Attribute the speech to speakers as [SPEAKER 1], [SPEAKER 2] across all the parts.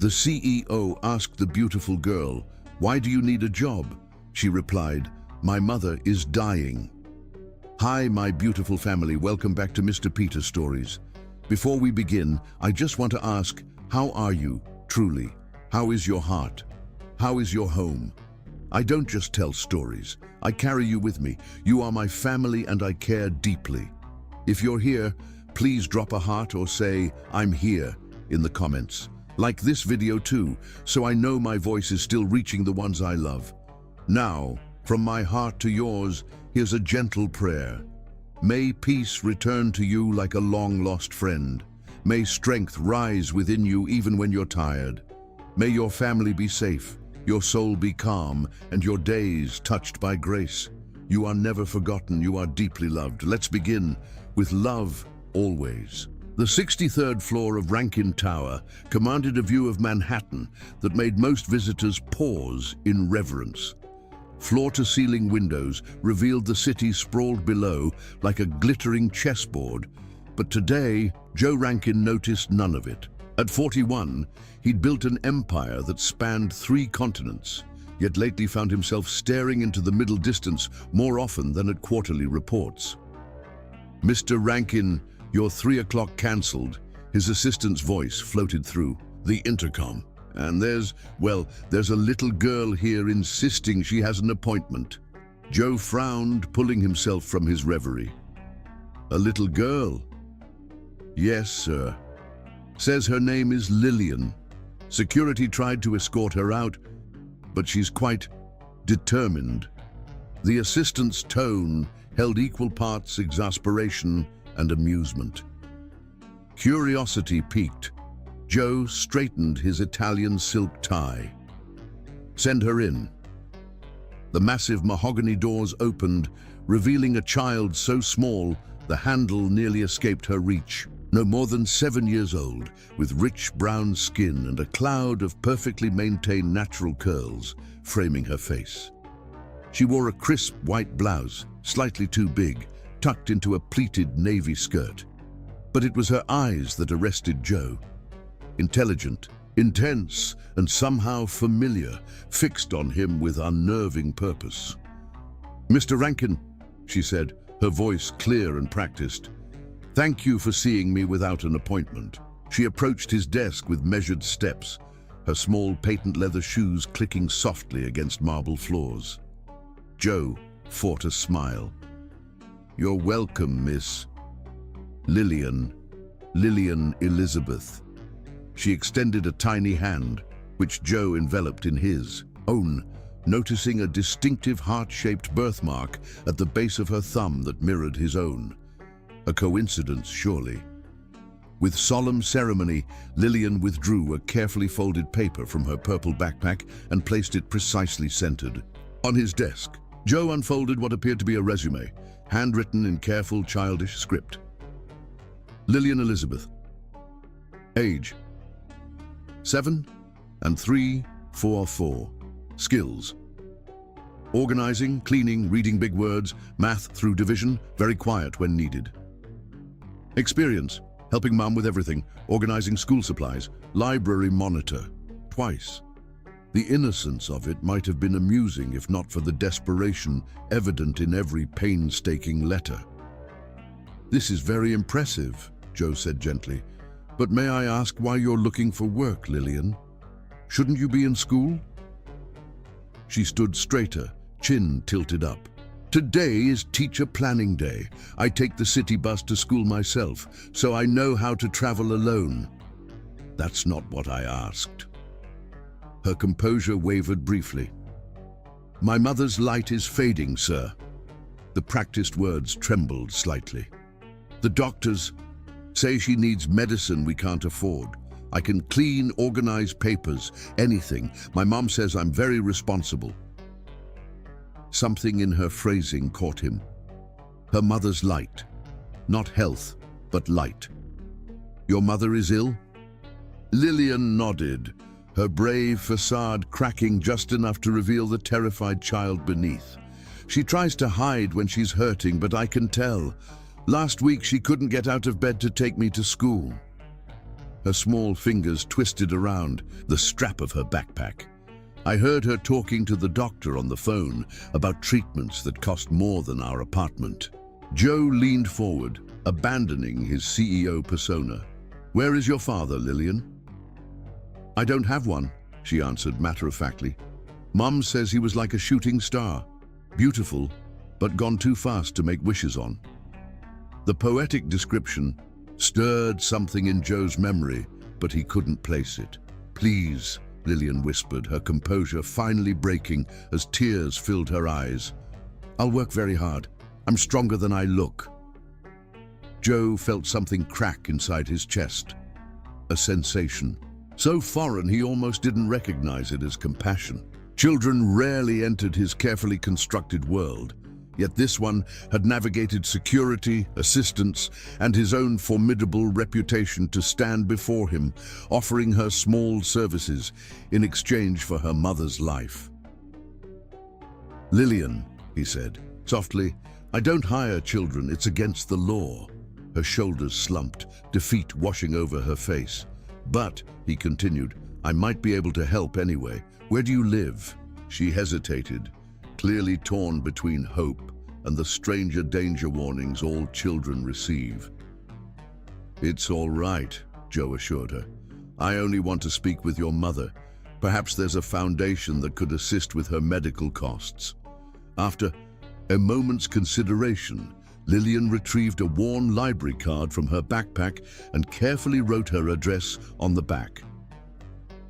[SPEAKER 1] The CEO asked the beautiful girl, "Why do you need a job?" She replied, "My mother is dying." Hi, my beautiful family. Welcome back to Mr. Peter Stories. Before we begin, I just want to ask, how are you, truly? How is your heart? How is your home? I don't just tell stories. I carry you with me. You are my family and I care deeply. If you're here, please drop a heart or say, "I'm here," in the comments. Like this video too, so I know my voice is still reaching the ones I love. Now, from my heart to yours, here's a gentle prayer. May peace return to you like a long-lost friend. May strength rise within you even when you're tired. May your family be safe, your soul be calm, and your days touched by grace. You are never forgotten, you are deeply loved. Let's begin with love always. The 63rd floor of Rankin Tower commanded a view of Manhattan that made most visitors pause in reverence. Floor-to-ceiling windows revealed the city sprawled below like a glittering chessboard, but today, Joe Rankin noticed none of it. At 41, he'd built an empire that spanned 3 continents, yet lately found himself staring into the middle distance more often than at quarterly reports. "Mr. Rankin, your 3 o'clock cancelled," his assistant's voice floated through the intercom. "And there's a little girl here insisting she has an appointment." Joe frowned, pulling himself from his reverie. "A little girl?" "Yes, sir. Says her name is Lillian. Security tried to escort her out, but she's quite determined." The assistant's tone held equal parts exasperation and amusement. Curiosity piqued. Joe straightened his Italian silk tie. "Send her in." The massive mahogany doors opened, revealing a child so small the handle nearly escaped her reach. No more than 7 years old, with rich brown skin and a cloud of perfectly maintained natural curls framing her face. She wore a crisp white blouse, slightly too big, tucked into a pleated navy skirt. But it was her eyes that arrested Joe. Intelligent, intense, and somehow familiar, fixed on him with unnerving purpose. "Mr. Rankin," she said, her voice clear and practiced. "Thank you for seeing me without an appointment." She approached his desk with measured steps, her small patent leather shoes clicking softly against marble floors. Joe fought a smile. "You're welcome, Miss Lillian Elizabeth." She extended a tiny hand, which Joe enveloped in his own, noticing a distinctive heart-shaped birthmark at the base of her thumb that mirrored his own. A coincidence, surely. With solemn ceremony, Lillian withdrew a carefully folded paper from her purple backpack and placed it precisely centered. On his desk, Joe unfolded what appeared to be a resume, handwritten in careful, childish script. Lillian Elizabeth. Age: 7 and 344. Skills: organizing, cleaning, reading big words, math through division, very quiet when needed. Experience: helping mom with everything, organizing school supplies, library monitor, twice. The innocence of it might have been amusing if not for the desperation evident in every painstaking letter. "This is very impressive," Joe said gently. "But may I ask why you're looking for work, Lillian? Shouldn't you be in school?" She stood straighter, chin tilted up. "Today is teacher planning day. I take the city bus to school myself, so I know how to travel alone." "That's not what I asked." Her composure wavered briefly. "My mother's light is fading, sir." The practiced words trembled slightly. "The doctors say she needs medicine we can't afford. I can clean, organize papers, anything. My mom says I'm very responsible." Something in her phrasing caught him. Her mother's light. Not health, but light. "Your mother is ill?" Lillian nodded, her brave facade cracking just enough to reveal the terrified child beneath. "She tries to hide when she's hurting, but I can tell. Last week she couldn't get out of bed to take me to school." Her small fingers twisted around the strap of her backpack. I heard her talking to the doctor on the phone about treatments that cost more than our apartment. Joe leaned forward, abandoning his CEO persona. "Where is your father, Lillian?" "I don't have one," she answered matter-of-factly. "Mum says he was like a shooting star. Beautiful, but gone too fast to make wishes on." The poetic description stirred something in Joe's memory, but he couldn't place it. "Please," Lillian whispered, her composure finally breaking as tears filled her eyes. "I'll work very hard. I'm stronger than I look." Joe felt something crack inside his chest. A sensation so foreign he almost didn't recognize it as compassion. Children rarely entered his carefully constructed world, yet this one had navigated security, assistance, and his own formidable reputation to stand before him, offering her small services in exchange for her mother's life. "Lillian," he said softly, "I don't hire children, it's against the law." Her shoulders slumped, defeat washing over her face. "But," he continued, "I might be able to help anyway. Where do you live?" She hesitated, clearly torn between hope and the stranger danger warnings all children receive. "It's all right," Joe assured her. "I only want to speak with your mother. Perhaps there's a foundation that could assist with her medical costs." After a moment's consideration, Lillian retrieved a worn library card from her backpack and carefully wrote her address on the back.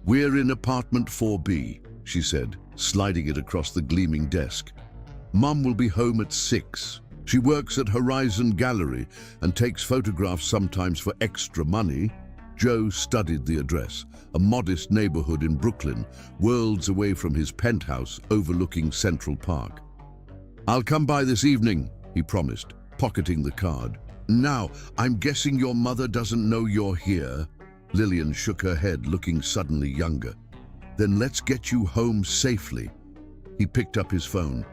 [SPEAKER 1] "We're in apartment 4B, she said, sliding it across the gleaming desk. "Mum will be home at 6. She works at Horizon Gallery and takes photographs sometimes for extra money." Joe studied the address, a modest neighborhood in Brooklyn, worlds away from his penthouse overlooking Central Park. "I'll come by this evening," he promised, pocketing the card. "Now, I'm guessing your mother doesn't know you're here?" Lillian shook her head, looking suddenly younger. "Then let's get you home safely." He picked up his phone.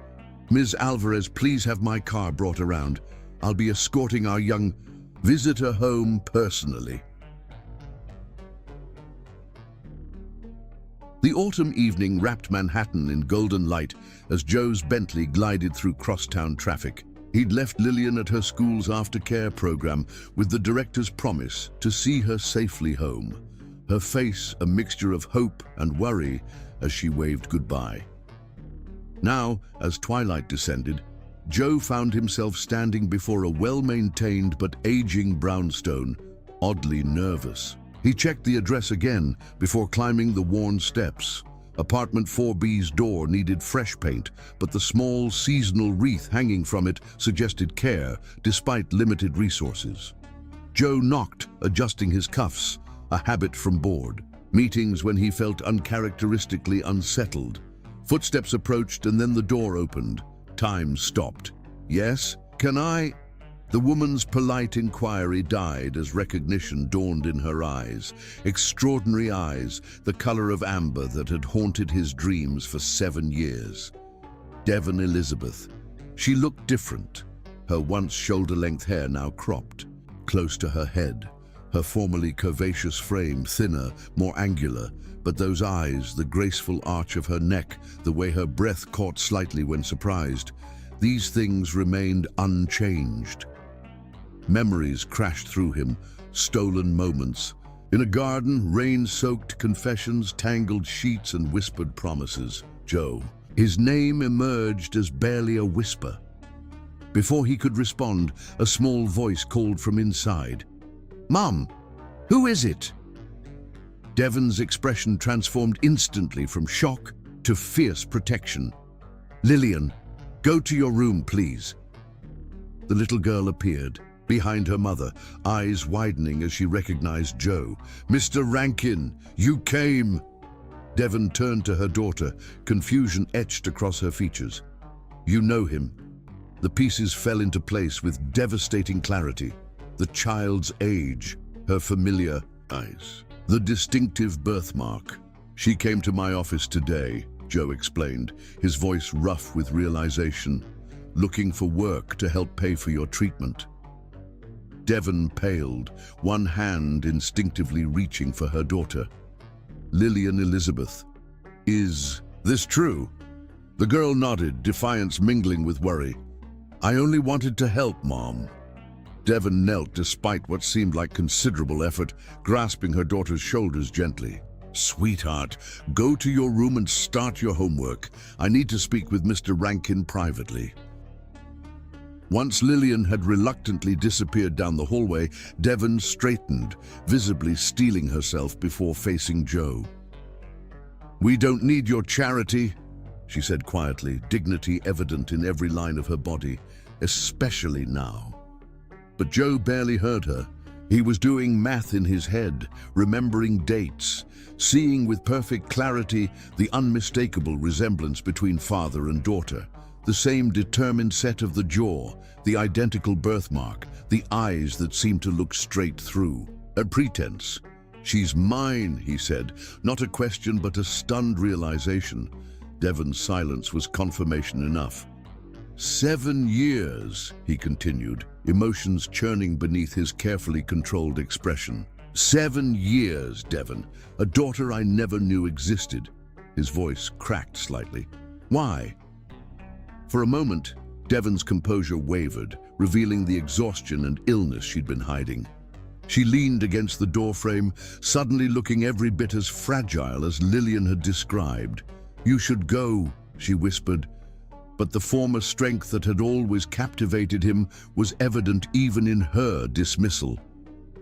[SPEAKER 1] "Ms. Alvarez, please have my car brought around. I'll be escorting our young visitor home personally." The autumn evening wrapped Manhattan in golden light as Joe's Bentley glided through crosstown traffic. He'd left Lillian at her school's aftercare program with the director's promise to see her safely home, her face a mixture of hope and worry as she waved goodbye. Now, as twilight descended, Joe found himself standing before a well-maintained but aging brownstone, oddly nervous. He checked the address again before climbing the worn steps. Apartment 4B's door needed fresh paint, but the small seasonal wreath hanging from it suggested care despite limited resources. Joe knocked, adjusting his cuffs, a habit from bored. Meetings when he felt uncharacteristically unsettled. Footsteps approached and then the door opened. Time stopped. "Yes? Can I?" The woman's polite inquiry died as recognition dawned in her eyes. Extraordinary eyes, the color of amber that had haunted his dreams for 7 years. Devon Elizabeth. She looked different. Her once shoulder-length hair now cropped, close to her head. Her formerly curvaceous frame thinner, more angular, but those eyes, the graceful arch of her neck, the way her breath caught slightly when surprised, these things remained unchanged. Memories crashed through him, stolen moments. In a garden, rain-soaked confessions, tangled sheets, and whispered promises. Joe. His name emerged as barely a whisper. Before he could respond, a small voice called from inside. "Mum, who is it?" Devon's expression transformed instantly from shock to fierce protection. "Lillian, go to your room, please." The little girl appeared, behind her mother, eyes widening as she recognized Joe. "Mr. Rankin, you came!" Devon turned to her daughter, confusion etched across her features. "You know him." The pieces fell into place with devastating clarity. The child's age, her familiar eyes, the distinctive birthmark. "She came to my office today," Joe explained, his voice rough with realization. "Looking for work to help pay for your treatment." Devon paled, one hand instinctively reaching for her daughter. Lillian Elizabeth, is this true? The girl nodded, defiance mingling with worry. I only wanted to help, Mom. Devon knelt despite what seemed like considerable effort, grasping her daughter's shoulders gently. Sweetheart, go to your room and start your homework. I need to speak with Mr. Rankin privately. Once Lillian had reluctantly disappeared down the hallway, Devon straightened, visibly steeling herself before facing Joe. We don't need your charity, she said quietly, dignity evident in every line of her body, especially now. But Joe barely heard her. He was doing math in his head, remembering dates, seeing with perfect clarity the unmistakable resemblance between father and daughter. The same determined set of the jaw, the identical birthmark, the eyes that seemed to look straight through. A pretense. She's mine, he said, not a question but a stunned realization. Devon's silence was confirmation enough. 7 years, he continued, emotions churning beneath his carefully controlled expression. 7 years, Devon, a daughter I never knew existed. His voice cracked slightly. Why? For a moment, Devon's composure wavered, revealing the exhaustion and illness she'd been hiding. She leaned against the doorframe, suddenly looking every bit as fragile as Lillian had described. You should go, she whispered, but the former strength that had always captivated him was evident even in her dismissal.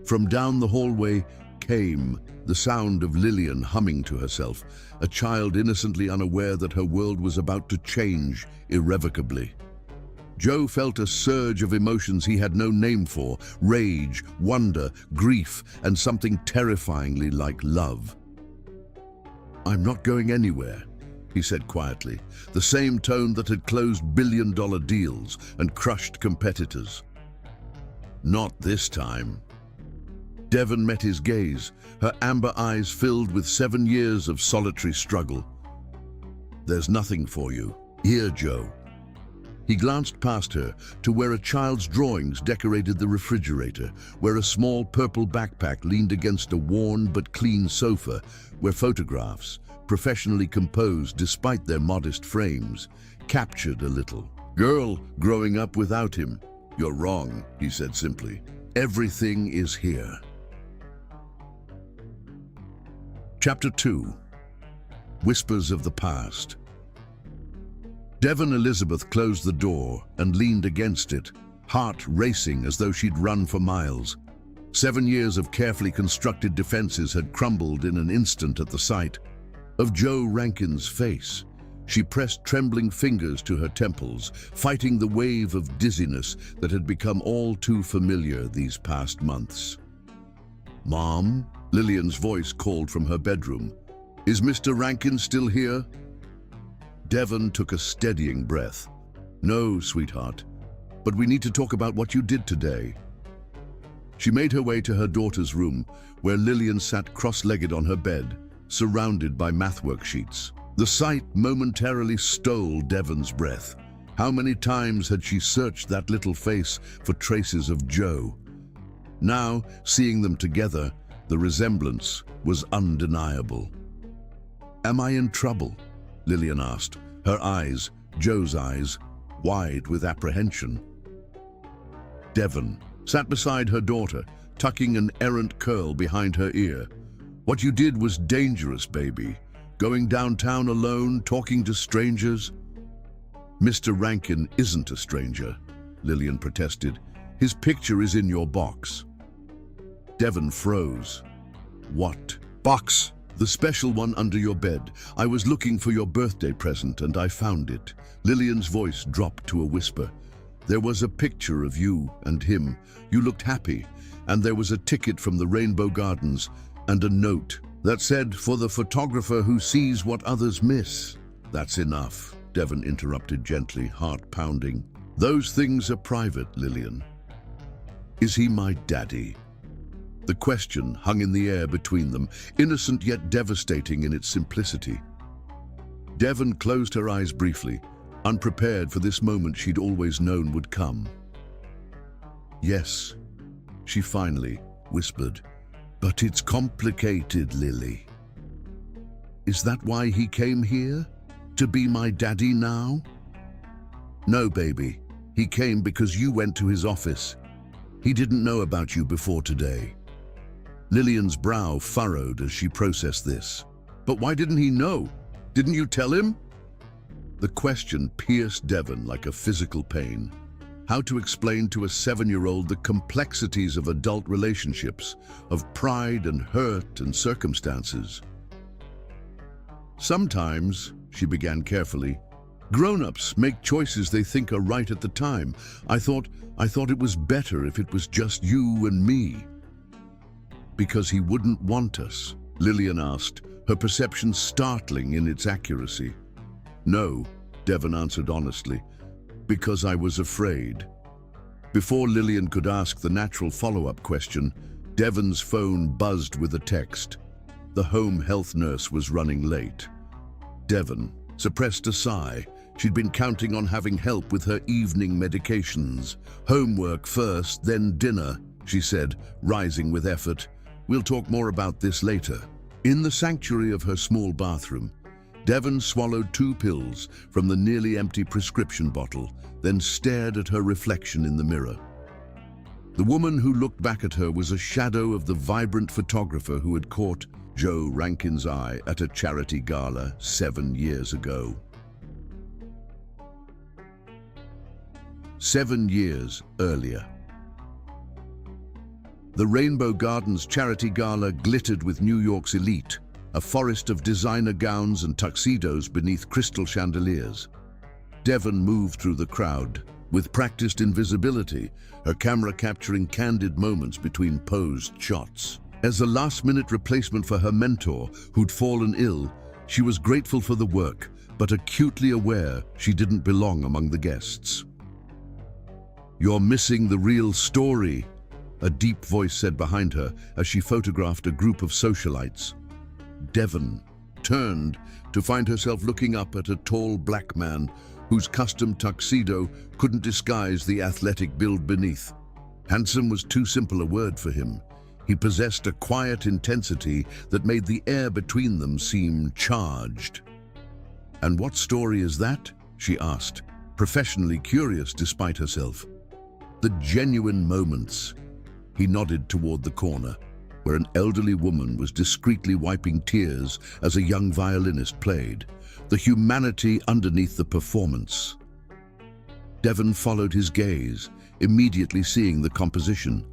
[SPEAKER 1] From down the hallway came the sound of Lillian humming to herself, a child innocently unaware that her world was about to change irrevocably. Joe felt a surge of emotions he had no name for: rage, wonder, grief, and something terrifyingly like love. I'm not going anywhere, he said quietly, the same tone that had closed billion-dollar deals and crushed competitors. Not this time. Devon met his gaze, her amber eyes filled with 7 years of solitary struggle. There's nothing for you. Here, Joe. He glanced past her to where a child's drawings decorated the refrigerator, where a small purple backpack leaned against a worn but clean sofa, where photographs, professionally composed despite their modest frames, captured a little girl growing up without him. You're wrong, he said simply. Everything is here. Chapter 2. Whispers of the Past. Devon Elizabeth closed the door and leaned against it, heart racing as though she'd run for miles. 7 years of carefully constructed defenses had crumbled in an instant at the sight of Joe Rankin's face. She pressed trembling fingers to her temples, fighting the wave of dizziness that had become all too familiar these past months. Mom? Lillian's voice called from her bedroom. Is Mr. Rankin still here? Devon took a steadying breath. No, sweetheart, but we need to talk about what you did today. She made her way to her daughter's room, where Lillian sat cross-legged on her bed, surrounded by math worksheets. The sight momentarily stole Devon's breath. How many times had she searched that little face for traces of Joe? Now, seeing them together, the resemblance was undeniable. Am I in trouble? Lillian asked, her eyes, Joe's eyes, wide with apprehension. Devon sat beside her daughter, tucking an errant curl behind her ear. What you did was dangerous, baby. Going downtown alone, talking to strangers. Mr. Rankin isn't a stranger, Lillian protested. His picture is in your box. Devon froze. What? Box? The special one under your bed. I was looking for your birthday present and I found it. Lillian's voice dropped to a whisper. There was a picture of you and him. You looked happy, and there was a ticket from the Rainbow Gardens and a note that said, for the photographer who sees what others miss. That's enough, Devon interrupted gently, heart pounding. Those things are private, Lillian. Is he my daddy? The question hung in the air between them, innocent yet devastating in its simplicity. Devon closed her eyes briefly, unprepared for this moment she'd always known would come. Yes, she finally whispered. But it's complicated, Lily. Is that why he came here? To be my daddy now? No, baby. He came because you went to his office. He didn't know about you before today. Lillian's brow furrowed as she processed this. But why didn't he know? Didn't you tell him? The question pierced Devon like a physical pain. How to explain to a 7-year-old the complexities of adult relationships, of pride and hurt and circumstances. Sometimes, she began carefully, grown-ups make choices they think are right at the time. I thought it was better if it was just you and me. Because he wouldn't want us, Lillian asked, her perception startling in its accuracy. No, Devon answered honestly, because I was afraid. Before Lillian could ask the natural follow-up question, Devon's phone buzzed with a text. The home health nurse was running late. Devon suppressed a sigh. She'd been counting on having help with her evening medications. Homework first, then dinner, she said, rising with effort. We'll talk more about this later. In the sanctuary of her small bathroom, Devon swallowed 2 pills from the nearly empty prescription bottle, then stared at her reflection in the mirror. The woman who looked back at her was a shadow of the vibrant photographer who had caught Joe Rankin's eye at a charity gala 7 years ago. 7 years earlier. The Rainbow Gardens charity gala glittered with New York's elite, a forest of designer gowns and tuxedos beneath crystal chandeliers. Devon moved through the crowd, with practiced invisibility, her camera capturing candid moments between posed shots. As a last-minute replacement for her mentor, who'd fallen ill, she was grateful for the work, but acutely aware she didn't belong among the guests. "You're missing the real story," a deep voice said behind her as she photographed a group of socialites. Devon turned to find herself looking up at a tall black man whose custom tuxedo couldn't disguise the athletic build beneath. Handsome was too simple a word for him. He possessed a quiet intensity that made the air between them seem charged. "And what story is that?" she asked, professionally curious despite herself. "The genuine moments." He nodded toward the corner, where an elderly woman was discreetly wiping tears as a young violinist played, the humanity underneath the performance. Devon followed his gaze, immediately seeing the composition,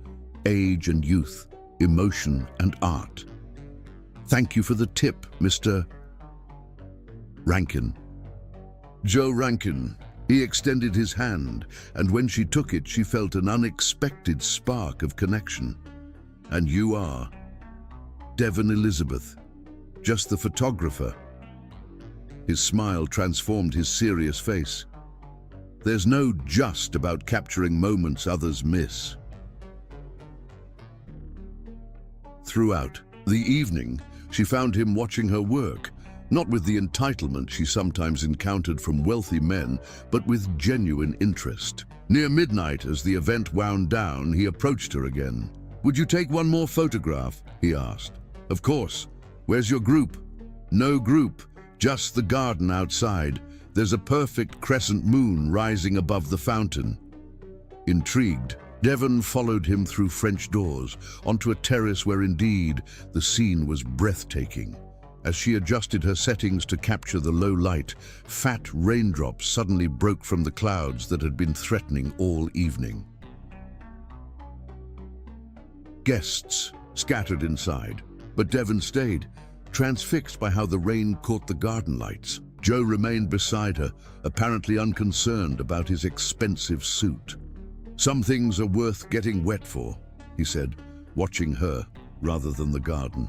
[SPEAKER 1] age and youth, emotion and art. "Thank you for the tip, Mr. Rankin." Joe Rankin. He extended his hand, and when she took it, she felt an unexpected spark of connection. "And you are?" "Devon Elizabeth. Just the photographer." His smile transformed his serious face. "There's no just about capturing moments others miss." Throughout the evening, she found him watching her work, not with the entitlement she sometimes encountered from wealthy men, but with genuine interest. Near midnight, as the event wound down, he approached her again. "Would you take one more photograph?" he asked. "Of course. Where's your group?" "No group, just the garden outside. There's a perfect crescent moon rising above the fountain." Intrigued, Devon followed him through French doors, onto a terrace where indeed the scene was breathtaking. As she adjusted her settings to capture the low light, fat raindrops suddenly broke from the clouds that had been threatening all evening. Guests scattered inside, but Devon stayed, transfixed by how the rain caught the garden lights. Joe remained beside her, apparently unconcerned about his expensive suit. "Some things are worth getting wet for," he said, watching her rather than the garden.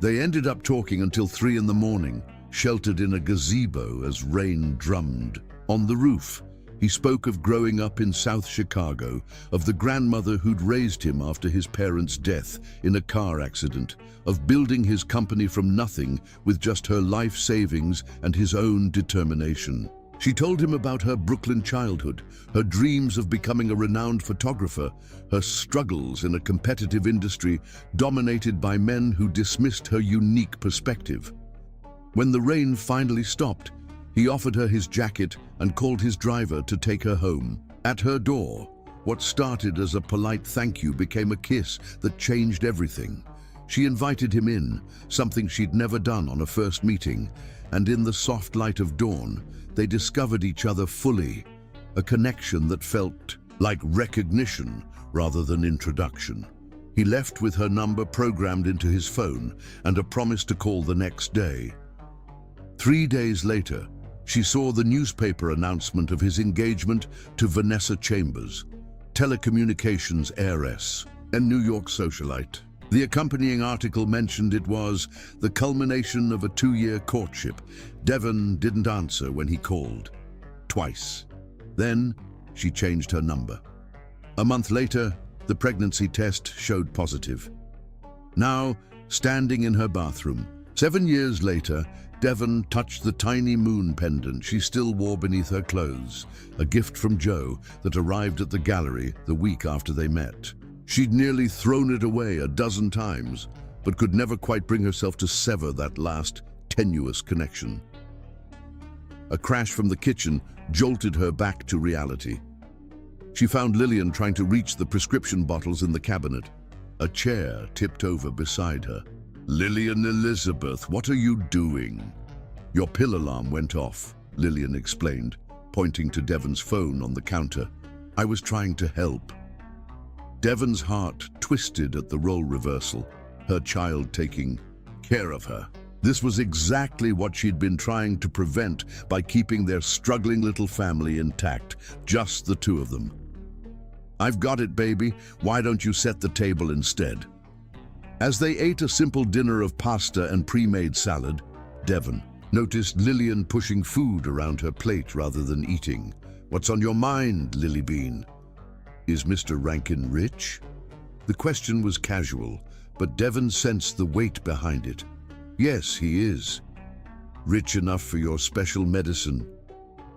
[SPEAKER 1] They ended up talking until 3 in the morning, sheltered in a gazebo as rain drummed. On the roof, he spoke of growing up in South Chicago, of the grandmother who'd raised him after his parents' death in a car accident, of building his company from nothing with just her life savings and his own determination. She told him about her Brooklyn childhood, her dreams of becoming a renowned photographer, her struggles in a competitive industry dominated by men who dismissed her unique perspective. When the rain finally stopped, he offered her his jacket and called his driver to take her home. At her door, what started as a polite thank you became a kiss that changed everything. She invited him in, something she'd never done on a first meeting, and in the soft light of dawn, they discovered each other fully, a connection that felt like recognition rather than introduction. He left with her number programmed into his phone and a promise to call the next day. 3 days later, she saw the newspaper announcement of his engagement to Vanessa Chambers, telecommunications heiress and New York socialite. The accompanying article mentioned it was the culmination of a 2-year courtship. Devon didn't answer when he called. Twice. Then, she changed her number. A month later, the pregnancy test showed positive. Now, standing in her bathroom, 7 years later, Devon touched the tiny moon pendant she still wore beneath her clothes, a gift from Joe that arrived at the gallery the week after they met. She'd nearly thrown it away a dozen times, but could never quite bring herself to sever that last, tenuous connection. A crash from the kitchen jolted her back to reality. She found Lillian trying to reach the prescription bottles in the cabinet. A chair tipped over beside her. "Lillian Elizabeth, what are you doing?" "Your pill alarm went off," Lillian explained, pointing to Devon's phone on the counter. "I was trying to help." Devon's heart twisted at the role reversal, her child taking care of her. This was exactly what she'd been trying to prevent by keeping their struggling little family intact, just the two of them. "I've got it, baby. Why don't you set the table instead?" As they ate a simple dinner of pasta and pre-made salad, Devon noticed Lillian pushing food around her plate rather than eating. "What's on your mind, Lily Bean?" "Is Mr. Rankin rich?" The question was casual, but Devon sensed the weight behind it. "Yes, he is." "Rich enough for your special medicine?"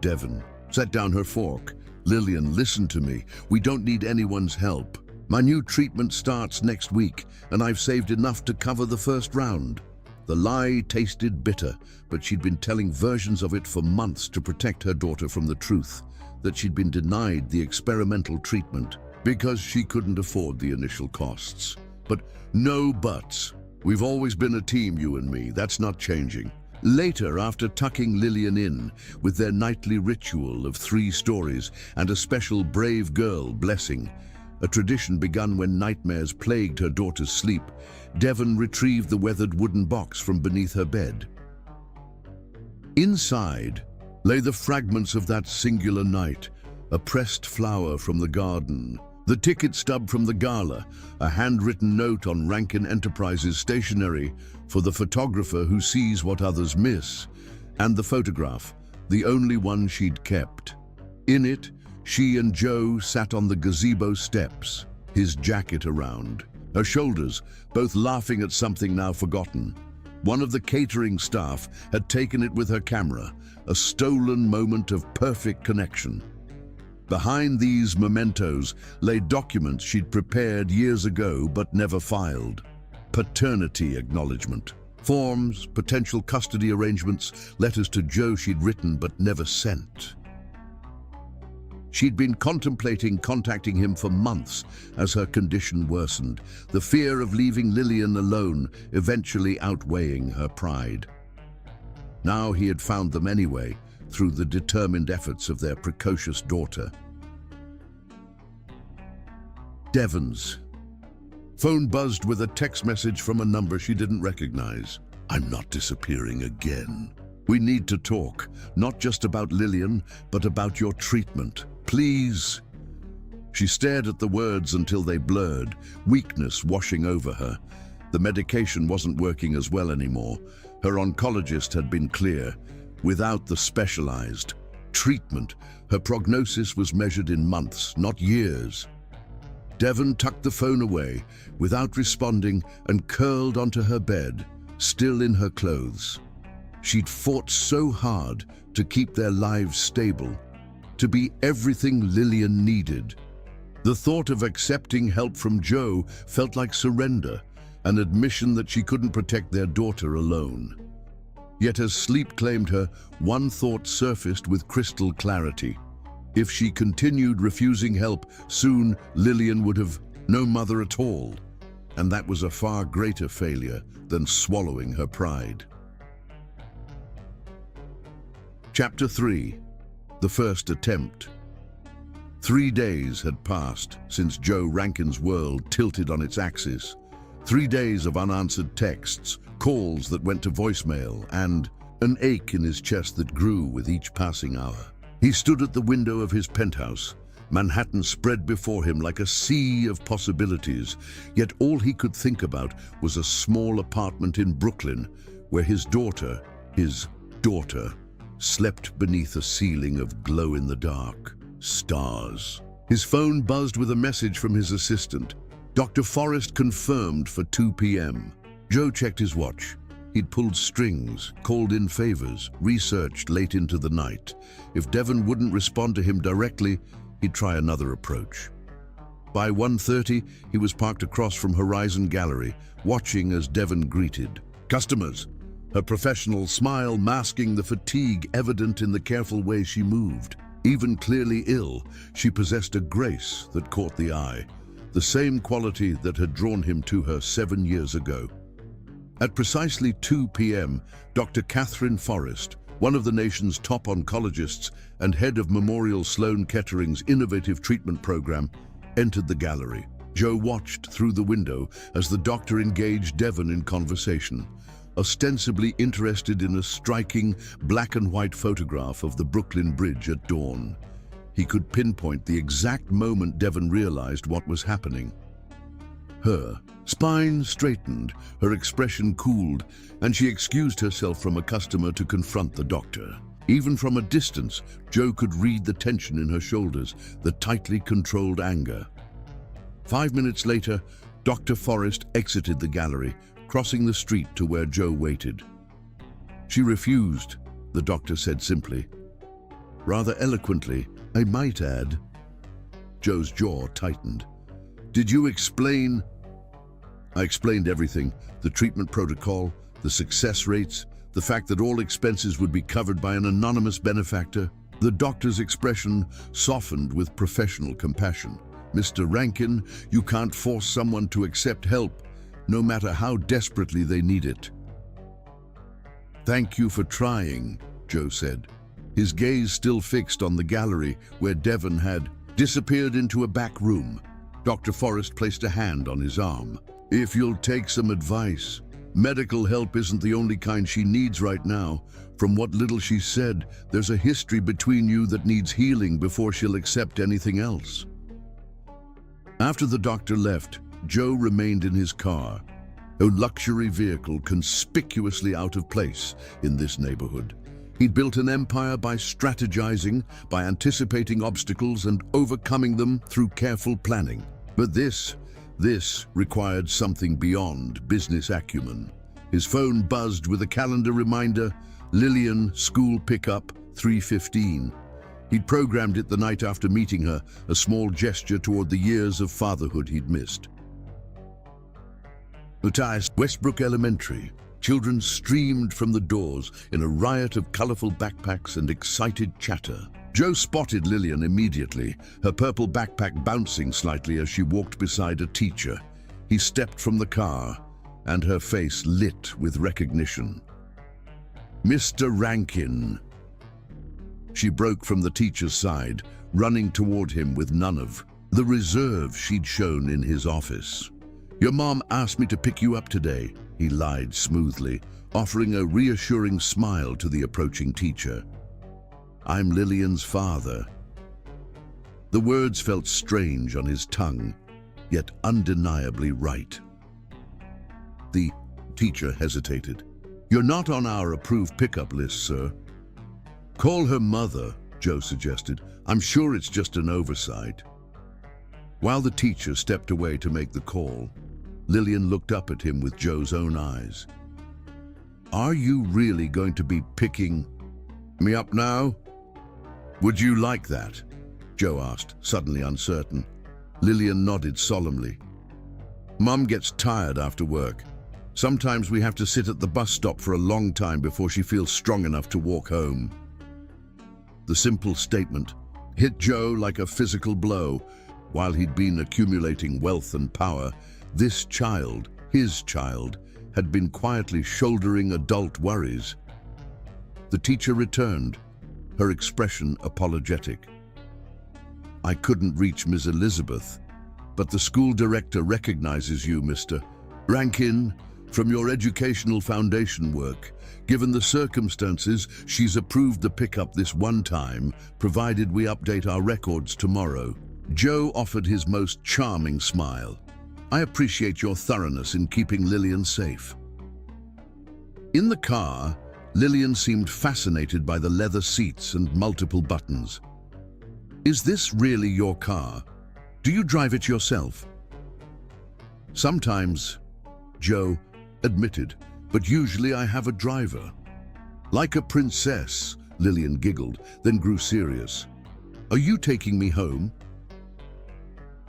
[SPEAKER 1] Devon set down her fork. "Lillian, listen to me. We don't need anyone's help. My new treatment starts next week, and I've saved enough to cover the first round." The lie tasted bitter, but she'd been telling versions of it for months to protect her daughter from the truth, that she'd been denied the experimental treatment because she couldn't afford the initial costs. But no buts. "We've always been a team, you and me. That's not changing." Later, after tucking Lillian in with their nightly ritual of 3 stories and a special brave girl blessing, a tradition begun when nightmares plagued her daughter's sleep, Devon retrieved the weathered wooden box from beneath her bed. Inside lay the fragments of that singular night, a pressed flower from the garden, the ticket stub from the gala, a handwritten note on Rankin Enterprises stationery for the photographer who sees what others miss, and the photograph, the only one she'd kept. In it, she and Joe sat on the gazebo steps, his jacket around, her shoulders, both laughing at something now forgotten. One of the catering staff had taken it with her camera, a stolen moment of perfect connection. Behind these mementos lay documents she'd prepared years ago but never filed. Paternity acknowledgement, forms, potential custody arrangements, letters to Joe she'd written but never sent. She'd been contemplating contacting him for months as her condition worsened, the fear of leaving Lillian alone eventually outweighing her pride. Now he had found them anyway, through the determined efforts of their precocious daughter. Devon's phone buzzed with a text message from a number she didn't recognize. "I'm not disappearing again. We need to talk, not just about Lillian, but about your treatment. Please." She stared at the words until they blurred, weakness washing over her. The medication wasn't working as well anymore. Her oncologist had been clear. Without the specialized treatment, her prognosis was measured in months, not years. Devon tucked the phone away without responding and curled onto her bed, still in her clothes. She'd fought so hard to keep their lives stable, to be everything Lillian needed. The thought of accepting help from Joe felt like surrender, an admission that she couldn't protect their daughter alone. Yet as sleep claimed her, one thought surfaced with crystal clarity. If she continued refusing help, soon Lillian would have no mother at all. And that was a far greater failure than swallowing her pride. Chapter 3. The First Attempt. 3 days had passed since Joe Rankin's world tilted on its axis. 3 days of unanswered texts, calls that went to voicemail, and an ache in his chest that grew with each passing hour. He stood at the window of his penthouse. Manhattan spread before him like a sea of possibilities, yet all he could think about was a small apartment in Brooklyn where his daughter, slept beneath a ceiling of glow-in-the-dark stars. His phone buzzed with a message from his assistant. Dr. Forrest confirmed for 2 p.m. Joe checked his watch. He'd pulled strings, called in favors, researched late into the night. If Devon wouldn't respond to him directly, he'd try another approach. By 1:30, he was parked across from Horizon Gallery, watching as Devon greeted customers, her professional smile masking the fatigue evident in the careful way she moved. Even clearly ill, she possessed a grace that caught the eye, the same quality that had drawn him to her 7 years ago. At precisely 2 p.m., Dr. Catherine Forrest, one of the nation's top oncologists and head of Memorial Sloan Kettering's innovative treatment program, entered the gallery. Joe watched through the window as the doctor engaged Devon in conversation, ostensibly interested in a striking black and white photograph of the Brooklyn Bridge at dawn. He could pinpoint the exact moment Devon realized what was happening. Her spine straightened, her expression cooled, and she excused herself from a customer to confront the doctor. Even from a distance, Joe could read the tension in her shoulders, the tightly controlled anger. 5 minutes later, Dr. Forrest exited the gallery, crossing the street to where Joe waited. She refused, the doctor said simply. Rather eloquently, I might add. Joe's jaw tightened. Did you explain? I explained everything, the treatment protocol, the success rates, the fact that all expenses would be covered by an anonymous benefactor. The doctor's expression softened with professional compassion. Mr. Rankin, you can't force someone to accept help, no matter how desperately they need it. Thank you for trying, Joe said, his gaze still fixed on the gallery where Devon had disappeared into a back room. Dr. Forrest placed a hand on his arm. If you'll take some advice, medical help isn't the only kind she needs right now. From what little she said, there's a history between you that needs healing before she'll accept anything else. After the doctor left, Joe remained in his car, a luxury vehicle conspicuously out of place in this neighborhood. He'd built an empire by strategizing, by anticipating obstacles and overcoming them through careful planning. But this required something beyond business acumen. His phone buzzed with a calendar reminder, Lillian, school pickup, 3:15. He'd programmed it the night after meeting her, a small gesture toward the years of fatherhood he'd missed. Matthias, Westbrook Elementary. Children streamed from the doors in a riot of colorful backpacks and excited chatter. Joe spotted Lillian immediately, her purple backpack bouncing slightly as she walked beside a teacher. He stepped from the car, and her face lit with recognition. Mr. Rankin. She broke from the teacher's side, running toward him with none of the reserve she'd shown in his office. Your mom asked me to pick you up today, he lied smoothly, offering a reassuring smile to the approaching teacher. I'm Lillian's father. The words felt strange on his tongue, yet undeniably right. The teacher hesitated. You're not on our approved pickup list, sir. Call her mother, Joe suggested. I'm sure it's just an oversight. While the teacher stepped away to make the call, Lillian looked up at him with Joe's own eyes. Are you really going to be picking me up now? Would you like that? Joe asked, suddenly uncertain. Lillian nodded solemnly. Mum gets tired after work. Sometimes we have to sit at the bus stop for a long time before she feels strong enough to walk home. The simple statement hit Joe like a physical blow. While he'd been accumulating wealth and power, this child, his child, had been quietly shouldering adult worries. The teacher returned, her expression apologetic. I couldn't reach Miss Elizabeth, but the school director recognizes you, Mr. Rankin, from your educational foundation work. Given the circumstances, she's approved the pickup this one time, provided we update our records tomorrow. Joe offered his most charming smile. I appreciate your thoroughness in keeping Lillian safe. In the car, Lillian seemed fascinated by the leather seats and multiple buttons. Is this really your car? Do you drive it yourself? Sometimes, Joe admitted, but usually I have a driver. Like a princess, Lillian giggled, then grew serious. Are you taking me home?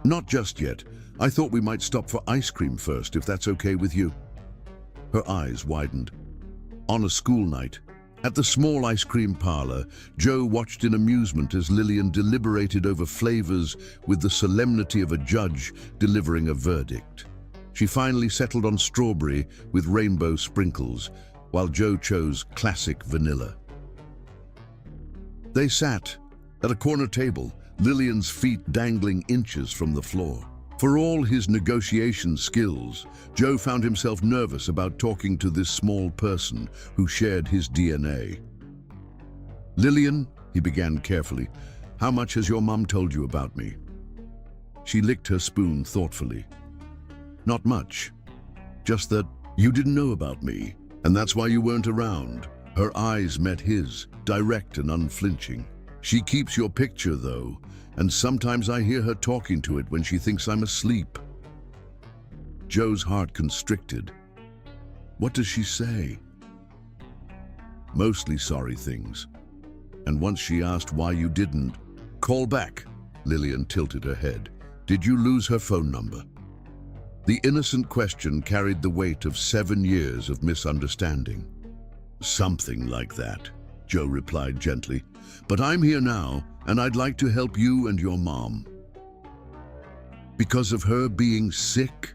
[SPEAKER 1] Not just yet. I thought we might stop for ice cream first, if that's okay with you. Her eyes widened. On a school night, at the small ice cream parlor, Joe watched in amusement as Lillian deliberated over flavors with the solemnity of a judge delivering a verdict. She finally settled on strawberry with rainbow sprinkles, while Joe chose classic vanilla. They sat at a corner table, Lillian's feet dangling inches from the floor. For all his negotiation skills, Joe found himself nervous about talking to this small person who shared his DNA. Lillian, he began carefully, how much has your mum told you about me? She licked her spoon thoughtfully. Not much. Just that you didn't know about me, and that's why you weren't around. Her eyes met his, direct and unflinching. She keeps your picture, though, and sometimes I hear her talking to it when she thinks I'm asleep. Joe's heart constricted. What does she say? Mostly sorry things. And once she asked why you didn't call back, Lillian tilted her head. Did you lose her phone number? The innocent question carried the weight of 7 years of misunderstanding. Something like that, Joe replied gently. But I'm here now, and I'd like to help you and your mom. Because of her being sick?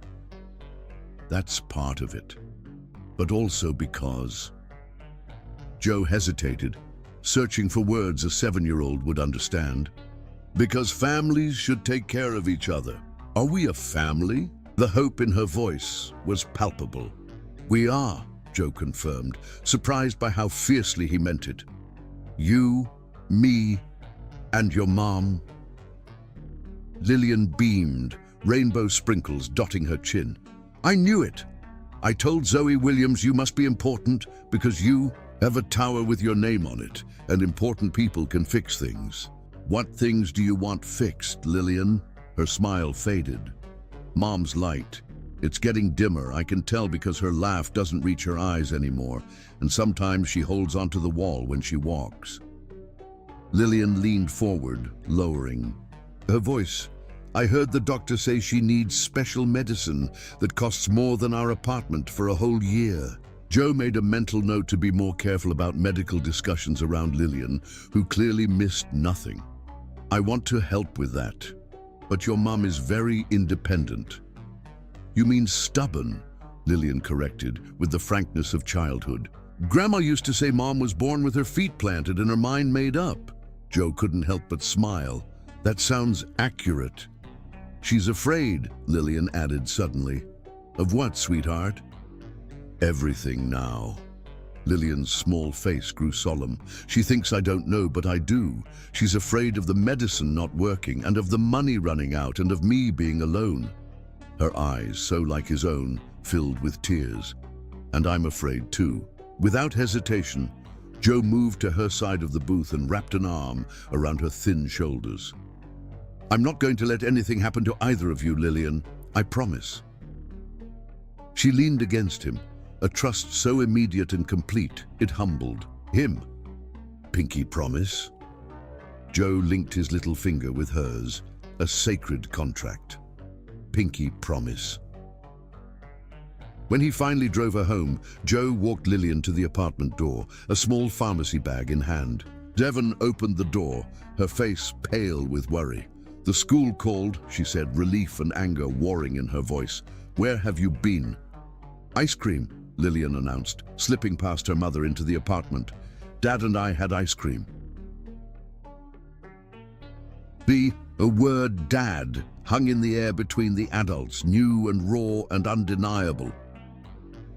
[SPEAKER 1] That's part of it. But also because... Joe hesitated, searching for words a 7-year-old would understand. Because families should take care of each other. Are we a family? The hope in her voice was palpable. We are, Joe confirmed, surprised by how fiercely he meant it. You, me, and your mom. Lillian beamed, rainbow sprinkles dotting her chin. I knew it. I told Zoe Williams you must be important because you have a tower with your name on it, and important people can fix things. What things do you want fixed, Lillian? Her smile faded. Mom's light. It's getting dimmer, I can tell, because her laugh doesn't reach her eyes anymore, and sometimes she holds onto the wall when she walks. Lillian leaned forward, lowering her voice. I heard the doctor say she needs special medicine that costs more than our apartment for a whole year. Joe made a mental note to be more careful about medical discussions around Lillian, who clearly missed nothing. I want to help with that, but your mom is very independent. You mean stubborn, Lillian corrected, with the frankness of childhood. Grandma used to say Mom was born with her feet planted and her mind made up. Joe couldn't help but smile. That sounds accurate. She's afraid, Lillian added suddenly. Of what, sweetheart? Everything now. Lillian's small face grew solemn. She thinks I don't know, but I do. She's afraid of the medicine not working and of the money running out and of me being alone. Her eyes, so like his own, filled with tears. And I'm afraid too. Without hesitation, Joe moved to her side of the booth and wrapped an arm around her thin shoulders. I'm not going to let anything happen to either of you, Lillian. I promise. She leaned against him, A trust so immediate and complete, it humbled him. Pinky promise? Joe linked his little finger with hers, a sacred contract. Pinky promise. When he finally drove her home, Joe walked Lillian to the apartment door, a small pharmacy bag in hand. Devon opened the door, her face pale with worry. "The school called," she said, relief and anger warring in her voice. "Where have you been?" "Ice cream," Lillian announced, slipping past her mother into the apartment. "Dad and I had ice cream." A word "dad" hung in the air between the adults, new and raw and undeniable.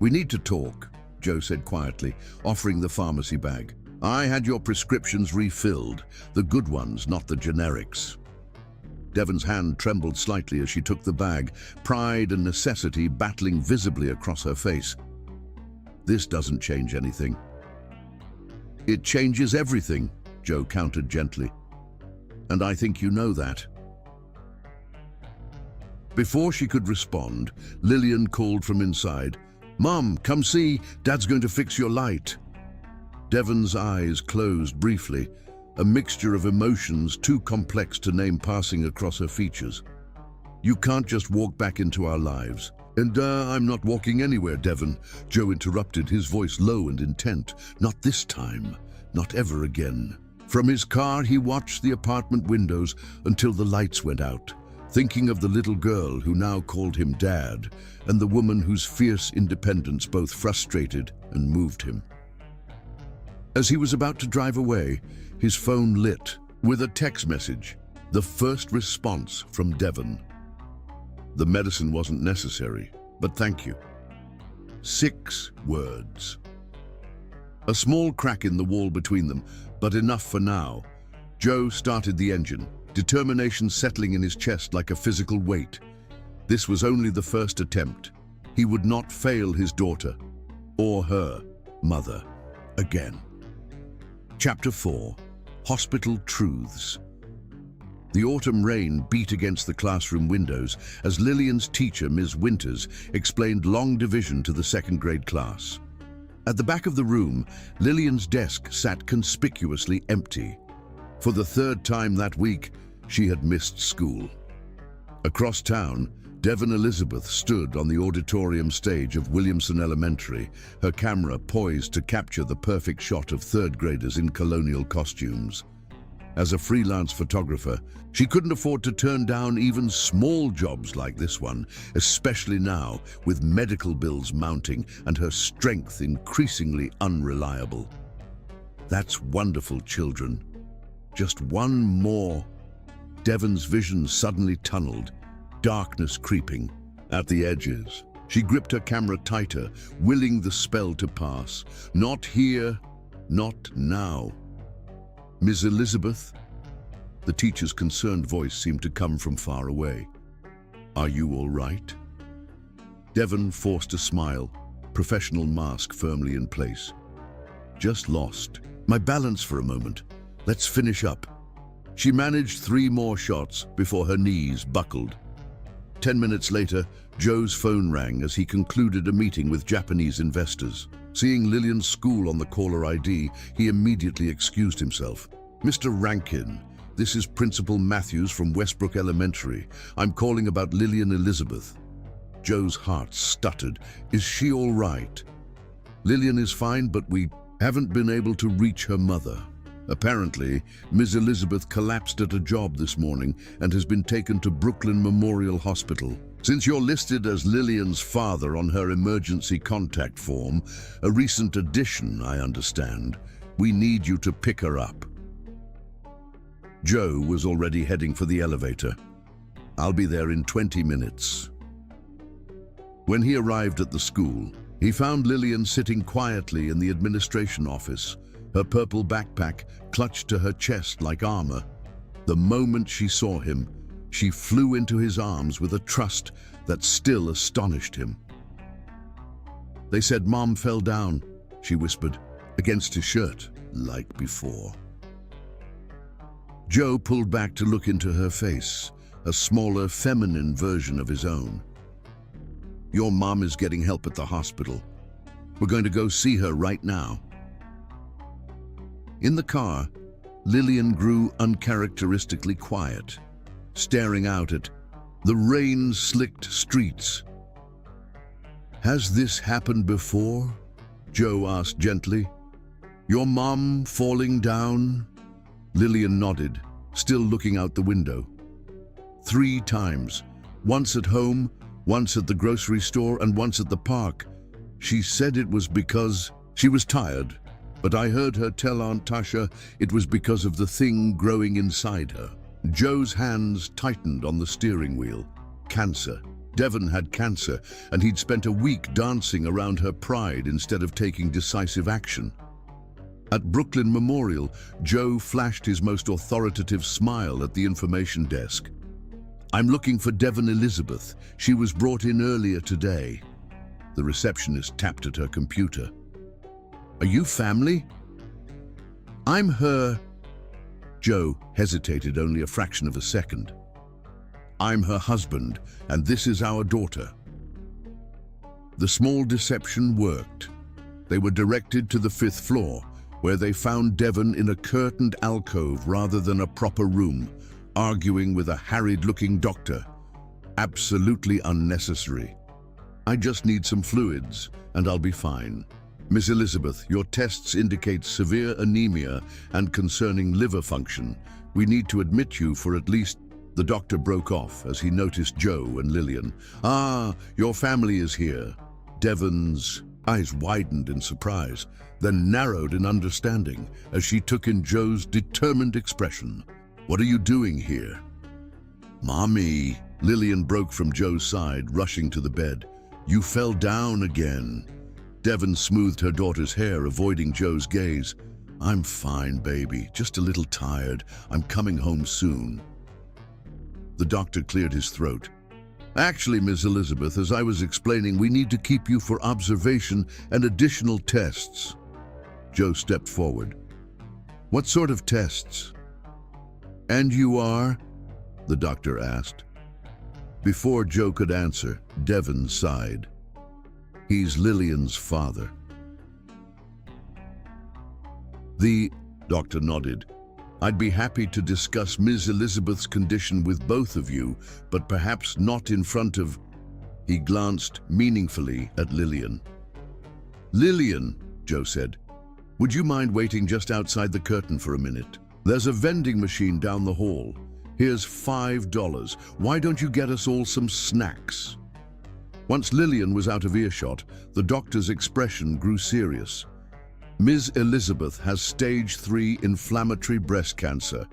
[SPEAKER 1] "We need to talk," Joe said quietly, offering the pharmacy bag. "I had your prescriptions refilled, the good ones, not the generics." Devon's hand trembled slightly as she took the bag, pride and necessity battling visibly across her face. "This doesn't change anything." "It changes everything," Joe countered gently. "And I think you know that." Before she could respond, Lillian called from inside, "Mom, come see, Dad's going to fix your light." Devon's eyes closed briefly, a mixture of emotions too complex to name passing across her features. "You can't just walk back into our lives." "And I'm not walking anywhere, Devon," Joe interrupted, his voice low and intent. "Not this time, not ever again." From his car, he watched the apartment windows until the lights went out, thinking of the little girl who now called him Dad, and the woman whose fierce independence both frustrated and moved him. As he was about to drive away, his phone lit with a text message, the first response from Devon. "The medicine wasn't necessary, but thank you." 6 words. A small crack in the wall between them, but enough for now. Joe started the engine, determination settling in his chest like a physical weight. This was only the first attempt. He would not fail his daughter, or her mother, again. Chapter 4. Hospital Truths. The autumn rain beat against the classroom windows as Lillian's teacher, Ms. Winters, explained long division to the second-grade class. At the back of the room, Lillian's desk sat conspicuously empty. For the 3rd time that week, she had missed school. Across town, Devon Elizabeth stood on the auditorium stage of Williamson Elementary, her camera poised to capture the perfect shot of 3rd graders in colonial costumes. As a freelance photographer, she couldn't afford to turn down even small jobs like this one, especially now with medical bills mounting and her strength increasingly unreliable. "That's wonderful, children. Just one more." Devon's vision suddenly tunneled, darkness creeping at the edges. She gripped her camera tighter, willing the spell to pass. "Not here, not now." "Ms. Elizabeth?" The teacher's concerned voice seemed to come from far away. "Are you all right?" Devon forced a smile, professional mask firmly in place. "Just lost my balance for a moment. Let's finish up." She managed 3 more shots before her knees buckled. 10 minutes later, Joe's phone rang as he concluded a meeting with Japanese investors. Seeing Lillian's school on the caller ID, he immediately excused himself. "Mr. Rankin, this is Principal Matthews from Westbrook Elementary. I'm calling about Lillian Elizabeth." Joe's heart stuttered. "Is she all right?" "Lillian is fine, but we haven't been able to reach her mother. Apparently, Ms. Elizabeth collapsed at a job this morning and has been taken to Brooklyn Memorial Hospital. Since you're listed as Lillian's father on her emergency contact form, a recent addition, I understand, we need you to pick her up." Joe was already heading for the elevator. "I'll be there in 20 minutes. When he arrived at the school, he found Lillian sitting quietly in the administration office, her purple backpack clutched to her chest like armor. The moment she saw him, she flew into his arms with a trust that still astonished him. "They said Mom fell down," she whispered, against his shirt, like before. Joe pulled back to look into her face, a smaller, feminine version of his own. "Your mom is getting help at the hospital. We're going to go see her right now." In the car, Lillian grew uncharacteristically quiet, staring out at the rain-slicked streets. "Has this happened before?" Joe asked gently. "Your mom falling down?" Lillian nodded, still looking out the window. "3 times, once at home, once at the grocery store, and once at the park. She said it was because she was tired, but I heard her tell Aunt Tasha it was because of the thing growing inside her." Joe's hands tightened on the steering wheel. Cancer. Devon had cancer, and he'd spent a week dancing around her pride instead of taking decisive action. At Brooklyn Memorial, Joe flashed his most authoritative smile at the information desk. "I'm looking for Devon Elizabeth. She was brought in earlier today." The receptionist tapped at her computer. "Are you family?" "I'm her..." Joe hesitated only a fraction of a second. "I'm her husband, and this is our daughter." The small deception worked. They were directed to the 5th floor, where they found Devon in a curtained alcove rather than a proper room, arguing with a harried-looking doctor. Absolutely unnecessary. "I just need some fluids, and I'll be fine. Miss Elizabeth, your tests indicate severe anemia and concerning liver function. We need to admit you for at least..." The doctor broke off as he noticed Joe and Lillian. "Ah, your family is here." Devon's eyes widened in surprise, then narrowed in understanding as she took in Joe's determined expression. "What are you doing here?" "Mommy," Lillian broke from Joe's side, rushing to the bed. "You fell down again." Devon smoothed her daughter's hair, avoiding Joe's gaze. "I'm fine, baby. Just a little tired. I'm coming home soon." The doctor cleared his throat. "Actually, Miss Elizabeth, as I was explaining, we need to keep you for observation and additional tests." Joe stepped forward. "What sort of tests?" "And you are?" the doctor asked. Before Joe could answer, Devon sighed. "He's Lillian's father." The doctor nodded. "I'd be happy to discuss Ms. Elizabeth's condition with both of you, but perhaps not in front of..." He glanced meaningfully at Lillian. "Lillian," Joe said, "would you mind waiting just outside the curtain for a minute? There's a vending machine down the hall. Here's $5. Why don't you get us all some snacks?" Once Lillian was out of earshot, the doctor's expression grew serious. "Ms. Elizabeth has stage 3 inflammatory breast cancer.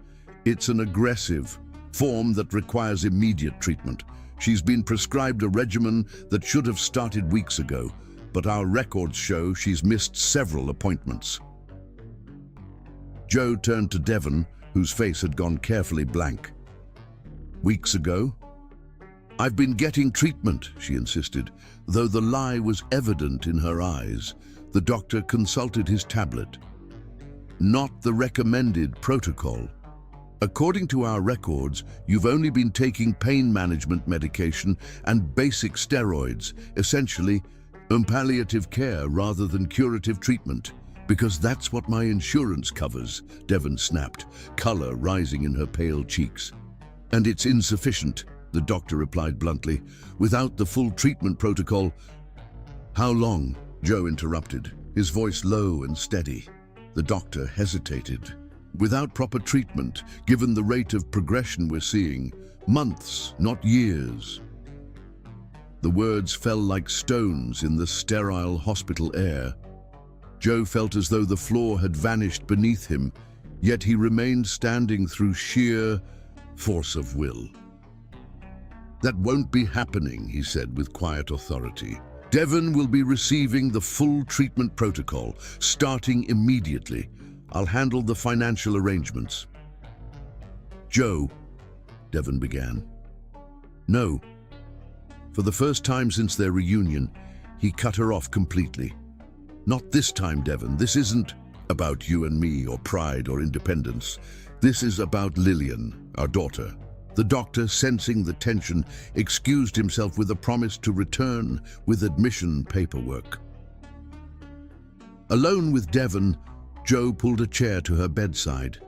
[SPEAKER 1] It's an aggressive form that requires immediate treatment. She's been prescribed a regimen that should have started weeks ago, but our records show she's missed several appointments." Joe turned to Devon, whose face had gone carefully blank. "Weeks ago?" "I've been getting treatment," she insisted, though the lie was evident in her eyes. The doctor consulted his tablet. "Not the recommended protocol. According to our records, you've only been taking pain management medication and basic steroids, essentially palliative care rather than curative treatment. Because that's what my insurance covers," Devon snapped, color rising in her pale cheeks. "And it's insufficient," the doctor replied bluntly. "Without the full treatment protocol..." "How long?" Joe interrupted, his voice low and steady. The doctor hesitated. "Without proper treatment, given the rate of progression we're seeing, months, not years." The words fell like stones in the sterile hospital air. Joe felt as though the floor had vanished beneath him, yet he remained standing through sheer force of will. "That won't be happening," he said with quiet authority. "Devon will be receiving the full treatment protocol, starting immediately. I'll handle the financial arrangements." "Joe," Devon began. "No." For the first time since their reunion, he cut her off completely. "Not this time, Devon. This isn't about you and me or pride or independence. This is about Lillian, our daughter." The doctor, sensing the tension, excused himself with a promise to return with admission paperwork. Alone with Devon, Jo pulled a chair to her bedside.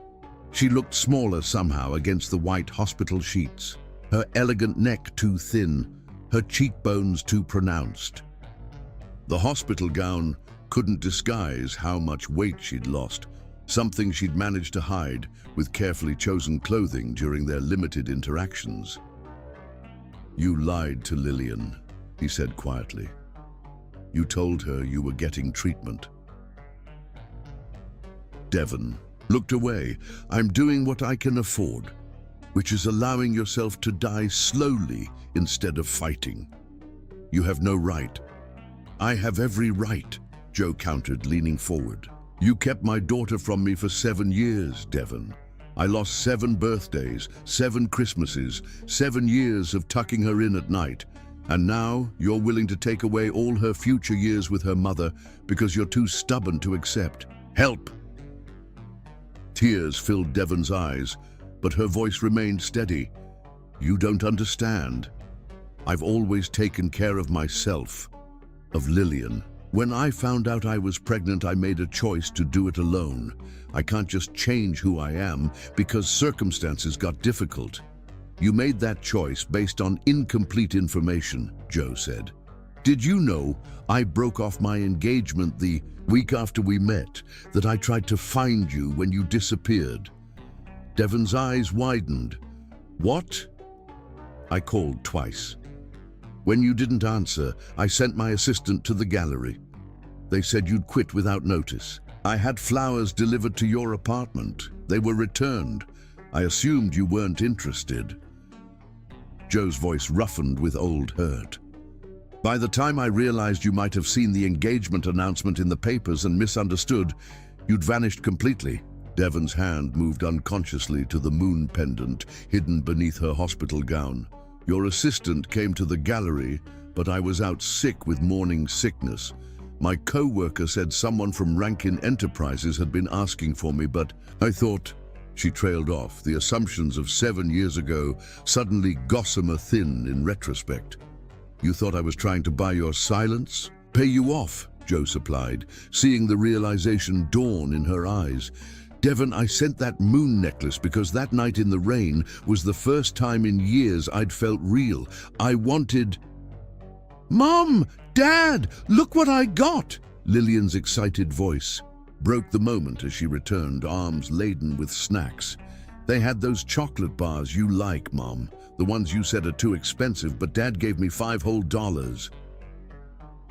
[SPEAKER 1] She looked smaller somehow against the white hospital sheets, her elegant neck too thin, her cheekbones too pronounced. The hospital gown couldn't disguise how much weight she'd lost, something she'd managed to hide with carefully chosen clothing during their limited interactions. "You lied to Lillian," he said quietly. "You told her you were getting treatment." Devon looked away. "I'm doing what I can afford, which is allowing yourself to die slowly instead of fighting. You have no right." "I have every right," Jo countered, leaning forward. "You kept my daughter from me for 7 years, Devon. I lost 7 birthdays, 7 Christmases, 7 years of tucking her in at night. And now you're willing to take away all her future years with her mother because you're too stubborn to accept. Help!" Tears filled Devon's eyes, but her voice remained steady. "You don't understand. I've always taken care of myself, of Lillian. When I found out I was pregnant, I made a choice to do it alone. I can't just change who I am because circumstances got difficult." "You made that choice based on incomplete information," Jo said. "Did you know I broke off my engagement the week after we met, that I tried to find you when you disappeared?" Devon's eyes widened. "What?" "I called twice. When you didn't answer, I sent my assistant to the gallery. They said you'd quit without notice. I had flowers delivered to your apartment. They were returned. I assumed you weren't interested." Jo's voice roughened with old hurt. "By the time I realized you might have seen the engagement announcement in the papers and misunderstood, you'd vanished completely." Devon's hand moved unconsciously to the moon pendant hidden beneath her hospital gown. "Your assistant came to the gallery, but I was out sick with morning sickness. My co-worker said someone from Rankin Enterprises had been asking for me, but I thought..." She trailed off, the assumptions of 7 years ago suddenly gossamer thin in retrospect. "You thought I was trying to buy your silence? Pay you off," Jo supplied, seeing the realization dawn in her eyes. "Devon, I sent that moon necklace because that night in the rain was the first time in years I'd felt real. I wanted..." "Mom! Dad! Look what I got!" Lillian's excited voice broke the moment as she returned, arms laden with snacks. "They had those chocolate bars you like, Mom. The ones you said are too expensive, but Dad gave me $5 whole.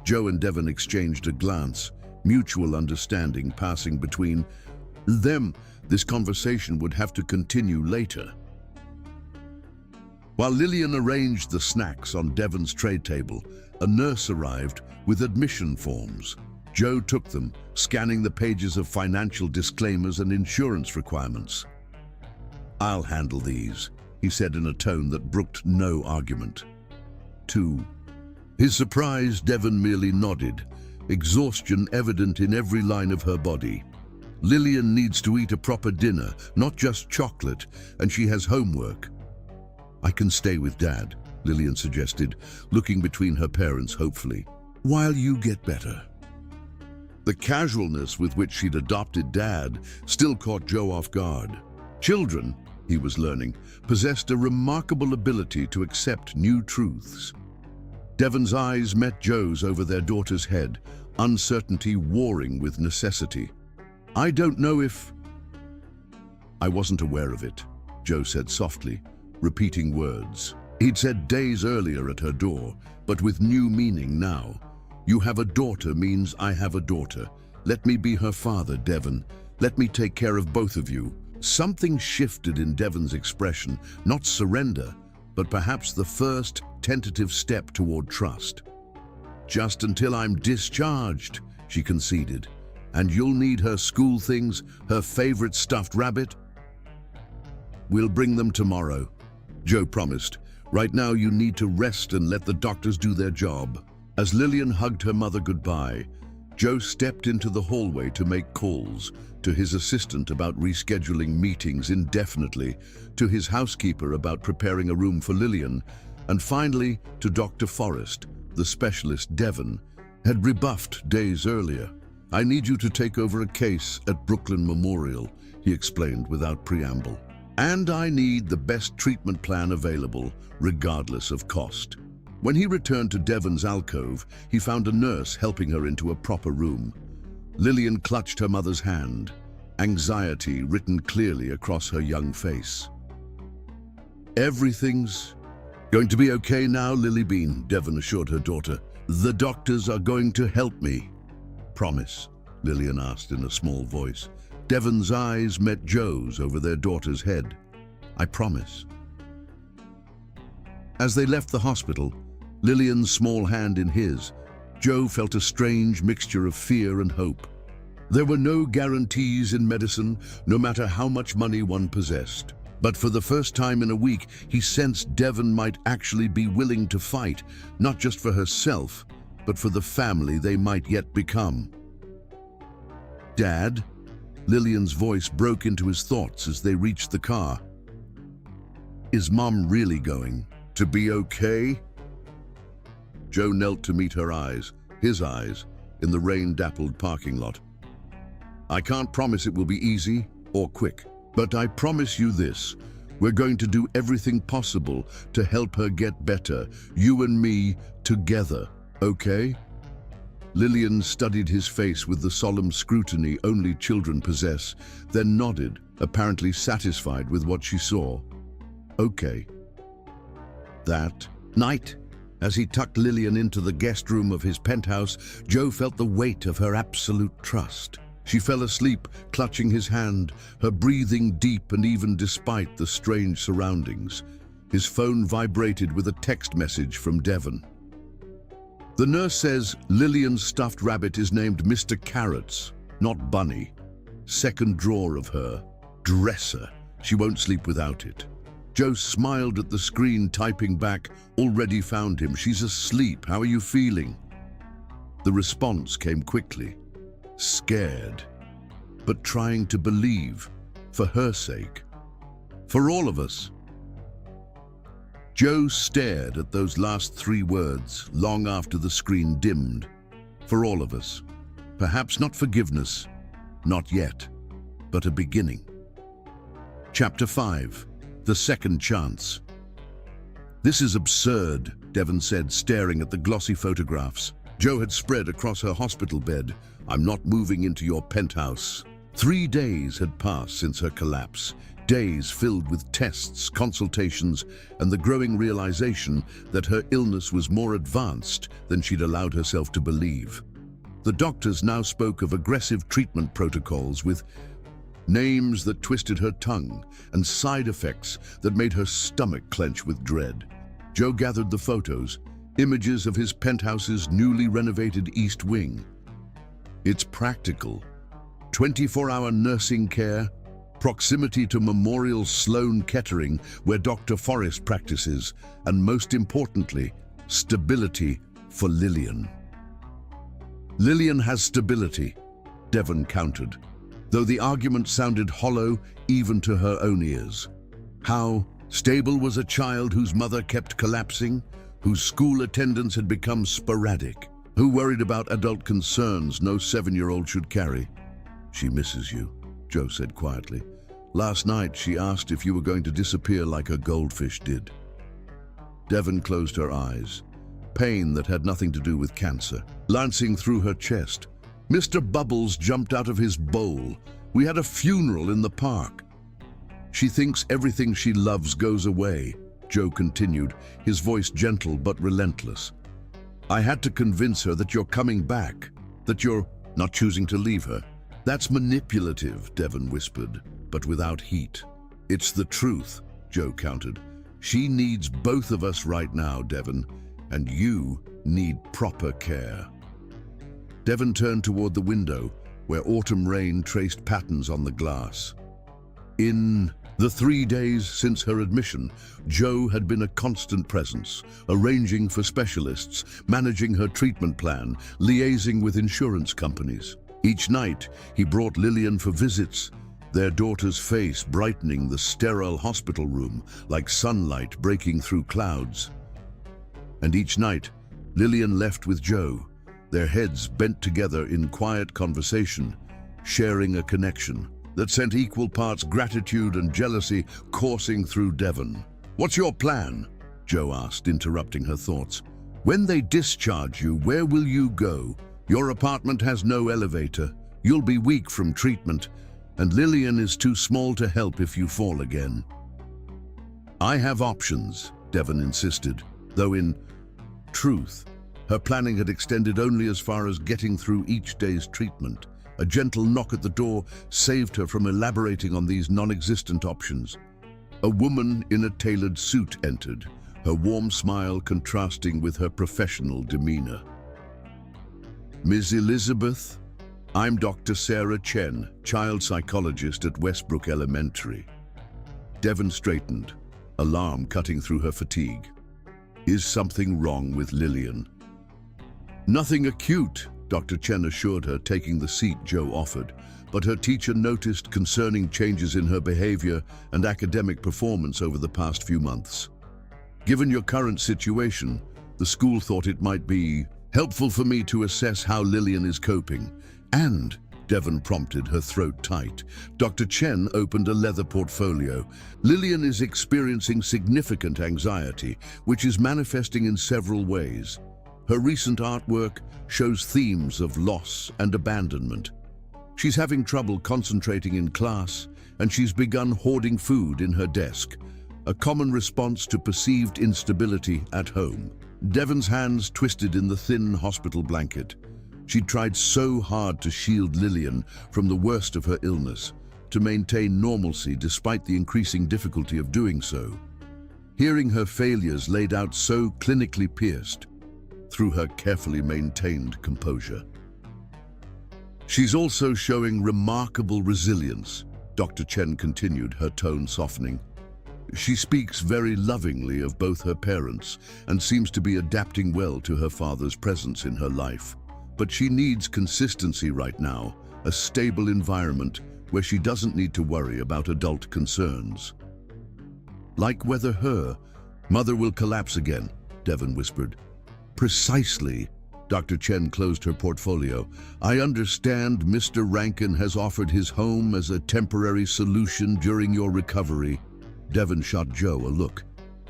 [SPEAKER 1] Jo and Devon exchanged a glance, mutual understanding passing between them. This conversation would have to continue later. While Lillian arranged the snacks on Devon's tray table, a nurse arrived with admission forms. Jo took them, scanning the pages of financial disclaimers and insurance requirements. "I'll handle these," he said in a tone that brooked no argument. To his surprise, Devon merely nodded, exhaustion evident in every line of her body. "Lillian needs to eat a proper dinner, not just chocolate, and she has homework." "I can stay with Dad," Lillian suggested, looking between her parents hopefully, "while you get better." The casualness with which she'd adopted Dad still caught Jo off guard. Children, he was learning, possessed a remarkable ability to accept new truths. Devon's eyes met Jo's over their daughter's head, uncertainty warring with necessity. "I don't know if..." "I wasn't aware of it," Jo said softly, repeating words he'd said days earlier at her door, but with new meaning now. "You have a daughter means I have a daughter. Let me be her father, Devon. Let me take care of both of you." Something shifted in Devon's expression, not surrender, but perhaps the first tentative step toward trust. "Just until I'm discharged," she conceded. "And you'll need her school things, her favorite stuffed rabbit?" "We'll bring them tomorrow," Jo promised. "Right now you need to rest and let the doctors do their job." As Lillian hugged her mother goodbye, Jo stepped into the hallway to make calls, to his assistant about rescheduling meetings indefinitely, to his housekeeper about preparing a room for Lillian, and finally to Dr. Forrest, the specialist Devon had rebuffed days earlier. I need you to take over a case at Brooklyn Memorial, he explained without preamble. And I need the best treatment plan available, regardless of cost. When he returned to Devon's alcove, he found a nurse helping her into a proper room. Lillian clutched her mother's hand, anxiety written clearly across her young face. Everything's going to be okay now, Lily Bean, Devon assured her daughter. The doctors are going to help me. Promise? Lillian asked in a small voice. Devon's eyes met Joe's over their daughter's head. I promise. As they left the hospital, Lillian's small hand in his, Joe felt a strange mixture of fear and hope. There were no guarantees in medicine, no matter how much money one possessed. But for the first time in a week, he sensed Devon might actually be willing to fight, not just for herself, but for the family they might yet become. Dad? Lillian's voice broke into his thoughts as they reached the car. Is Mom really going to be okay? Joe knelt to meet her eyes, his eyes, in the rain-dappled parking lot. I can't promise it will be easy or quick, but I promise you this. We're going to do everything possible to help her get better, you and me together, okay? Lillian studied his face with the solemn scrutiny only children possess, then nodded, apparently satisfied with what she saw. Okay. That night, as he tucked Lillian into the guest room of his penthouse, Joe felt the weight of her absolute trust. She fell asleep, clutching his hand, her breathing deep and even despite the strange surroundings. His phone vibrated with a text message from Devon. The nurse says Lillian's stuffed rabbit is named Mr. Carrots, not Bunny. Second drawer of her. Dresser. She won't sleep without it. Joe smiled at the screen, typing back, already found him. She's asleep. How are you feeling? The response came quickly. Scared, but trying to believe, for her sake. For all of us. Joe stared at those last three words long after the screen dimmed. For all of us. Perhaps not forgiveness, not yet, but a beginning. Chapter 5. The Second Chance. This is absurd, Devon said, staring at the glossy photographs Joe had spread across her hospital bed. I'm not moving into your penthouse. 3 days had passed since her collapse, days filled with tests, consultations, and the growing realization that her illness was more advanced than she'd allowed herself to believe. The doctors now spoke of aggressive treatment protocols with names that twisted her tongue and side effects that made her stomach clench with dread. Joe gathered the photos, images of his penthouse's newly renovated East Wing. It's practical. 24-hour nursing care, proximity to Memorial Sloan Kettering, where Dr. Forrest practices, and most importantly, stability for Lillian. Lillian has stability, Devon countered, though the argument sounded hollow even to her own ears. How stable was a child whose mother kept collapsing, whose school attendance had become sporadic, who worried about adult concerns no 7-year-old should carry? She misses you, Joe said quietly. Last night she asked if you were going to disappear like a goldfish did. Devon closed her eyes, pain that had nothing to do with cancer lancing through her chest. Mr. Bubbles jumped out of his bowl. We had a funeral in the park. She thinks everything she loves goes away, Joe continued, his voice gentle but relentless. I had to convince her that you're coming back, that you're not choosing to leave her. That's manipulative, Devon whispered, but without heat. It's the truth, Joe countered. She needs both of us right now, Devon, and you need proper care. Devon turned toward the window, where autumn rain traced patterns on the glass. In the 3 days since her admission, Joe had been a constant presence, arranging for specialists, managing her treatment plan, liaising with insurance companies. Each night, he brought Lillian for visits, their daughter's face brightening the sterile hospital room like sunlight breaking through clouds. And each night, Lillian left with Joe, their heads bent together in quiet conversation, sharing a connection that sent equal parts gratitude and jealousy coursing through Devon. "What's your plan?" Joe asked, interrupting her thoughts. "When they discharge you, where will you go? Your apartment has no elevator. You'll be weak from treatment, and Lillian is too small to help if you fall again." "I have options," Devon insisted, though in truth, her planning had extended only as far as getting through each day's treatment. A gentle knock at the door saved her from elaborating on these non-existent options. A woman in a tailored suit entered, her warm smile contrasting with her professional demeanor. "Ms. Elizabeth, I'm Dr. Sarah Chen, child psychologist at Westbrook Elementary." Devon straightened, alarm cutting through her fatigue. "Is something wrong with Lillian?" "Nothing acute," Dr. Chen assured her, taking the seat Joe offered, but her teacher noticed concerning changes in her behavior and academic performance over the past few months. "Given your current situation, the school thought it might be helpful for me to assess how Lillian is coping." "And," Devon prompted, her throat tight. Dr. Chen opened a leather portfolio. "Lillian is experiencing significant anxiety, which is manifesting in several ways. Her recent artwork shows themes of loss and abandonment. She's having trouble concentrating in class, and she's begun hoarding food in her desk, a common response to perceived instability at home." Devon's hands twisted in the thin hospital blanket. She'd tried so hard to shield Lillian from the worst of her illness, to maintain normalcy despite the increasing difficulty of doing so. Hearing her failures laid out so clinically pierced through her carefully maintained composure. "She's also showing remarkable resilience," Dr. Chen continued, her tone softening. "She speaks very lovingly of both her parents and seems to be adapting well to her father's presence in her life. But she needs consistency right now, a stable environment where she doesn't need to worry about adult concerns." "Like whether her mother will collapse again," Devon whispered. "Precisely." Dr. Chen closed her portfolio. "I understand Mr. Rankin has offered his home as a temporary solution during your recovery." Devon shot Joe a look.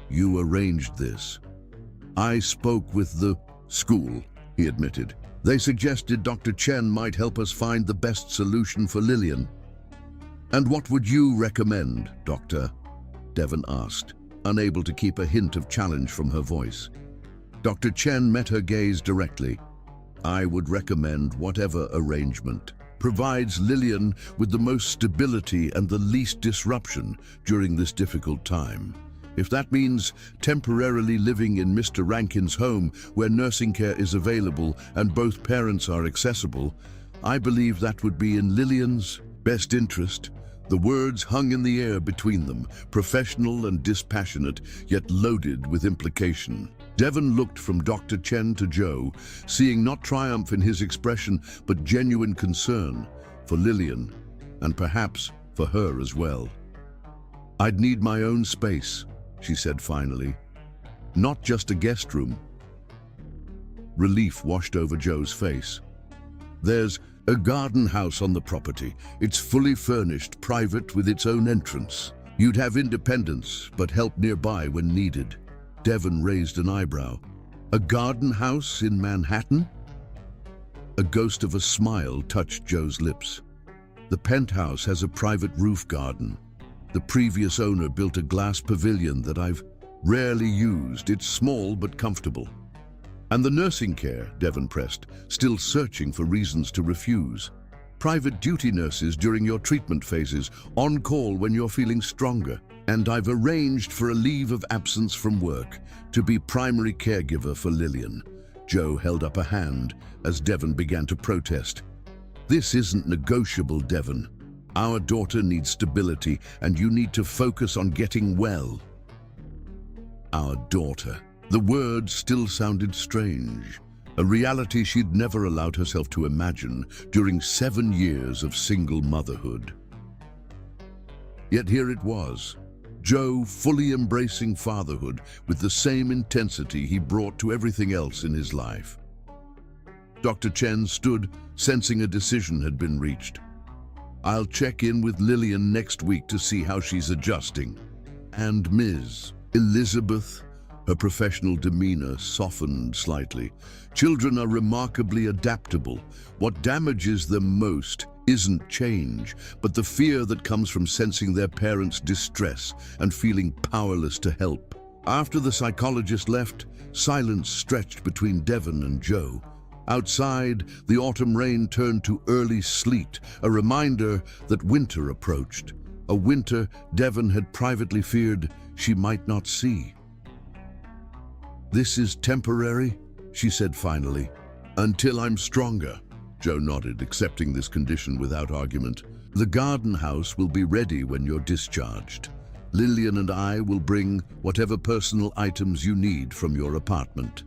[SPEAKER 1] "You arranged this." "I spoke with the school," he admitted. "They suggested Dr. Chen might help us find the best solution for Lillian." "And what would you recommend, Doctor?" Devon asked, unable to keep a hint of challenge from her voice. Dr. Chen met her gaze directly. "I would recommend whatever arrangement provides Lillian with the most stability and the least disruption during this difficult time. If that means temporarily living in Mr. Rankin's home where nursing care is available and both parents are accessible, I believe that would be in Lillian's best interest." The words hung in the air between them, professional and dispassionate, yet loaded with implication. Devon looked from Dr. Chen to Joe, seeing not triumph in his expression, but genuine concern for Lillian, and perhaps for her as well. "I'd need my own space," she said finally. "Not just a guest room." Relief washed over Joe's face. "There's a garden house on the property. It's fully furnished, private with its own entrance. You'd have independence, but help nearby when needed." Devon raised an eyebrow. "A garden house in Manhattan?" A ghost of a smile touched Joe's lips. "The penthouse has a private roof garden. The previous owner built a glass pavilion that I've rarely used. It's small but comfortable." "And the nursing care," Devon pressed, still searching for reasons to refuse. "Private duty nurses during your treatment phases, on call when you're feeling stronger. And I've arranged for a leave of absence from work to be primary caregiver for Lillian." Joe held up a hand as Devon began to protest. "This isn't negotiable, Devon. Our daughter needs stability, and you need to focus on getting well." Our daughter. The word still sounded strange, a reality she'd never allowed herself to imagine during 7 years of single motherhood. Yet here it was, Joe fully embracing fatherhood with the same intensity he brought to everything else in his life. Dr. Chen stood, sensing a decision had been reached. I'll check in with Lillian next week to see how she's adjusting. And Ms. Elizabeth, her professional demeanor softened slightly. Children are remarkably adaptable. What damages them most isn't change, but the fear that comes from sensing their parents' distress and feeling powerless to help. After the psychologist left, silence stretched between Devon and Joe. Outside, the autumn rain turned to early sleet, a reminder that winter approached. A winter Devon had privately feared she might not see. "This is temporary," she said finally. "Until I'm stronger." Joe nodded, accepting this condition without argument. "The garden house will be ready when you're discharged. Lillian and I will bring whatever personal items you need from your apartment."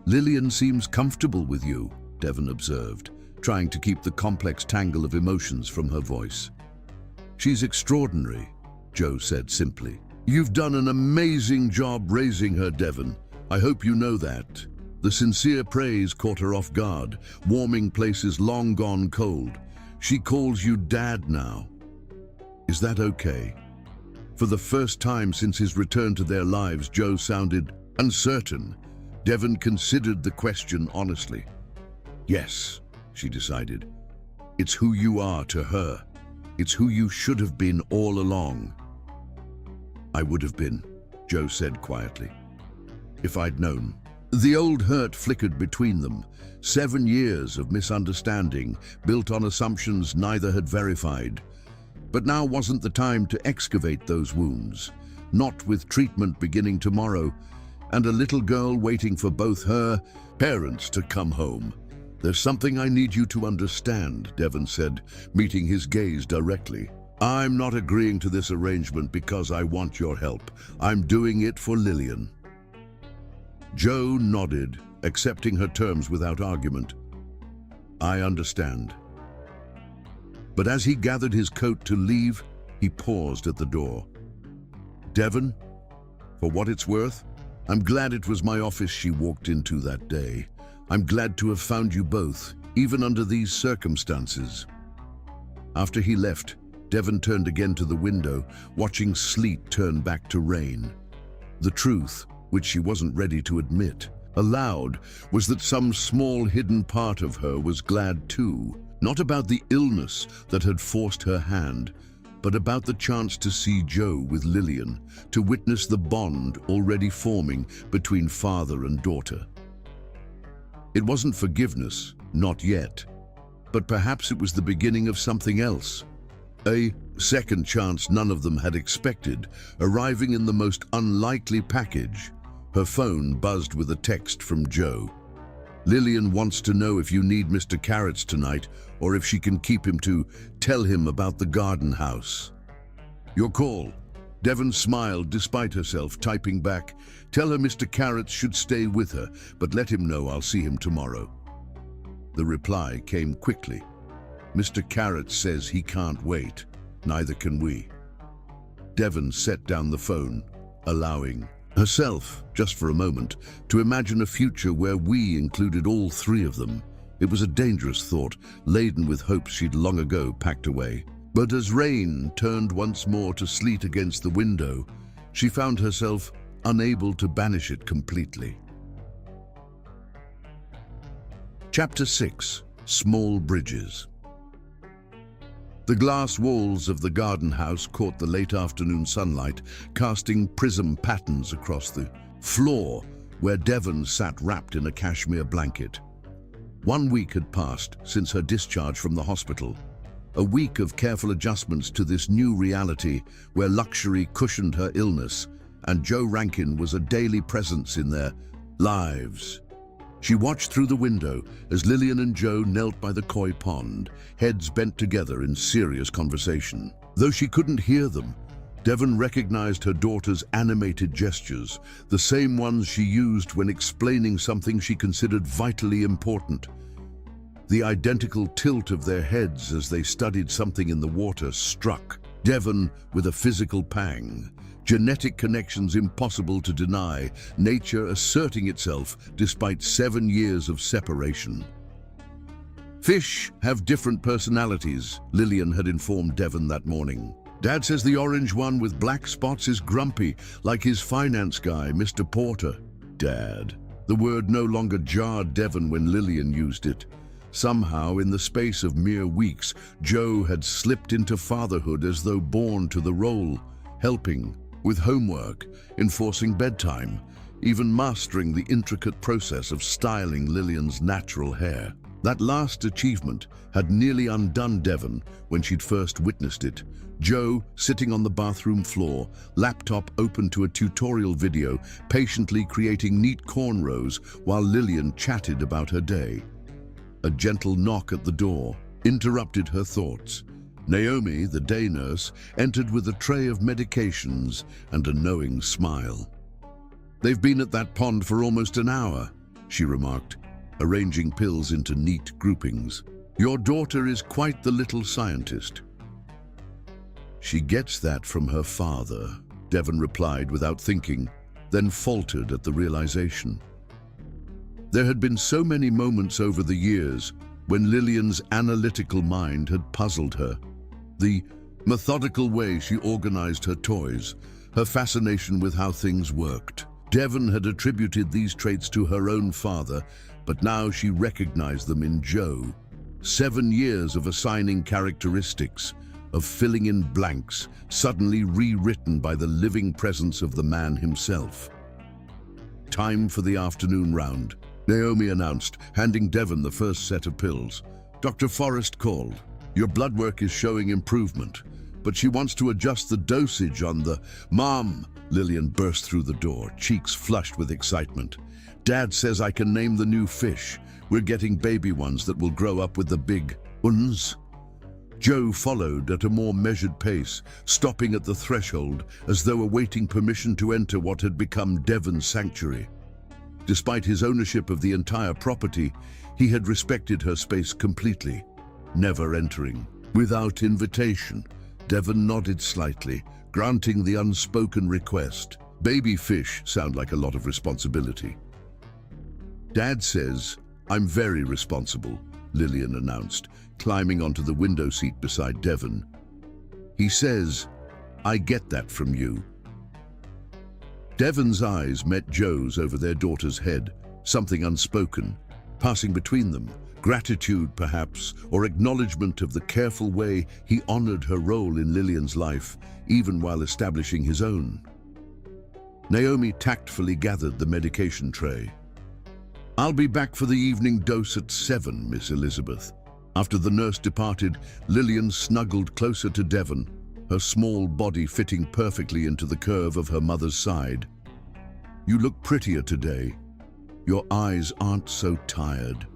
[SPEAKER 1] "Lillian seems comfortable with you," Devon observed, trying to keep the complex tangle of emotions from her voice. "She's extraordinary," Joe said simply. "You've done an amazing job raising her, Devon. I hope you know that." The sincere praise caught her off guard, warming places long gone cold. "She calls you Dad now. Is that okay?" For the first time since his return to their lives, Joe sounded uncertain. Devon considered the question honestly. "Yes," she decided. "It's who you are to her. It's who you should have been all along." "I would have been," Joe said quietly, "if I'd known." The old hurt flickered between them. 7 years of misunderstanding, built on assumptions neither had verified. But now wasn't the time to excavate those wounds. Not with treatment beginning tomorrow, and a little girl waiting for both her parents to come home. "There's something I need you to understand," Devon said, meeting his gaze directly. "I'm not agreeing to this arrangement because I want your help. I'm doing it for Lillian." Joe nodded, accepting her terms without argument. "I understand." But as he gathered his coat to leave, he paused at the door. "Devon, for what it's worth, I'm glad it was my office she walked into that day. I'm glad to have found you both, even under these circumstances." After he left, Devon turned again to the window, watching sleet turn back to rain. The truth, which she wasn't ready to admit aloud, was that some small hidden part of her was glad too. Not about the illness that had forced her hand, but about the chance to see Joe with Lillian, to witness the bond already forming between father and daughter. It wasn't forgiveness, not yet, but perhaps it was the beginning of something else. A second chance none of them had expected, arriving in the most unlikely package. Her phone buzzed with a text from Joe. "Lillian wants to know if you need Mr. Carrots tonight, or if she can keep him to tell him about the garden house." "Your call." Devon smiled despite herself, typing back, "Tell her Mr. Carrots should stay with her, but let him know I'll see him tomorrow." The reply came quickly. "Mr. Carrots says he can't wait. Neither can we." Devon set down the phone, allowing herself, just for a moment, to imagine a future where we included all three of them. It was a dangerous thought, laden with hopes she'd long ago packed away. But as rain turned once more to sleet against the window, she found herself unable to banish it completely. Chapter 6. Small Bridges. The glass walls of the garden house caught the late afternoon sunlight, casting prism patterns across the floor where Devon sat wrapped in a cashmere blanket. 1 week had passed since her discharge from the hospital. A week of careful adjustments to this new reality where luxury cushioned her illness, and Joe Rankin was a daily presence in their lives. She watched through the window as Lillian and Joe knelt by the koi pond, heads bent together in serious conversation. Though she couldn't hear them, Devon recognized her daughter's animated gestures, the same ones she used when explaining something she considered vitally important. The identical tilt of their heads as they studied something in the water struck Devon with a physical pang. Genetic connections impossible to deny, nature asserting itself despite 7 years of separation. Fish have different personalities, Lillian had informed Devon that morning. Dad says the orange one with black spots is grumpy, like his finance guy, Mr. Porter. Dad. The word no longer jarred Devon when Lillian used it. Somehow, in the space of mere weeks, Joe had slipped into fatherhood as though born to the role, helping with homework, enforcing bedtime, even mastering the intricate process of styling Lillian's natural hair. That last achievement had nearly undone Devon when she'd first witnessed it. Joe, sitting on the bathroom floor, laptop open to a tutorial video, patiently creating neat cornrows while Lillian chatted about her day. A gentle knock at the door interrupted her thoughts. Naomi, the day nurse, entered with a tray of medications and a knowing smile. "They've been at that pond for almost an hour," she remarked, arranging pills into neat groupings. "Your daughter is quite the little scientist." "She gets that from her father," Devon replied without thinking, then faltered at the realization. There had been so many moments over the years when Lillian's analytical mind had puzzled her. The methodical way she organized her toys, her fascination with how things worked. Devon had attributed these traits to her own father, but now she recognized them in Joe. 7 years of assigning characteristics, of filling in blanks, suddenly rewritten by the living presence of the man himself. "Time for the afternoon round," Naomi announced, handing Devon the first set of pills. "Dr. Forrest called. Your blood work is showing improvement, but she wants to adjust the dosage on the—" "Mom!" Lillian burst through the door, cheeks flushed with excitement. "Dad says I can name the new fish. We're getting baby ones that will grow up with the big uns." Joe followed at a more measured pace, stopping at the threshold as though awaiting permission to enter what had become Devon's sanctuary. Despite his ownership of the entire property, he had respected her space completely, never entering. Without invitation, Devon nodded slightly, granting the unspoken request. "Baby fish sound like a lot of responsibility." "Dad says I'm very responsible," Lillian announced, climbing onto the window seat beside Devon. "He says, I get that from you." Devon's eyes met Joe's over their daughter's head, something unspoken, passing between them. Gratitude, perhaps, or acknowledgement of the careful way he honored her role in Lillian's life, even while establishing his own. Naomi tactfully gathered the medication tray. "I'll be back for the evening dose at 7, Miss Elizabeth." After the nurse departed, Lillian snuggled closer to Devon, her small body fitting perfectly into the curve of her mother's side. "You look prettier today. Your eyes aren't so tired."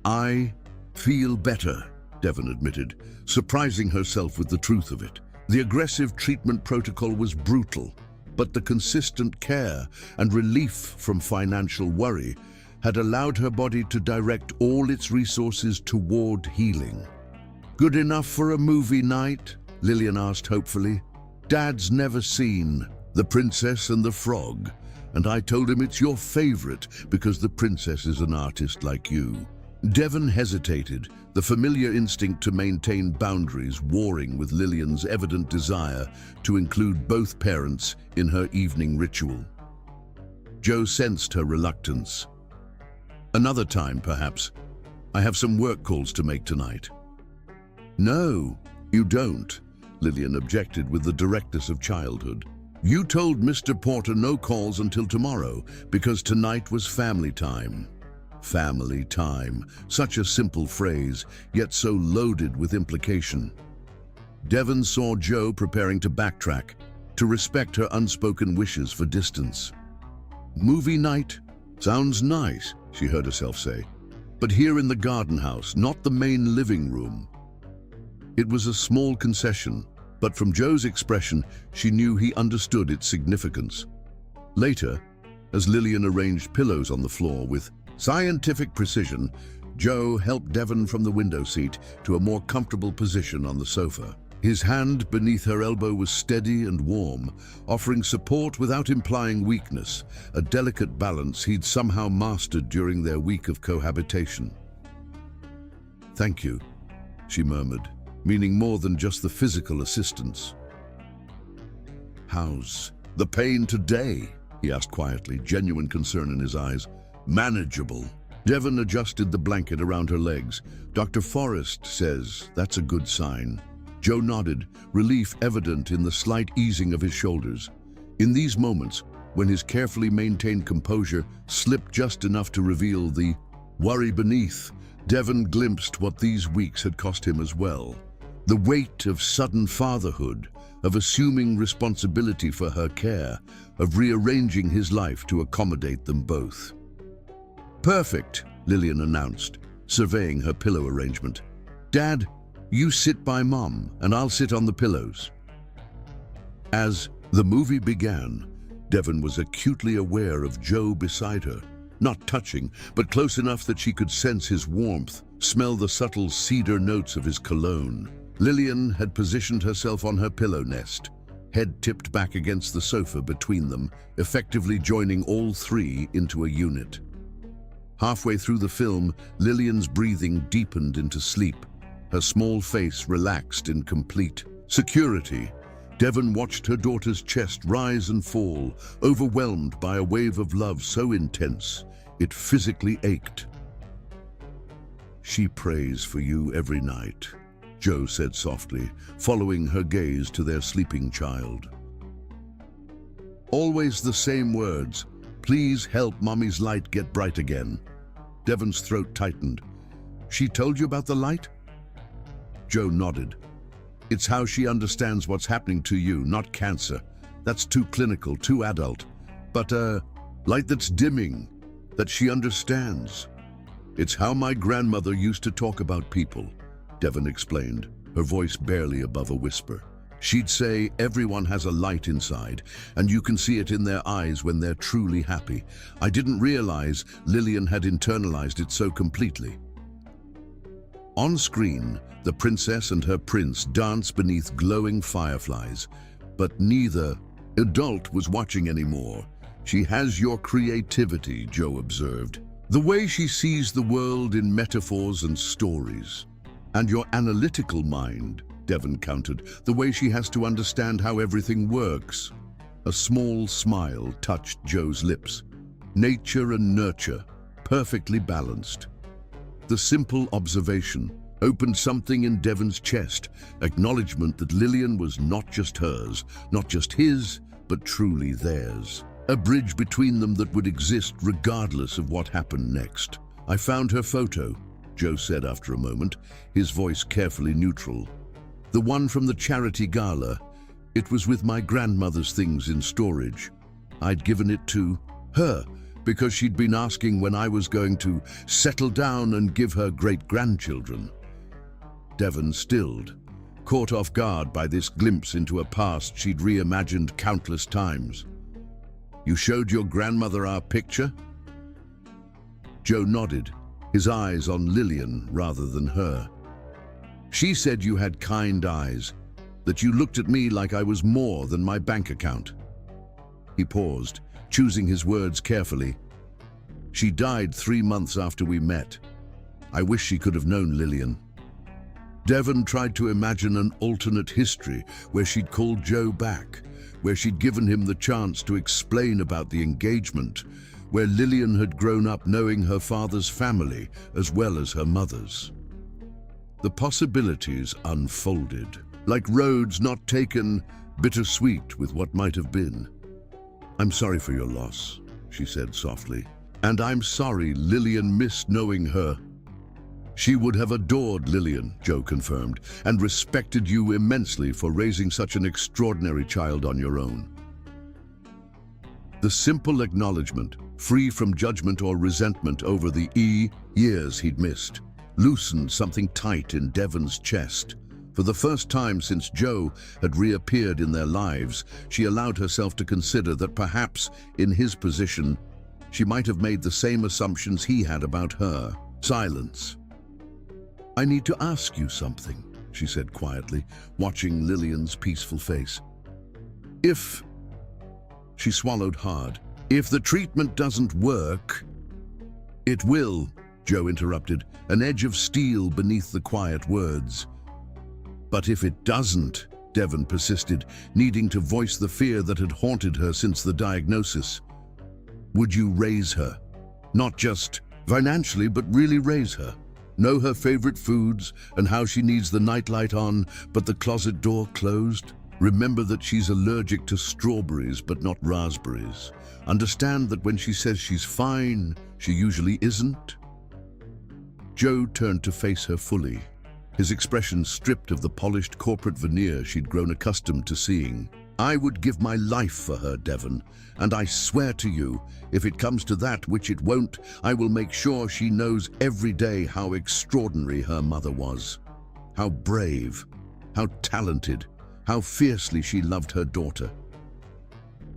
[SPEAKER 1] "I feel better," Devon admitted, surprising herself with the truth of it. The aggressive treatment protocol was brutal, but the consistent care and relief from financial worry had allowed her body to direct all its resources toward healing. "Good enough for a movie night?" Lillian asked hopefully. "Dad's never seen The Princess and the Frog, and I told him it's your favorite because the princess is an artist like you." Devon hesitated, the familiar instinct to maintain boundaries warring with Lillian's evident desire to include both parents in her evening ritual. Joe sensed her reluctance. "Another time, perhaps. I have some work calls to make tonight." "No, you don't," Lillian objected with the directness of childhood. "You told Mr. Porter no calls until tomorrow because tonight was family time." Family time, such a simple phrase, yet so loaded with implication. Devon saw Joe preparing to backtrack, to respect her unspoken wishes for distance. "Movie night? Sounds nice," she heard herself say. "But here in the garden house, not the main living room." It was a small concession, but from Joe's expression, she knew he understood its significance. Later, as Lillian arranged pillows on the floor with scientific precision, Joe helped Devon from the window seat to a more comfortable position on the sofa. His hand beneath her elbow was steady and warm, offering support without implying weakness, a delicate balance he'd somehow mastered during their week of cohabitation. "Thank you," she murmured, meaning more than just the physical assistance. "How's the pain today?" he asked quietly, genuine concern in his eyes. "Manageable." Devon adjusted the blanket around her legs. "Dr. Forrest says that's a good sign." Joe nodded, relief evident in the slight easing of his shoulders. In these moments, when his carefully maintained composure slipped just enough to reveal the worry beneath, Devon glimpsed what these weeks had cost him as well. The weight of sudden fatherhood, of assuming responsibility for her care, of rearranging his life to accommodate them both. "Perfect," Lillian announced, surveying her pillow arrangement. "Dad, you sit by Mom, and I'll sit on the pillows." As the movie began, Devon was acutely aware of Joe beside her, not touching, but close enough that she could sense his warmth, smell the subtle cedar notes of his cologne. Lillian had positioned herself on her pillow nest, head tipped back against the sofa between them, effectively joining all three into a unit. Halfway through the film, Lillian's breathing deepened into sleep, her small face relaxed in complete security. Devon watched her daughter's chest rise and fall, overwhelmed by a wave of love so intense, it physically ached. "She prays for you every night," Joe said softly, following her gaze to their sleeping child. "Always the same words. Please help Mommy's light get bright again." Devon's throat tightened. "She told you about the light?" Joe nodded. "It's how she understands what's happening to you, not cancer. That's too clinical, too adult. But light that's dimming, that she understands. It's how my grandmother used to talk about people," Devon explained, her voice barely above a whisper. "She'd say everyone has a light inside, and you can see it in their eyes when they're truly happy. I didn't realize Lillian had internalized it so completely." On screen, the princess and her prince dance beneath glowing fireflies, but neither adult was watching anymore. "She has your creativity," Joe observed. "The way she sees the world in metaphors and stories. And your analytical mind," Devon countered, "the way she has to understand how everything works." A small smile touched Joe's lips. Nature and nurture, perfectly balanced. The simple observation opened something in Devon's chest, acknowledgement that Lillian was not just hers, not just his, but truly theirs. A bridge between them that would exist regardless of what happened next. "I found her photo," Joe said after a moment, his voice carefully neutral. "The one from the charity gala. It was with my grandmother's things in storage. I'd given it to her because she'd been asking when I was going to settle down and give her great-grandchildren." Devon stilled, caught off guard by this glimpse into a past she'd reimagined countless times. "You showed your grandmother our picture?" Joe nodded, his eyes on Lillian rather than her. "She said you had kind eyes, that you looked at me like I was more than my bank account." He paused, choosing his words carefully. "She died 3 months after we met. I wish she could have known Lillian." Devon tried to imagine an alternate history where she'd called Joe back, where she'd given him the chance to explain about the engagement, where Lillian had grown up knowing her father's family as well as her mother's. The possibilities unfolded, like roads not taken, bittersweet with what might have been. "I'm sorry for your loss," she said softly. "And I'm sorry Lillian missed knowing her." "She would have adored Lillian," Joe confirmed, "and respected you immensely for raising such an extraordinary child on your own." The simple acknowledgement, free from judgment or resentment over the years he'd missed, loosened something tight in Devon's chest. For the first time since Joe had reappeared in their lives, she allowed herself to consider that perhaps, in his position, she might have made the same assumptions he had about her. Silence. "I need to ask you something," she said quietly, watching Lillian's peaceful face. If... She swallowed hard. If the treatment doesn't work... It will, Joe interrupted, an edge of steel beneath the quiet words. But if it doesn't, Devon persisted, needing to voice the fear that had haunted her since the diagnosis. Would you raise her? Not just financially, but really raise her. Know her favorite foods and how she needs the nightlight on, but the closet door closed? Remember that she's allergic to strawberries, but not raspberries. Understand that when she says she's fine, she usually isn't? Joe turned to face her fully, his expression stripped of the polished corporate veneer she'd grown accustomed to seeing. I would give my life for her, Devon, and I swear to you, if it comes to that, which it won't, I will make sure she knows every day how extraordinary her mother was. How brave, how talented, how fiercely she loved her daughter.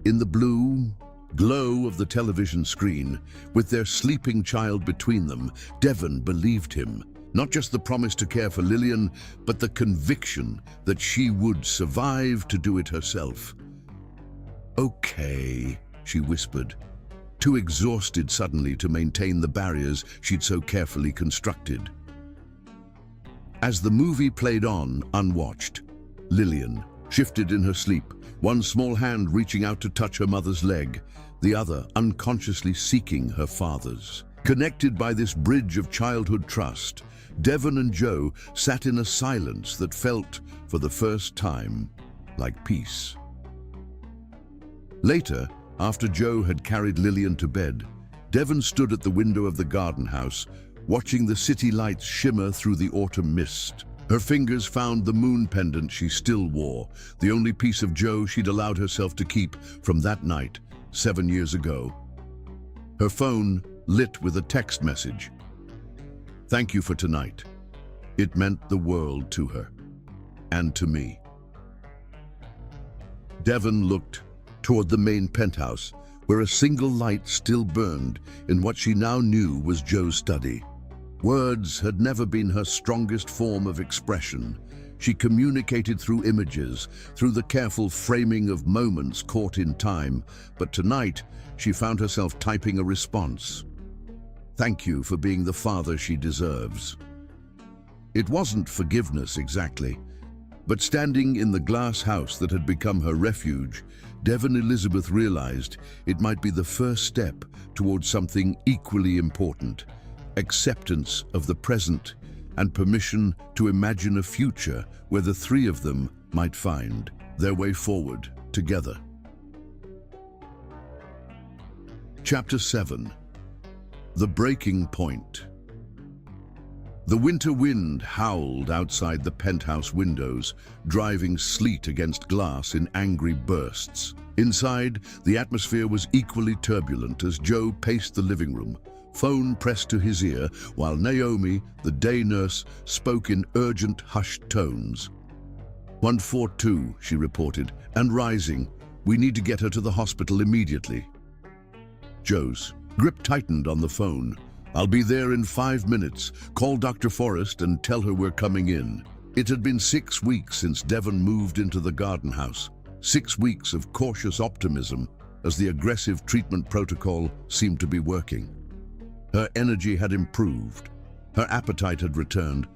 [SPEAKER 1] In the blue glow of the television screen, with their sleeping child between them, Devon believed him. Not just the promise to care for Lillian, but the conviction that she would survive to do it herself. Okay, she whispered, too exhausted suddenly to maintain the barriers she'd so carefully constructed. As the movie played on, unwatched, Lillian shifted in her sleep, one small hand reaching out to touch her mother's leg, the other unconsciously seeking her father's. Connected by this bridge of childhood trust, Devon and Joe sat in a silence that felt, for the first time, like peace. Later, after Joe had carried Lillian to bed, Devon stood at the window of the garden house, watching the city lights shimmer through the autumn mist. Her fingers found the moon pendant she still wore, the only piece of Joe she'd allowed herself to keep from that night, 7 years ago. Her phone lit with a text message. Thank you for tonight. It meant the world to her, and to me. Devon looked toward the main penthouse, where a single light still burned in what she now knew was Joe's study. Words had never been her strongest form of expression. She communicated through images, through the careful framing of moments caught in time, but tonight she found herself typing a response. Thank you for being the father she deserves. It wasn't forgiveness exactly, but standing in the glass house that had become her refuge, Devon Elizabeth realized it might be the first step towards something equally important: acceptance of the present and permission to imagine a future where the three of them might find their way forward together. Chapter 7. The Breaking Point. The winter wind howled outside the penthouse windows, driving sleet against glass in angry bursts. Inside, the atmosphere was equally turbulent as Joe paced the living room, phone pressed to his ear, while Naomi, the day nurse, spoke in urgent, hushed tones. 142, she reported, and rising. We need to get her to the hospital immediately. Joe's grip tightened on the phone. I'll be there in 5 minutes. Call Dr. Forrest and tell her we're coming in. It had been 6 weeks since Devon moved into the garden house. 6 weeks of cautious optimism as the aggressive treatment protocol seemed to be working. Her energy had improved, her appetite had returned,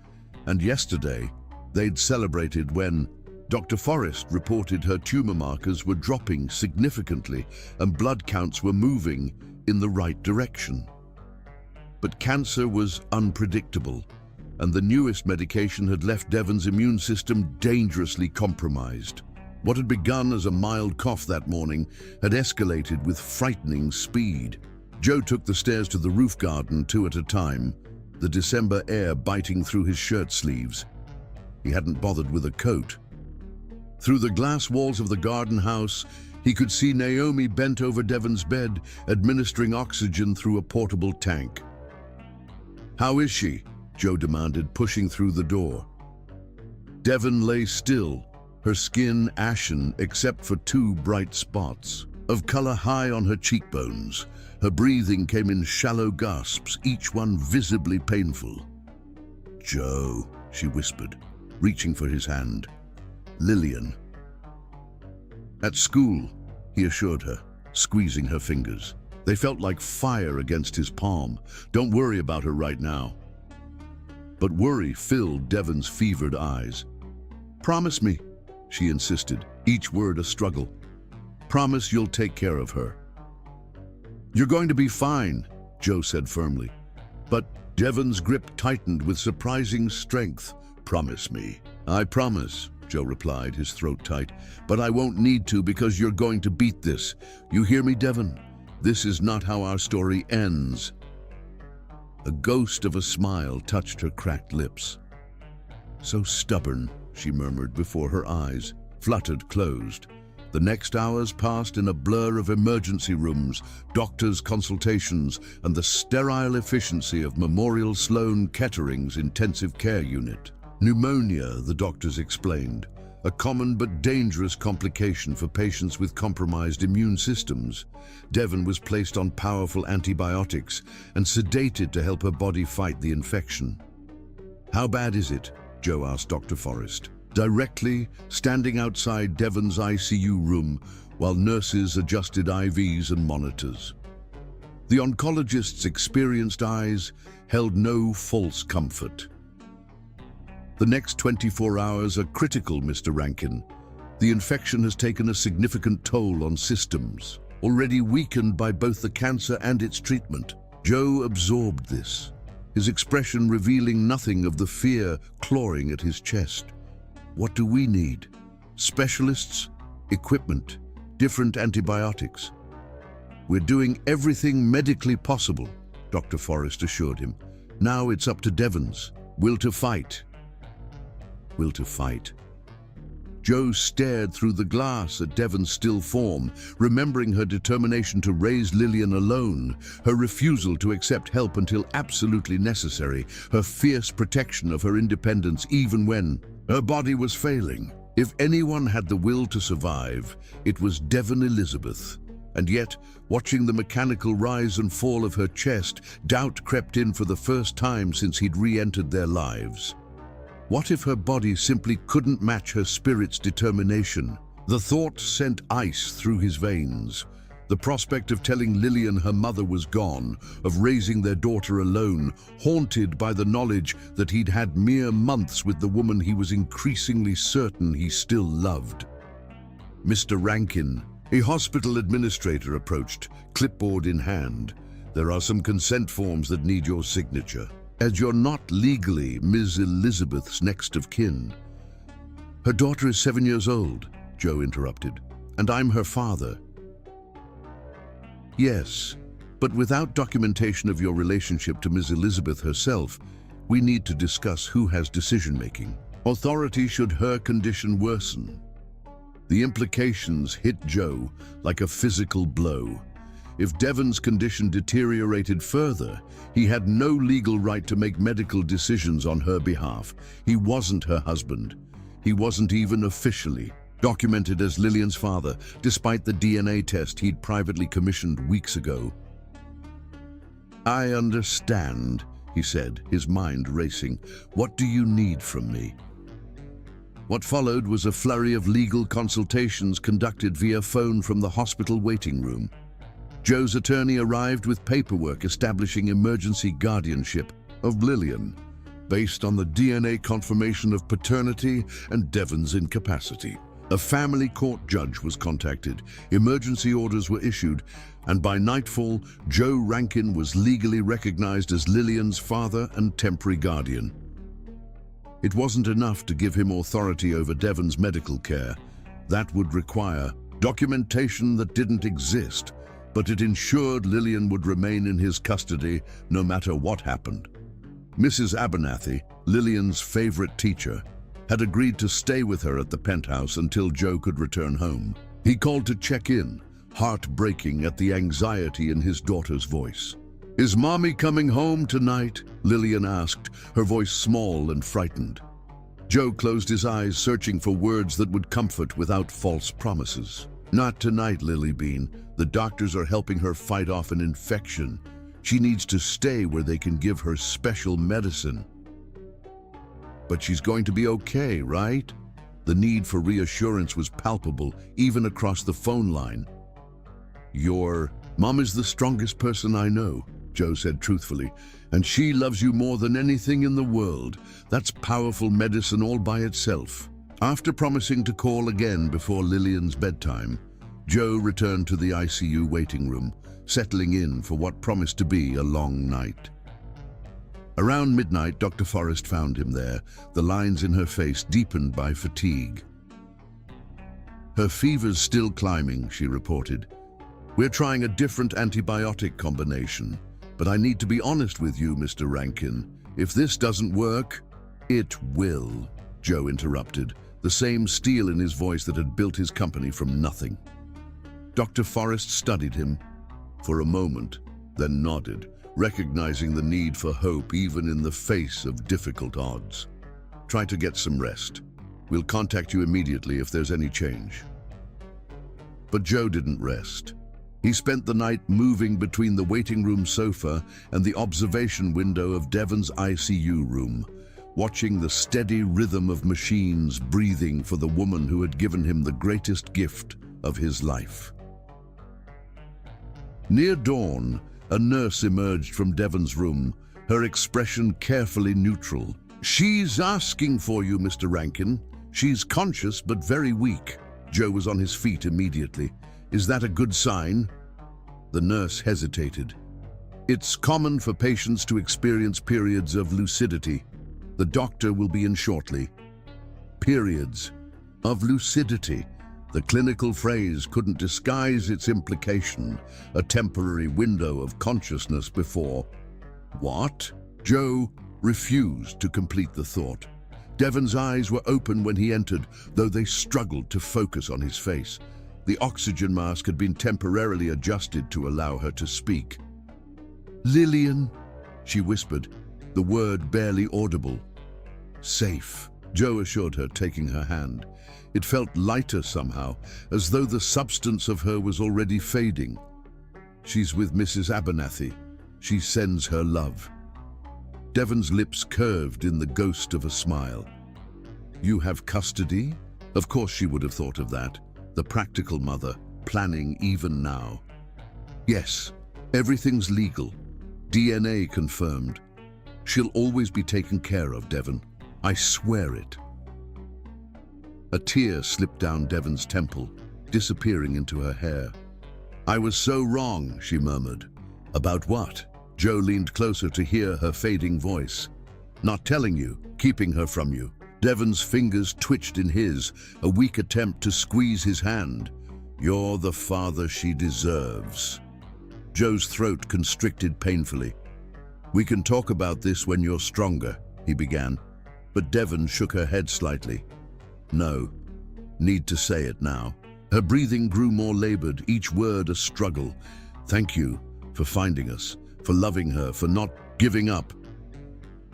[SPEAKER 1] and yesterday they'd celebrated when Dr. Forrest reported her tumor markers were dropping significantly and blood counts were moving in the right direction. But cancer was unpredictable, and the newest medication had left Devon's immune system dangerously compromised. What had begun as a mild cough that morning had escalated with frightening speed. Joe took the stairs to the roof garden 2 at a time, the December air biting through his shirt sleeves. He hadn't bothered with a coat. Through the glass walls of the garden house, he could see Naomi bent over Devon's bed, administering oxygen through a portable tank. How is she? Joe demanded, pushing through the door. Devon lay still, her skin ashen except for 2 bright spots of color high on her cheekbones. Her breathing came in shallow gasps, each one visibly painful. Joe, she whispered, reaching for his hand. Lillian. At school, he assured her, squeezing her fingers. They felt like fire against his palm. Don't worry about her right now. But worry filled Devon's fevered eyes. Promise me, she insisted, each word a struggle. Promise you'll take care of her. You're going to be fine, Joe said firmly. But Devon's grip tightened with surprising strength. Promise me. I promise, Joe replied, his throat tight. But I won't need to because you're going to beat this. You hear me, Devon? This is not how our story ends. A ghost of a smile touched her cracked lips. So stubborn, she murmured before her eyes fluttered closed. The next hours passed in a blur of emergency rooms, doctors' consultations, and the sterile efficiency of Memorial Sloan Kettering's intensive care unit. Pneumonia, the doctors explained, a common but dangerous complication for patients with compromised immune systems. Devon was placed on powerful antibiotics and sedated to help her body fight the infection. How bad is it? Joe asked Dr. Forrest, directly standing outside Devon's ICU room while nurses adjusted IVs and monitors. The oncologist's experienced eyes held no false comfort. The next 24 hours are critical, Mr. Rankin. The infection has taken a significant toll on systems, already weakened by both the cancer and its treatment. Joe absorbed this, his expression revealing nothing of the fear clawing at his chest. What do we need? Specialists, equipment, different antibiotics. We're doing everything medically possible, Dr. Forrest assured him. Now it's up to Devon's will to fight. Will to fight. Joe stared through the glass at Devon's still form, remembering her determination to raise Lillian alone, her refusal to accept help until absolutely necessary, her fierce protection of her independence even when her body was failing. If anyone had the will to survive, it was Devon Elizabeth. And yet, watching the mechanical rise and fall of her chest, doubt crept in for the first time since he'd re-entered their lives. What if her body simply couldn't match her spirit's determination? The thought sent ice through his veins. The prospect of telling Lillian her mother was gone, of raising their daughter alone, haunted by the knowledge that he'd had mere months with the woman he was increasingly certain he still loved. Mr. Rankin, a hospital administrator, approached, clipboard in hand. There are some consent forms that need your signature, as you're not legally Ms. Elizabeth's next of kin. Her daughter is 7 years old, Joe interrupted, and I'm her father. Yes, but without documentation of your relationship to Ms. Elizabeth herself, we need to discuss who has decision-making authority should her condition worsen. The implications hit Joe like a physical blow. If Devon's condition deteriorated further, he had no legal right to make medical decisions on her behalf. He wasn't her husband. He wasn't even officially documented as Lillian's father, despite the DNA test he'd privately commissioned weeks ago. I understand, he said, his mind racing. What do you need from me? What followed was a flurry of legal consultations conducted via phone from the hospital waiting room. Joe's attorney arrived with paperwork establishing emergency guardianship of Lillian, based on the DNA confirmation of paternity and Devon's incapacity. A family court judge was contacted, emergency orders were issued, and by nightfall, Joe Rankin was legally recognized as Lillian's father and temporary guardian. It wasn't enough to give him authority over Devon's medical care. That would require documentation that didn't exist, but it ensured Lillian would remain in his custody no matter what happened. Mrs. Abernathy, Lillian's favorite teacher, had agreed to stay with her at the penthouse until Joe could return home. He called to check in, heartbreaking at the anxiety in his daughter's voice. Is Mommy coming home tonight? Lillian asked, her voice small and frightened. Joe closed his eyes, searching for words that would comfort without false promises. Not tonight, Lily Bean. The doctors are helping her fight off an infection. She needs to stay where they can give her special medicine. But she's going to be okay, right? The need for reassurance was palpable, even across the phone line. Your mom is the strongest person I know, Joe said truthfully, and she loves you more than anything in the world. That's powerful medicine all by itself. After promising to call again before Lillian's bedtime, Joe returned to the ICU waiting room, settling in for what promised to be a long night. Around midnight, Dr. Forrest found him there, the lines in her face deepened by fatigue. Her fever's still climbing, she reported. We're trying a different antibiotic combination, but I need to be honest with you, Mr. Rankin. If this doesn't work, it will, Joe interrupted, the same steel in his voice that had built his company from nothing. Dr. Forrest studied him for a moment, then nodded, recognizing the need for hope even in the face of difficult odds. Try to get some rest. We'll contact you immediately if there's any change. But Joe didn't rest. He spent the night moving between the waiting room sofa and the observation window of Devon's ICU room, watching the steady rhythm of machines breathing for the woman who had given him the greatest gift of his life. Near dawn, a nurse emerged from Devon's room, her expression carefully neutral. She's asking for you, Mr. Rankin. She's conscious but very weak. Joe was on his feet immediately. Is that a good sign? The nurse hesitated. It's common for patients to experience periods of lucidity. The doctor will be in shortly. Periods of lucidity. The clinical phrase couldn't disguise its implication, a temporary window of consciousness before. What? Joe refused to complete the thought. Devon's eyes were open when he entered, though they struggled to focus on his face. The oxygen mask had been temporarily adjusted to allow her to speak. Lillian, she whispered, the word barely audible. Safe, Joe assured her, taking her hand. It felt lighter somehow, as though the substance of her was already fading. She's with Mrs. Abernathy. She sends her love. Devon's lips curved in the ghost of a smile. You have custody? Of course she would have thought of that. The practical mother, planning even now. Yes, everything's legal. DNA confirmed. She'll always be taken care of, Devon. I swear it. A tear slipped down Devon's temple, disappearing into her hair. I was so wrong, she murmured. About what? Joe leaned closer to hear her fading voice. Not telling you, keeping her from you. Devon's fingers twitched in his, a weak attempt to squeeze his hand. You're the father she deserves. Joe's throat constricted painfully. We can talk about this when you're stronger, he began, but Devon shook her head slightly. No, need to say it now. Her breathing grew more labored, each word a struggle. Thank you for finding us, for loving her, for not giving up.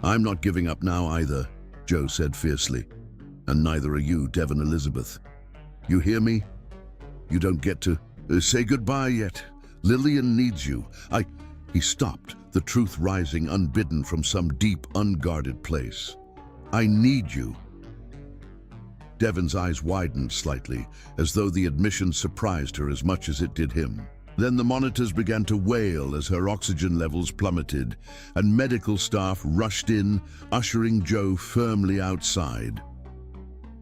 [SPEAKER 1] I'm not giving up now either, Joe said fiercely. And neither are you, Devon Elizabeth. You hear me? You don't get to say goodbye yet. Lillian needs you. He stopped, the truth rising unbidden from some deep, unguarded place. I need you. Devon's eyes widened slightly, as though the admission surprised her as much as it did him. Then the monitors began to wail as her oxygen levels plummeted, and medical staff rushed in, ushering Joe firmly outside.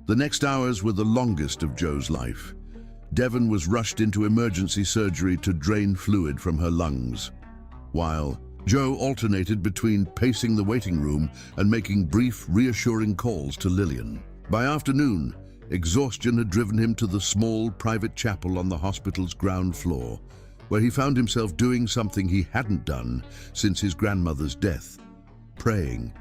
[SPEAKER 1] The next hours were the longest of Joe's life. Devon was rushed into emergency surgery to drain fluid from her lungs, while Joe alternated between pacing the waiting room and making brief, reassuring calls to Lillian. By afternoon, exhaustion had driven him to the small, private chapel on the hospital's ground floor, where he found himself doing something he hadn't done since his grandmother's death: praying.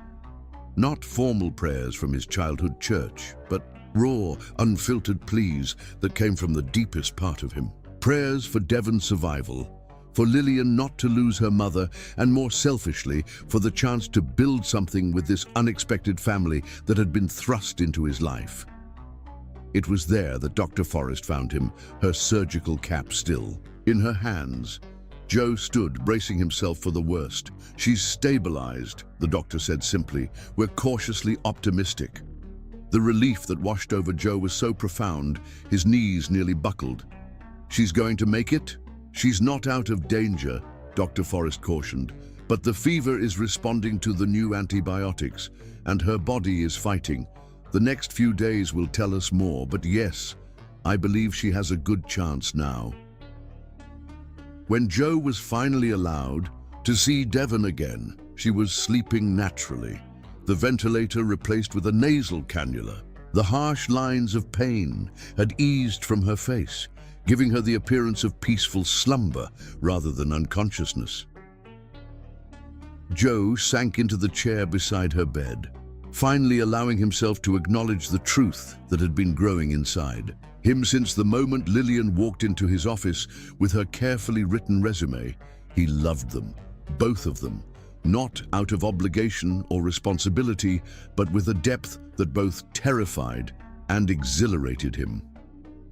[SPEAKER 1] Not formal prayers from his childhood church, but raw, unfiltered pleas that came from the deepest part of him. Prayers for Devon's survival, for Lillian not to lose her mother, and more selfishly, for the chance to build something with this unexpected family that had been thrust into his life. It was there that Dr. Forrest found him, her surgical cap still in her hands, Joe stood, bracing himself for the worst. "She's stabilized," the doctor said simply. "We're cautiously optimistic." The relief that washed over Joe was so profound, his knees nearly buckled. "She's going to make it?" "She's not out of danger," Dr. Forrest cautioned, "but the fever is responding to the new antibiotics, and her body is fighting. The next few days will tell us more, but yes, I believe she has a good chance now." When Joe was finally allowed to see Devon again, she was sleeping naturally, the ventilator replaced with a nasal cannula. The harsh lines of pain had eased from her face, giving her the appearance of peaceful slumber rather than unconsciousness. Joe sank into the chair beside her bed, finally allowing himself to acknowledge the truth that had been growing inside him since the moment Lillian walked into his office with her carefully written resume. He loved them, both of them, not out of obligation or responsibility, but with a depth that both terrified and exhilarated him.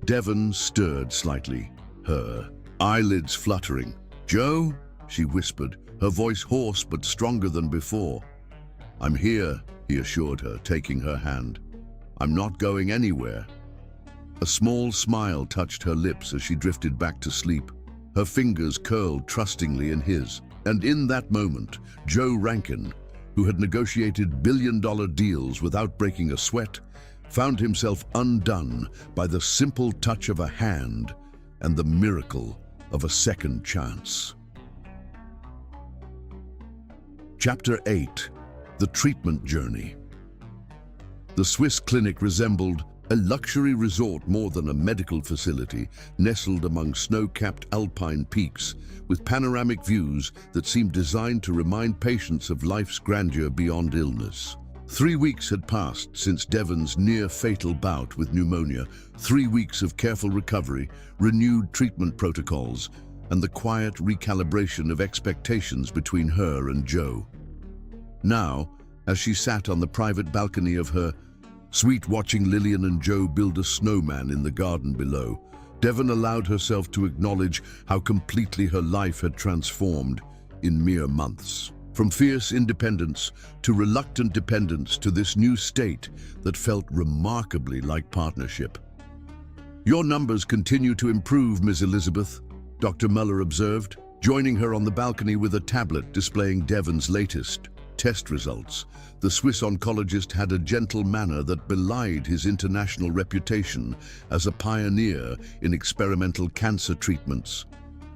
[SPEAKER 1] Devon stirred slightly, her eyelids fluttering. "Joe?" she whispered, her voice hoarse but stronger than before. "I'm here," he assured her, taking her hand. "I'm not going anywhere." A small smile touched her lips as she drifted back to sleep. Her fingers curled trustingly in his. And in that moment, Joe Rankin, who had negotiated billion-dollar deals without breaking a sweat, found himself undone by the simple touch of a hand and the miracle of a second chance. Chapter 8. The Treatment Journey. The Swiss clinic resembled a luxury resort more than a medical facility, nestled among snow-capped alpine peaks, with panoramic views that seemed designed to remind patients of life's grandeur beyond illness. 3 weeks had passed since Devon's near-fatal bout with pneumonia, 3 weeks of careful recovery, renewed treatment protocols, and the quiet recalibration of expectations between her and Joe. Now, as she sat on the private balcony of her suite watching Lillian and Joe build a snowman in the garden below, Devon allowed herself to acknowledge how completely her life had transformed in mere months. From fierce independence to reluctant dependence to this new state that felt remarkably like partnership. "Your numbers continue to improve, Ms. Elizabeth," Dr. Muller observed, joining her on the balcony with a tablet displaying Devon's latest test results. The Swiss oncologist had a gentle manner that belied his international reputation as a pioneer in experimental cancer treatments.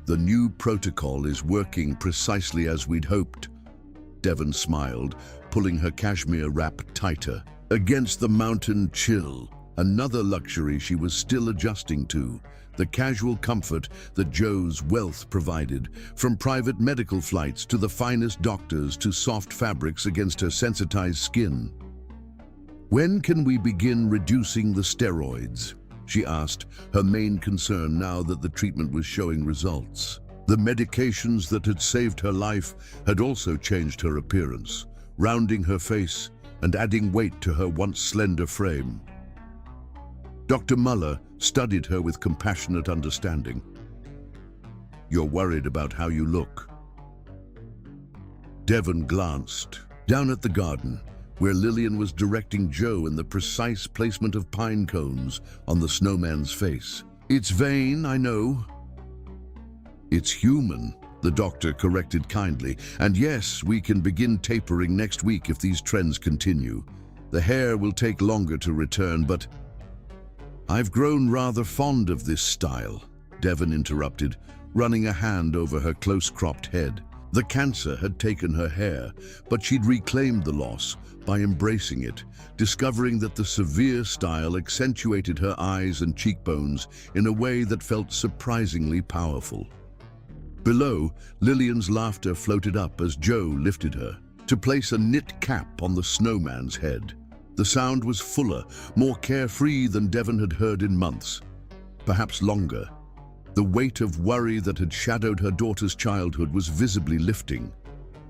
[SPEAKER 1] "The new protocol is working precisely as we'd hoped." Devon smiled, pulling her cashmere wrap tighter. Against the mountain chill, another luxury she was still adjusting to, the casual comfort that Joe's wealth provided, from private medical flights to the finest doctors to soft fabrics against her sensitized skin. "When can we begin reducing the steroids?" she asked, her main concern now that the treatment was showing results. The medications that had saved her life had also changed her appearance, rounding her face and adding weight to her once slender frame. Dr. Muller studied her with compassionate understanding. "You're worried about how you look." Devon glanced down at the garden, where Lillian was directing Joe in the precise placement of pine cones on the snowman's face. "It's vain, I know." "It's human," the doctor corrected kindly. "And yes, we can begin tapering next week if these trends continue. The hair will take longer to return, but—" "I've grown rather fond of this style," Devon interrupted, running a hand over her close-cropped head. The cancer had taken her hair, but she'd reclaimed the loss by embracing it, discovering that the severe style accentuated her eyes and cheekbones in a way that felt surprisingly powerful. Below, Lillian's laughter floated up as Joe lifted her to place a knit cap on the snowman's head. The sound was fuller, more carefree than Devon had heard in months, perhaps longer. The weight of worry that had shadowed her daughter's childhood was visibly lifting,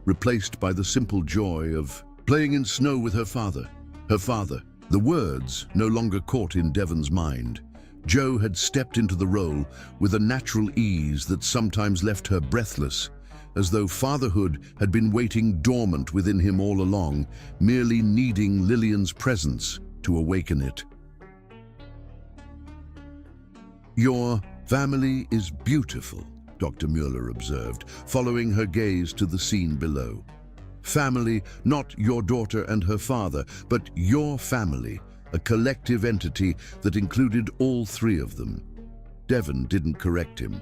[SPEAKER 1] replaced by the simple joy of playing in snow with her father. Her father. The words no longer caught in Devon's mind, Jo had stepped into the role with a natural ease that sometimes left her breathless, as though fatherhood had been waiting dormant within him all along, merely needing Lillian's presence to awaken it. "Your family is beautiful," Dr. Mueller observed, following her gaze to the scene below. "Family, not your daughter and her father, but your family, a collective entity that included all three of them." Devon didn't correct him.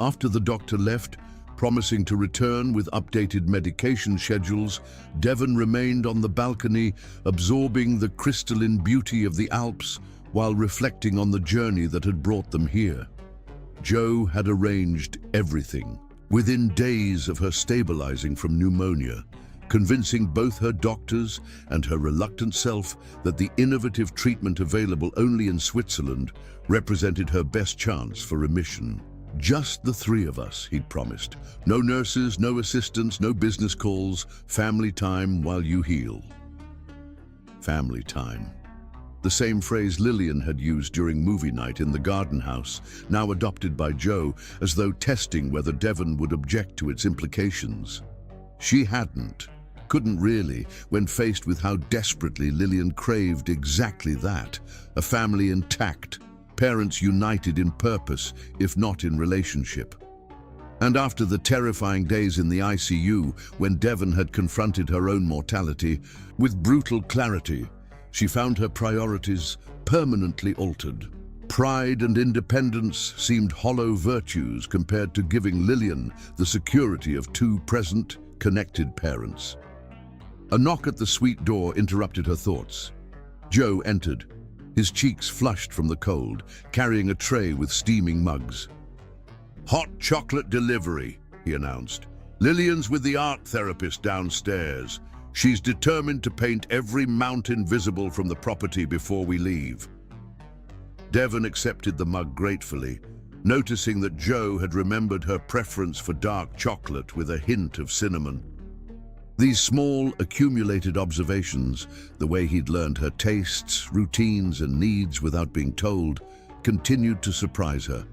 [SPEAKER 1] After the doctor left, promising to return with updated medication schedules, Devon remained on the balcony, absorbing the crystalline beauty of the Alps while reflecting on the journey that had brought them here. Jo had arranged everything, within days of her stabilizing from pneumonia, convincing both her doctors and her reluctant self that the innovative treatment available only in Switzerland represented her best chance for remission. "Just the three of us," he'd promised. "No nurses, no assistants, no business calls, family time while you heal." Family time. The same phrase Lillian had used during movie night in the garden house, now adopted by Jo, as though testing whether Devon would object to its implications. She couldn't really, when faced with how desperately Lillian craved exactly that, a family intact, parents united in purpose, if not in relationship. And after the terrifying days in the ICU, when Devon had confronted her own mortality, with brutal clarity, she found her priorities permanently altered. Pride and independence seemed hollow virtues compared to giving Lillian the security of two present, connected parents. A knock at the suite door interrupted her thoughts. Jo entered, his cheeks flushed from the cold, carrying a tray with steaming mugs. "Hot chocolate delivery," he announced. "Lillian's with the art therapist downstairs. She's determined to paint every mountain visible from the property before we leave." Devon accepted the mug gratefully, noticing that Jo had remembered her preference for dark chocolate with a hint of cinnamon. These small, accumulated observations, the way he'd learned her tastes, routines, and needs without being told, continued to surprise her.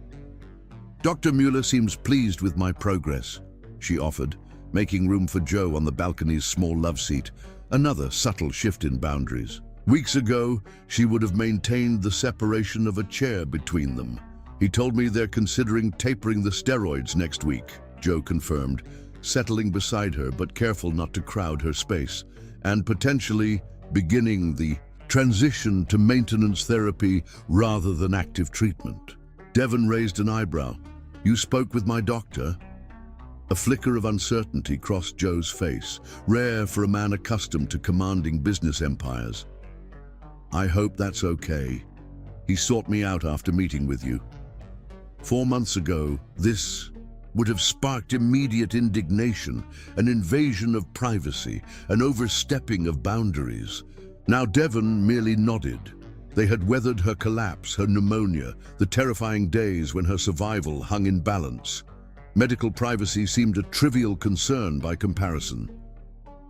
[SPEAKER 1] "Dr. Mueller seems pleased with my progress," she offered, making room for Jo on the balcony's small love seat, another subtle shift in boundaries. Weeks ago, she would have maintained the separation of a chair between them. "He told me they're considering tapering the steroids next week," Jo confirmed, settling beside her but careful not to crowd her space, "and potentially beginning the transition to maintenance therapy rather than active treatment." Devon raised an eyebrow. "You spoke with my doctor?" A flicker of uncertainty crossed Jo's face, rare for a man accustomed to commanding business empires. "I hope that's okay. He sought me out after meeting with you. 4 months ago, this would have sparked immediate indignation, an invasion of privacy, an overstepping of boundaries. Now Devon merely nodded. They had weathered her collapse, her pneumonia, the terrifying days when her survival hung in balance. Medical privacy seemed a trivial concern by comparison.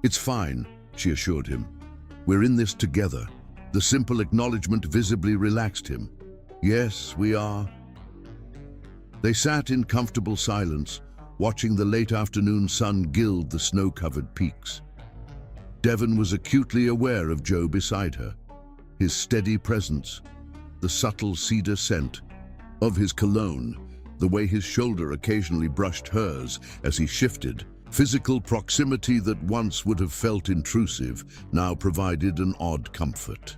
[SPEAKER 1] "It's fine," she assured him. "We're in this together." The simple acknowledgement visibly relaxed him. "Yes, we are." They sat in comfortable silence, watching the late afternoon sun gild the snow-covered peaks. Devon was acutely aware of Jo beside her, his steady presence, the subtle cedar scent of his cologne, the way his shoulder occasionally brushed hers as he shifted. Physical proximity that once would have felt intrusive now provided an odd comfort.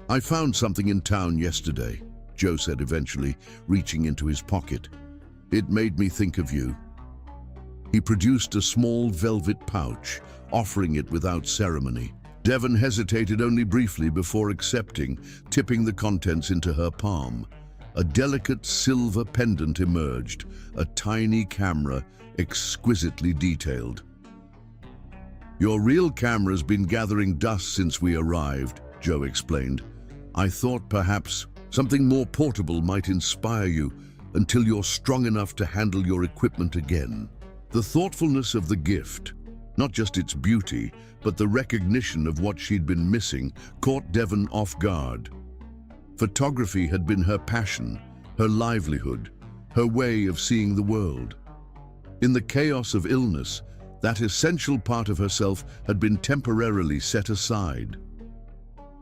[SPEAKER 1] "I found something in town yesterday," Jo said eventually, reaching into his pocket. "It made me think of you." He produced a small velvet pouch, offering it without ceremony. Devon hesitated only briefly before accepting, tipping the contents into her palm. A delicate silver pendant emerged, a tiny camera, exquisitely detailed. "Your real camera's been gathering dust since we arrived," Jo explained. "I thought perhaps something more portable might inspire you until you're strong enough to handle your equipment again." The thoughtfulness of the gift, not just its beauty, but the recognition of what she'd been missing, caught Devon off guard. Photography had been her passion, her livelihood, her way of seeing the world. In the chaos of illness, that essential part of herself had been temporarily set aside.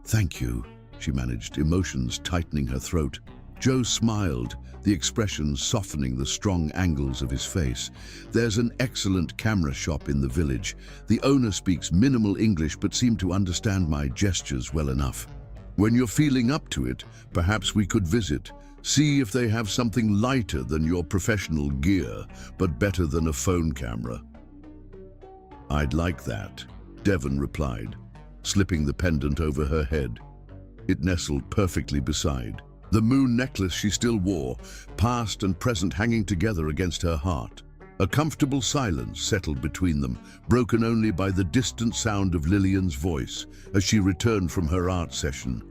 [SPEAKER 1] "Thank you," she managed, emotions tightening her throat. Joe smiled, the expression softening the strong angles of his face. "There's an excellent camera shop in the village. The owner speaks minimal English but seemed to understand my gestures well enough. When you're feeling up to it, perhaps we could visit. See if they have something lighter than your professional gear, but better than a phone camera." "I'd like that," Devon replied, slipping the pendant over her head. It nestled perfectly beside the moon necklace she still wore, past and present hanging together against her heart. A comfortable silence settled between them, broken only by the distant sound of Lillian's voice as she returned from her art session,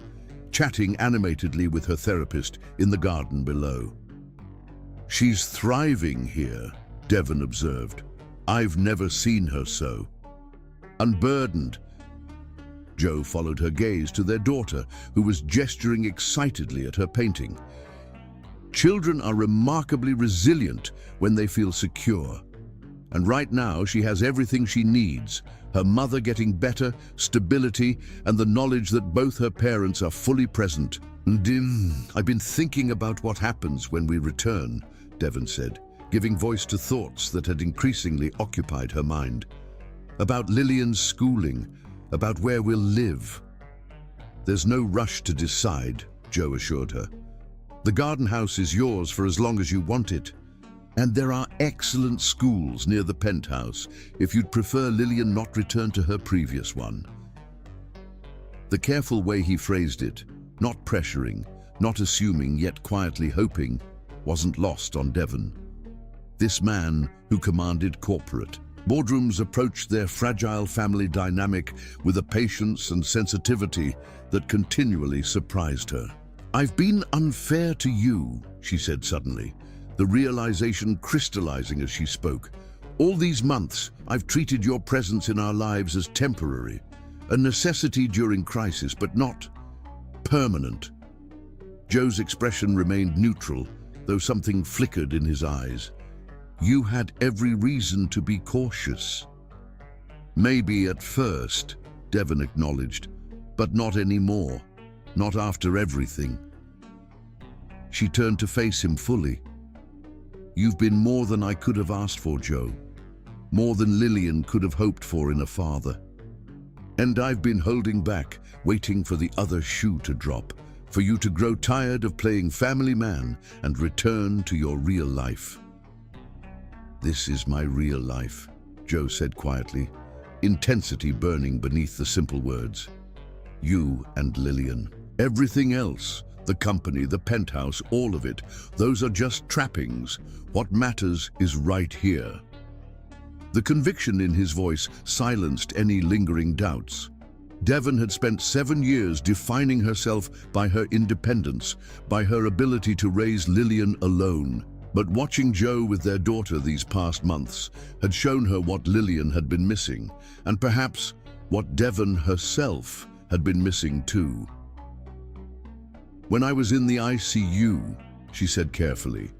[SPEAKER 1] chatting animatedly with her therapist in the garden below. "She's thriving here," Devon observed. "I've never seen her so unburdened." Joe followed her gaze to their daughter, who was gesturing excitedly at her painting. "Children are remarkably resilient when they feel secure. And right now she has everything she needs, her mother getting better, stability, and the knowledge that both her parents are fully present." "I've been thinking about what happens when we return," Devon said, giving voice to thoughts that had increasingly occupied her mind. "About Lillian's schooling, about where we'll live." "There's no rush to decide," Joe assured her. "The garden house is yours for as long as you want it. And there are excellent schools near the penthouse if you'd prefer Lillian not return to her previous one." The careful way he phrased it, not pressuring, not assuming yet quietly hoping, wasn't lost on Devon. This man who commanded corporate boardrooms approached their fragile family dynamic with a patience and sensitivity that continually surprised her. "I've been unfair to you," she said suddenly, the realization crystallizing as she spoke. "All these months, I've treated your presence in our lives as temporary, a necessity during crisis, but not permanent." Joe's expression remained neutral, though something flickered in his eyes. "You had every reason to be cautious." "Maybe at first," Devon acknowledged, "but not anymore. Not after everything." She turned to face him fully. "You've been more than I could have asked for, Joe. More than Lillian could have hoped for in a father. And I've been holding back, waiting for the other shoe to drop, for you to grow tired of playing family man and return to your real life." "This is my real life," Joe said quietly, intensity burning beneath the simple words. "You and Lillian. Everything else, the company, the penthouse, all of it, those are just trappings. What matters is right here." The conviction in his voice silenced any lingering doubts. Devon had spent 7 years defining herself by her independence, by her ability to raise Lillian alone. But watching Joe with their daughter these past months had shown her what Lillian had been missing, and perhaps what Devon herself had been missing too. "When I was in the ICU," she said carefully,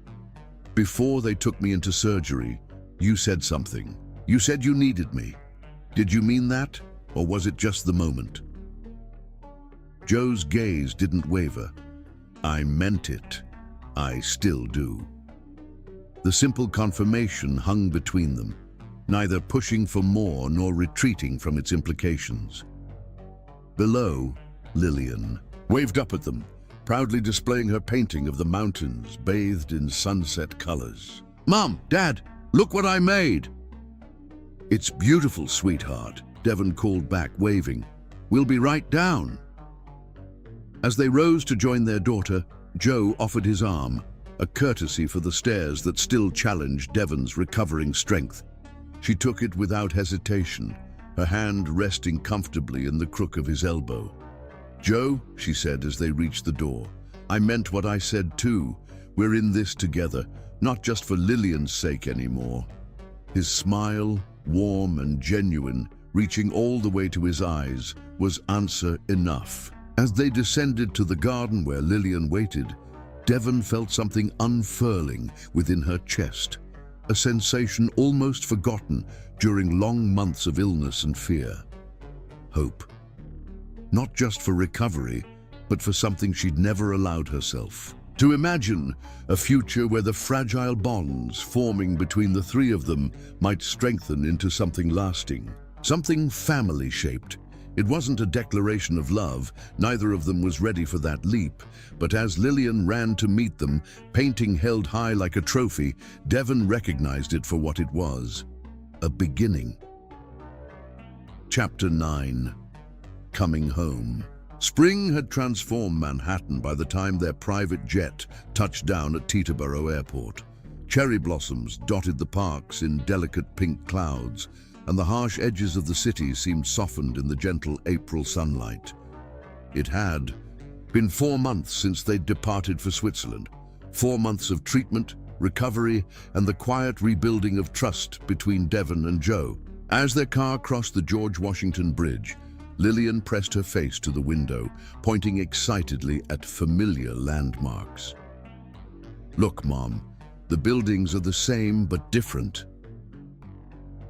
[SPEAKER 1] "before they took me into surgery, you said something. You said you needed me. Did you mean that, or was it just the moment?" Joe's gaze didn't waver. "I meant it. I still do." The simple confirmation hung between them, neither pushing for more nor retreating from its implications. Below, Lillian waved up at them, proudly displaying her painting of the mountains bathed in sunset colors. "Mom, Dad, look what I made!" "It's beautiful, sweetheart," Devon called back, waving. "We'll be right down." As they rose to join their daughter, Joe offered his arm, a courtesy for the stairs that still challenged Devon's recovering strength. She took it without hesitation, her hand resting comfortably in the crook of his elbow. "Joe," she said as they reached the door, "I meant what I said too. We're in this together, not just for Lillian's sake anymore." His smile, warm and genuine, reaching all the way to his eyes, was answer enough. As they descended to the garden where Lillian waited, Devon felt something unfurling within her chest, a sensation almost forgotten during long months of illness and fear. Hope. Not just for recovery, but for something she'd never allowed herself to imagine, a future where the fragile bonds forming between the three of them might strengthen into something lasting, something family-shaped. It wasn't a declaration of love, neither of them was ready for that leap, but as Lillian ran to meet them, painting held high like a trophy, Devon recognized it for what it was, a beginning. Chapter 9. Coming Home. Spring had transformed Manhattan by the time their private jet touched down at Teterboro Airport. Cherry blossoms dotted the parks in delicate pink clouds, and the harsh edges of the city seemed softened in the gentle April sunlight. It had been 4 months since they'd departed for Switzerland. 4 months of treatment, recovery, and the quiet rebuilding of trust between Devon and Joe. As their car crossed the George Washington Bridge, Lillian pressed her face to the window, pointing excitedly at familiar landmarks. "Look, Mom, the buildings are the same but different."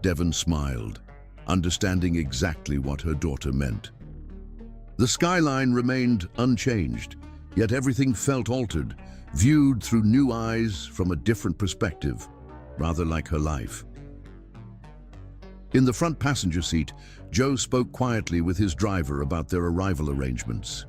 [SPEAKER 1] Devon smiled, understanding exactly what her daughter meant. The skyline remained unchanged, yet everything felt altered, viewed through new eyes from a different perspective, rather like her life. In the front passenger seat, Joe spoke quietly with his driver about their arrival arrangements.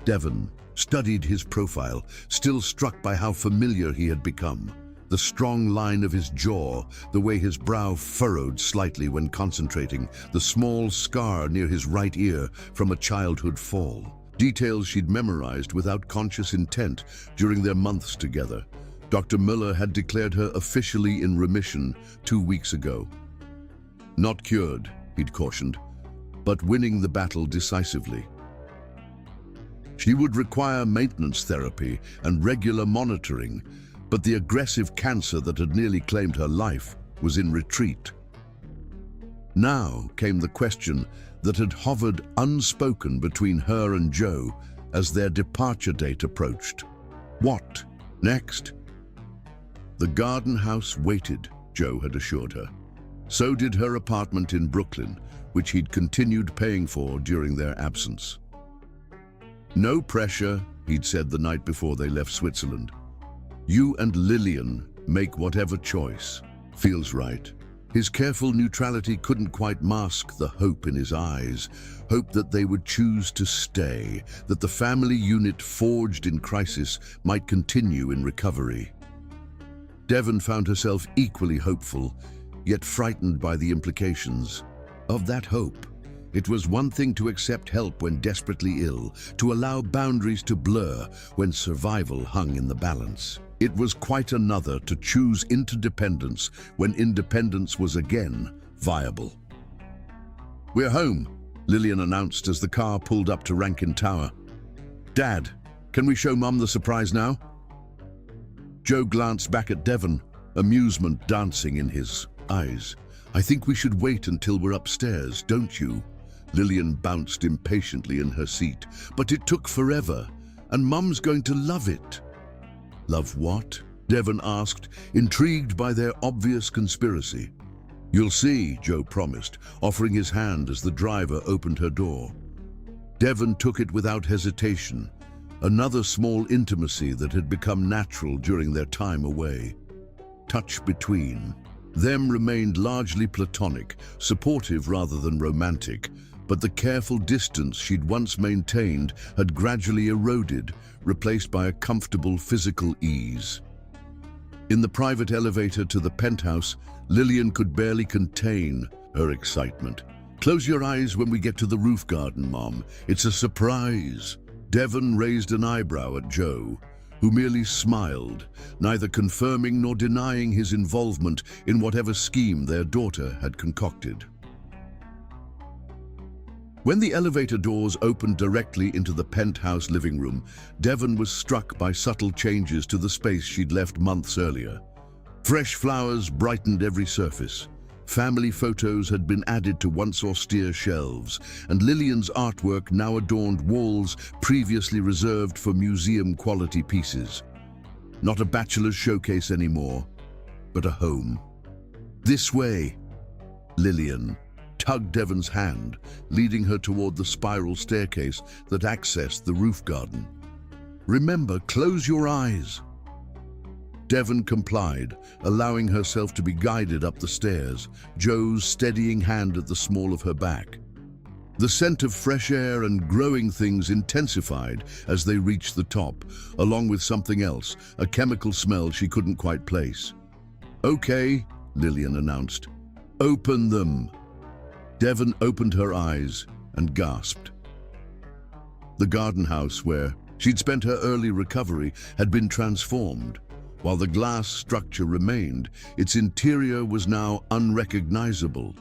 [SPEAKER 1] Devon studied his profile, still struck by how familiar he had become. The strong line of his jaw, the way his brow furrowed slightly when concentrating, the small scar near his right ear from a childhood fall. Details she'd memorized without conscious intent during their months together. Dr. Müller had declared her officially in remission 2 weeks ago. Not cured, he'd cautioned, but winning the battle decisively. She would require maintenance therapy and regular monitoring, but the aggressive cancer that had nearly claimed her life was in retreat. Now came the question that had hovered unspoken between her and Joe as their departure date approached. What next? The garden house waited, Joe had assured her. So did her apartment in Brooklyn, which he'd continued paying for during their absence. "No pressure," he'd said the night before they left Switzerland. "You and Lillian make whatever choice feels right." His careful neutrality couldn't quite mask the hope in his eyes, hope that they would choose to stay, that the family unit forged in crisis might continue in recovery. Devon found herself equally hopeful, yet frightened by the implications of that hope. It was one thing to accept help when desperately ill, to allow boundaries to blur when survival hung in the balance. It was quite another to choose interdependence when independence was again viable. "We're home," Lillian announced as the car pulled up to Rankin Tower. "Dad, can we show Mum the surprise now?" Joe glanced back at Devon, amusement dancing in his eyes. "I think we should wait until we're upstairs, don't you?" Lillian bounced impatiently in her seat. "But it took forever, and Mum's going to love it." "Love what?" Devon asked, intrigued by their obvious conspiracy. "You'll see," Joe promised, offering his hand as the driver opened her door. Devon took it without hesitation, another small intimacy that had become natural during their time away. Touch between them remained largely platonic, supportive rather than romantic, but the careful distance she'd once maintained had gradually eroded, replaced by a comfortable physical ease. In the private elevator to the penthouse, Lillian could barely contain her excitement. "Close your eyes when we get to the roof garden, Mom. It's a surprise." Devon raised an eyebrow at Joe, who merely smiled, neither confirming nor denying his involvement in whatever scheme their daughter had concocted. When the elevator doors opened directly into the penthouse living room, Devon was struck by subtle changes to the space she'd left months earlier. Fresh flowers brightened every surface. Family photos had been added to once austere shelves, and Lillian's artwork now adorned walls previously reserved for museum-quality pieces. Not a bachelor's showcase anymore, but a home. "This way." Lillian tugged Devon's hand, leading her toward the spiral staircase that accessed the roof garden. "Remember, close your eyes." Devon complied, allowing herself to be guided up the stairs, Joe's steadying hand at the small of her back. The scent of fresh air and growing things intensified as they reached the top, along with something else, a chemical smell she couldn't quite place. "Okay," Lillian announced. "Open them." Devon opened her eyes and gasped. The garden house where she'd spent her early recovery had been transformed. While the glass structure remained, its interior was now unrecognizable.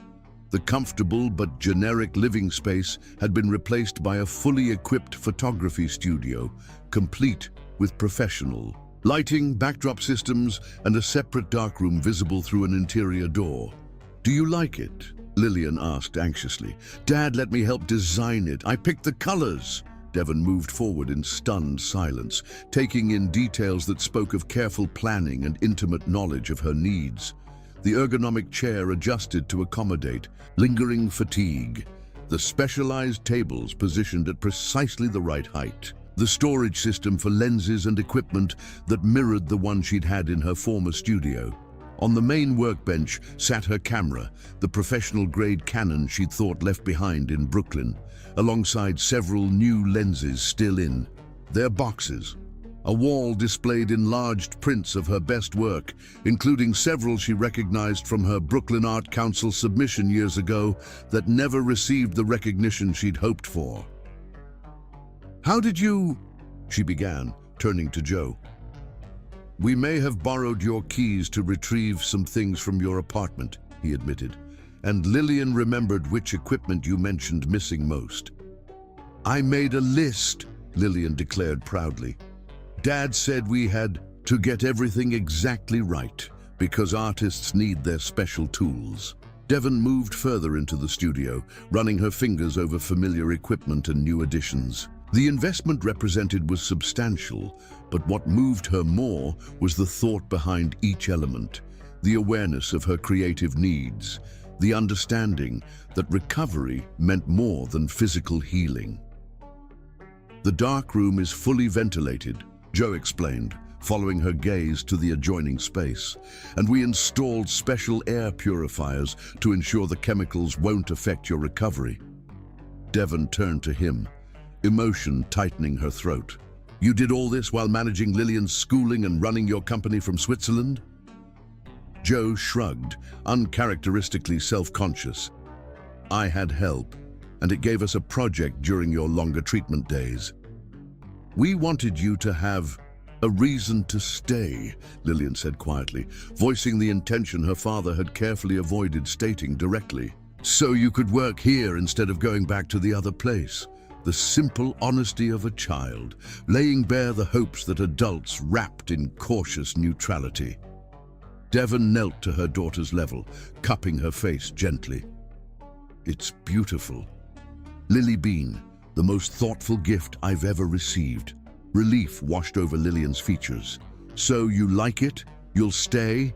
[SPEAKER 1] The comfortable but generic living space had been replaced by a fully equipped photography studio, complete with professional lighting, backdrop systems, and a separate darkroom visible through an interior door. "Do you like it?" Lillian asked anxiously. "Dad let me help design it. I picked the colors." Devon moved forward in stunned silence, taking in details that spoke of careful planning and intimate knowledge of her needs. The ergonomic chair adjusted to accommodate lingering fatigue, the specialized tables positioned at precisely the right height, the storage system for lenses and equipment that mirrored the one she'd had in her former studio. On the main workbench sat her camera, the professional-grade Canon she'd thought left behind in Brooklyn, alongside several new lenses still in their boxes. A wall displayed enlarged prints of her best work, including several she recognized from her Brooklyn Art Council submission years ago that never received the recognition she'd hoped for. "How did you—" she began, turning to Joe. "We may have borrowed your keys to retrieve some things from your apartment," he admitted, and Lillian remembered which equipment you mentioned missing most. "I made a list," Lillian declared proudly. "Dad said we had to get everything exactly right, because artists need their special tools." Devon moved further into the studio, running her fingers over familiar equipment and new additions. The investment represented was substantial, but what moved her more was the thought behind each element, the awareness of her creative needs, the understanding that recovery meant more than physical healing. "The dark room is fully ventilated," Joe explained, following her gaze to the adjoining space, "and we installed special air purifiers to ensure the chemicals won't affect your recovery." Devon turned to him, emotion tightening her throat. "You did all this while managing Lillian's schooling and running your company from Switzerland?" Joe shrugged, uncharacteristically self-conscious. "I had help, and it gave us a project during your longer treatment days. We wanted you to have a reason to stay," Lillian said quietly, voicing the intention her father had carefully avoided stating directly. "So you could work here instead of going back to the other place." The simple honesty of a child, laying bare the hopes that adults wrapped in cautious neutrality. Devon knelt to her daughter's level, cupping her face gently. "It's beautiful. Lily Bean, the most thoughtful gift I've ever received." Relief washed over Lillian's features. "So you like it? You'll stay?"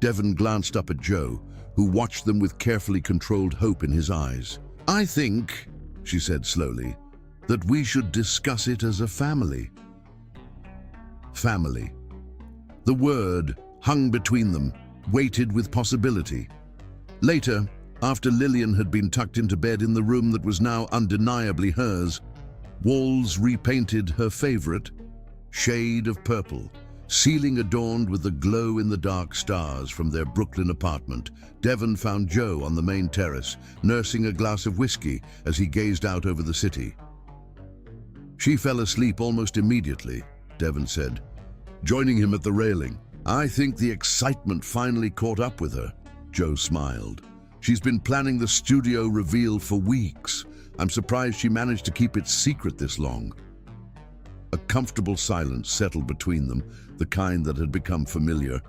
[SPEAKER 1] Devon glanced up at Joe, who watched them with carefully controlled hope in his eyes. "I think," she said slowly, "that we should discuss it as a family." Family. The word hung between them, weighted with possibility. Later, after Lillian had been tucked into bed in the room that was now undeniably hers, walls repainted her favorite shade of purple, ceiling adorned with the glow-in-the-dark stars from their Brooklyn apartment, Devon found Joe on the main terrace, nursing a glass of whiskey as he gazed out over the city. "She fell asleep almost immediately," Devon said, joining him at the railing. "I think the excitement finally caught up with her." Joe smiled. "She's been planning the studio reveal for weeks. I'm surprised she managed to keep it secret this long." A comfortable silence settled between them, the kind that had become familiar.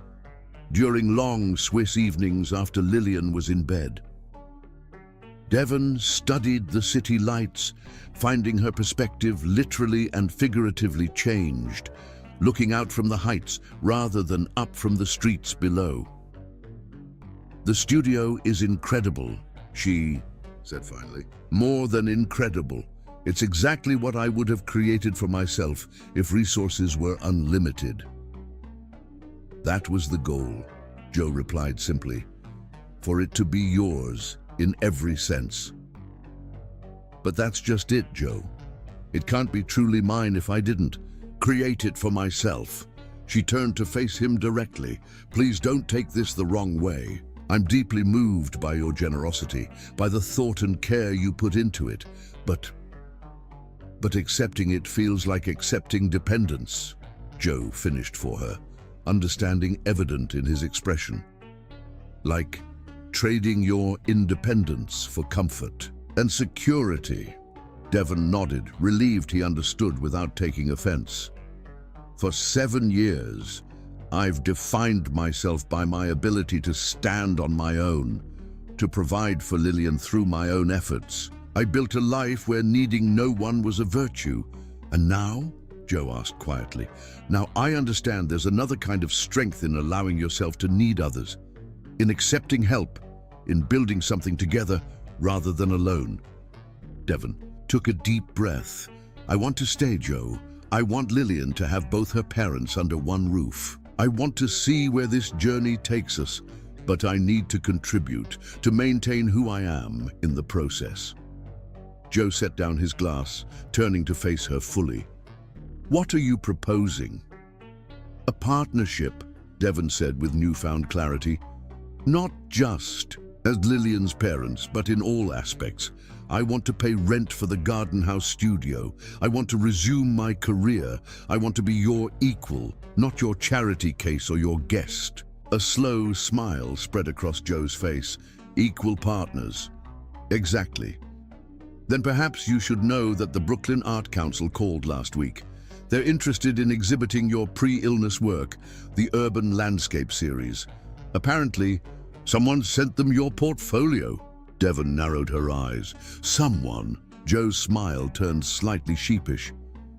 [SPEAKER 1] during long Swiss evenings after Lillian was in bed. Devon studied the city lights, finding her perspective literally and figuratively changed, looking out from the heights rather than up from the streets below. "The studio is incredible," she said finally. "More than incredible. It's exactly what I would have created for myself if resources were unlimited." "That was the goal," Joe replied simply. "For it to be yours in every sense." "But that's just it, Joe. It can't be truly mine if I didn't create it for myself." She turned to face him directly. "Please don't take this the wrong way. I'm deeply moved by your generosity, by the thought and care you put into it, but accepting it feels like accepting dependence," Joe finished for her, understanding evident in his expression. "Like trading your independence for comfort and security." Devon nodded, relieved he understood without taking offense. "For 7 years, I've defined myself by my ability to stand on my own, to provide for Lillian through my own efforts. I built a life where needing no one was a virtue. And now?" Joe asked quietly. "Now I understand there's another kind of strength in allowing yourself to need others, in accepting help, in building something together rather than alone." Devon took a deep breath. "I want to stay, Joe. I want Lillian to have both her parents under one roof. I want to see where this journey takes us, but I need to contribute, to maintain who I am in the process." Joe set down his glass, turning to face her fully. "What are you proposing?" "A partnership," Devon said with newfound clarity. "Not just as Lillian's parents, but in all aspects. I want to pay rent for the Garden House studio. I want to resume my career. I want to be your equal, not your charity case or your guest." A slow smile spread across Joe's face. "Equal partners." "Exactly. Then perhaps you should know that the Brooklyn Art Council called last week. They're interested in exhibiting your pre-illness work, the Urban Landscape series. Apparently, someone sent them your portfolio." Devon narrowed her eyes. "Someone?" Joe's smile turned slightly sheepish.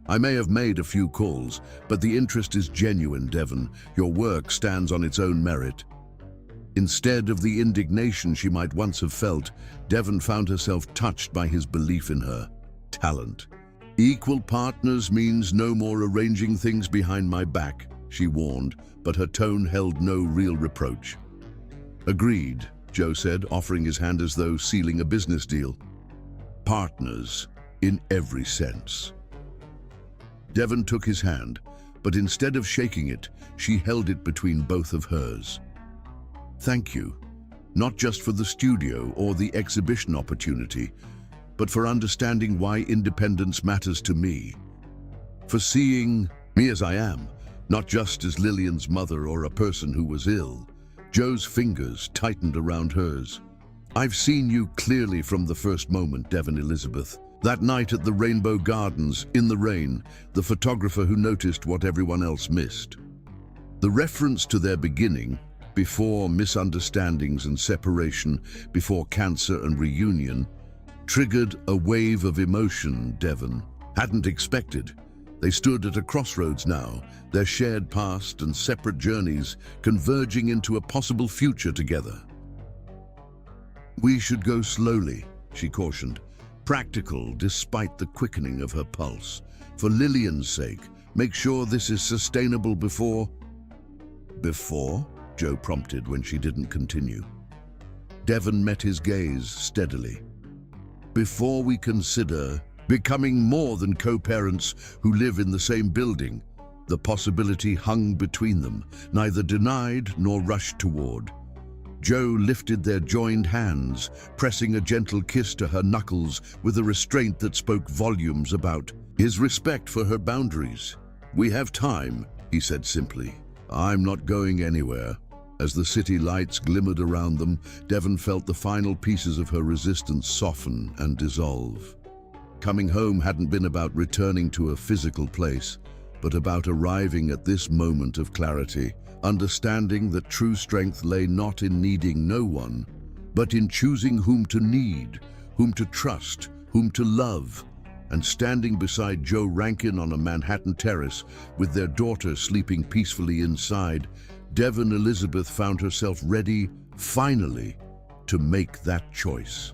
[SPEAKER 1] "I may have made a few calls, but the interest is genuine, Devon. Your work stands on its own merit." Instead of the indignation she might once have felt, Devon found herself touched by his belief in her talent. "Equal partners means no more arranging things behind my back," she warned, but her tone held no real reproach. "Agreed," Joe said, offering his hand as though sealing a business deal. "Partners, in every sense." Devon took his hand, but instead of shaking it, she held it between both of hers. "Thank you, not just for the studio or the exhibition opportunity, but for understanding why independence matters to me. For seeing me as I am, not just as Lillian's mother or a person who was ill." Joe's fingers tightened around hers. "I've seen you clearly from the first moment, Devon Elizabeth. That night at the Rainbow Gardens, in the rain, the photographer who noticed what everyone else missed. The reference to their beginning, before misunderstandings and separation, before cancer and reunion, triggered a wave of emotion Devon hadn't expected. They stood at a crossroads now, their shared past and separate journeys converging into a possible future together. "We should go slowly," she cautioned, practical despite the quickening of her pulse. "For Lillian's sake, make sure this is sustainable before—" "Before?" Joe prompted when she didn't continue. Devon met his gaze steadily. "Before we consider becoming more than co-parents who live in the same building." The possibility hung between them, neither denied nor rushed toward. Joe lifted their joined hands, pressing a gentle kiss to her knuckles with a restraint that spoke volumes about his respect for her boundaries. "We have time," he said simply. "I'm not going anywhere." As the city lights glimmered around them, Devon felt the final pieces of her resistance soften and dissolve. Coming home hadn't been about returning to a physical place, but about arriving at this moment of clarity, understanding that true strength lay not in needing no one, but in choosing whom to need, whom to trust, whom to love, and standing beside Joe Rankin on a Manhattan terrace with their daughter sleeping peacefully inside, Devon Elizabeth found herself ready, finally, to make that choice.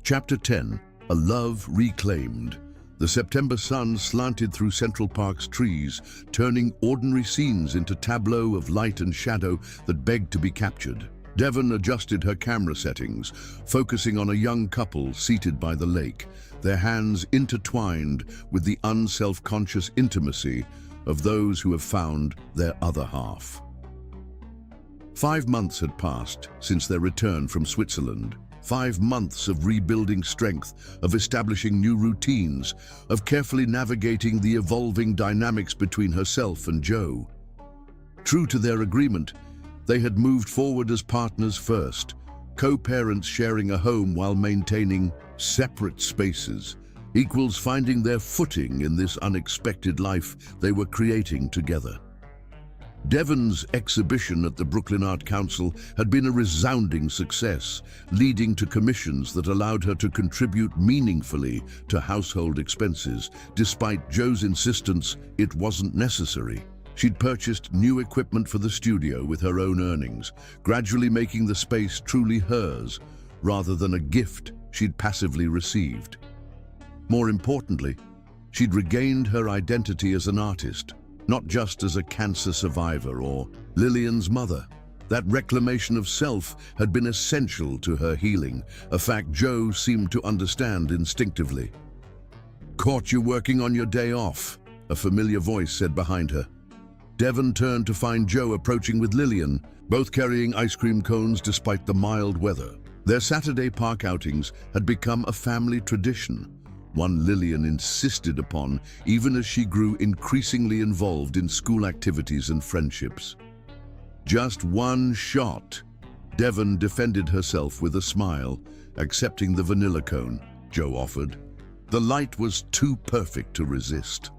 [SPEAKER 1] Chapter 10. A Love Reclaimed. The September sun slanted through Central Park's trees, turning ordinary scenes into tableaux of light and shadow that begged to be captured. Devon adjusted her camera settings, focusing on a young couple seated by the lake, their hands intertwined with the unself-conscious intimacy of those who have found their other half. 5 months had passed since their return from Switzerland. 5 months of rebuilding strength, of establishing new routines, of carefully navigating the evolving dynamics between herself and Joe. True to their agreement, they had moved forward as partners first, co-parents sharing a home while maintaining separate spaces, equals finding their footing in this unexpected life they were creating together. Devon's exhibition at the Brooklyn Art Council had been a resounding success, leading to commissions that allowed her to contribute meaningfully to household expenses, despite Joe's insistence it wasn't necessary. She'd purchased new equipment for the studio with her own earnings, gradually making the space truly hers, rather than a gift she'd passively received. More importantly, she'd regained her identity as an artist, not just as a cancer survivor or Lillian's mother. That reclamation of self had been essential to her healing, a fact Joe seemed to understand instinctively. "Caught you working on your day off," a familiar voice said behind her. Devon turned to find Joe approaching with Lillian, both carrying ice cream cones despite the mild weather. Their Saturday park outings had become a family tradition, one Lillian insisted upon even as she grew increasingly involved in school activities and friendships. "Just one shot." Devon defended herself with a smile, accepting the vanilla cone Joe offered. The light was too perfect to resist.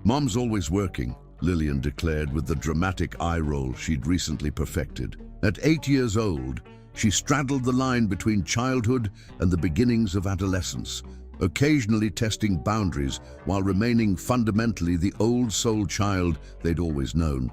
[SPEAKER 1] "Mom's always working," Lillian declared with the dramatic eye roll she'd recently perfected. At 8 years old, she straddled the line between childhood and the beginnings of adolescence, occasionally testing boundaries while remaining fundamentally the old soul child they'd always known.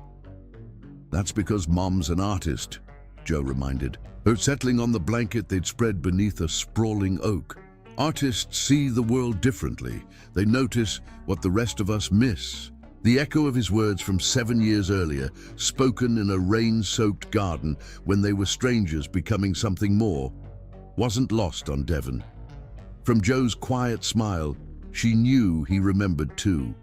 [SPEAKER 1] "That's because Mom's an artist," Joe reminded her, settling on the blanket they'd spread beneath a sprawling oak. "Artists see the world differently. They notice what the rest of us miss." The echo of his words from 7 years earlier, spoken in a rain-soaked garden when they were strangers becoming something more, wasn't lost on Devon. From Joe's quiet smile, she knew he remembered too.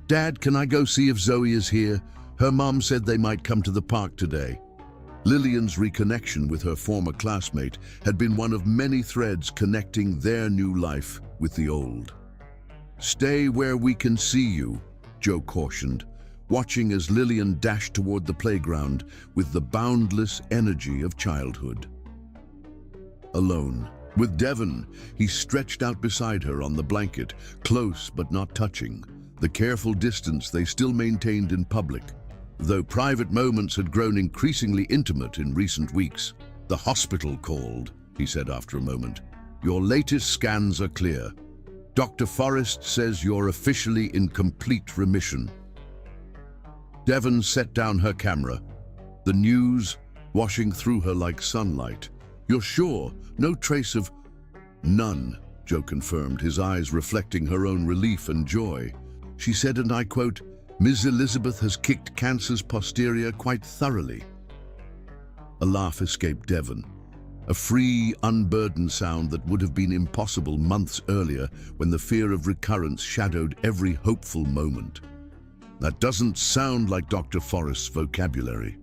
[SPEAKER 1] "Dad, can I go see if Zoe is here? Her mom said they might come to the park today." Lillian's reconnection with her former classmate had been one of many threads connecting their new life with the old. "Stay where we can see you," Joe cautioned, watching as Lillian dashed toward the playground with the boundless energy of childhood. Alone with Devon, he stretched out beside her on the blanket, close but not touching, the careful distance they still maintained in public. Though private moments had grown increasingly intimate in recent weeks. "The hospital called," he said after a moment. "Your latest scans are clear. Dr. Forrest says you're officially in complete remission." Devon set down her camera, the news washing through her like sunlight. "You're sure? No trace of—" "None," Joe confirmed, his eyes reflecting her own relief and joy. She said, and I quote, "Ms. Elizabeth has kicked cancer's posterior quite thoroughly." A laugh escaped Devon, a free, unburdened sound that would have been impossible months earlier when the fear of recurrence shadowed every hopeful moment. "That doesn't sound like Dr. Forrest's vocabulary."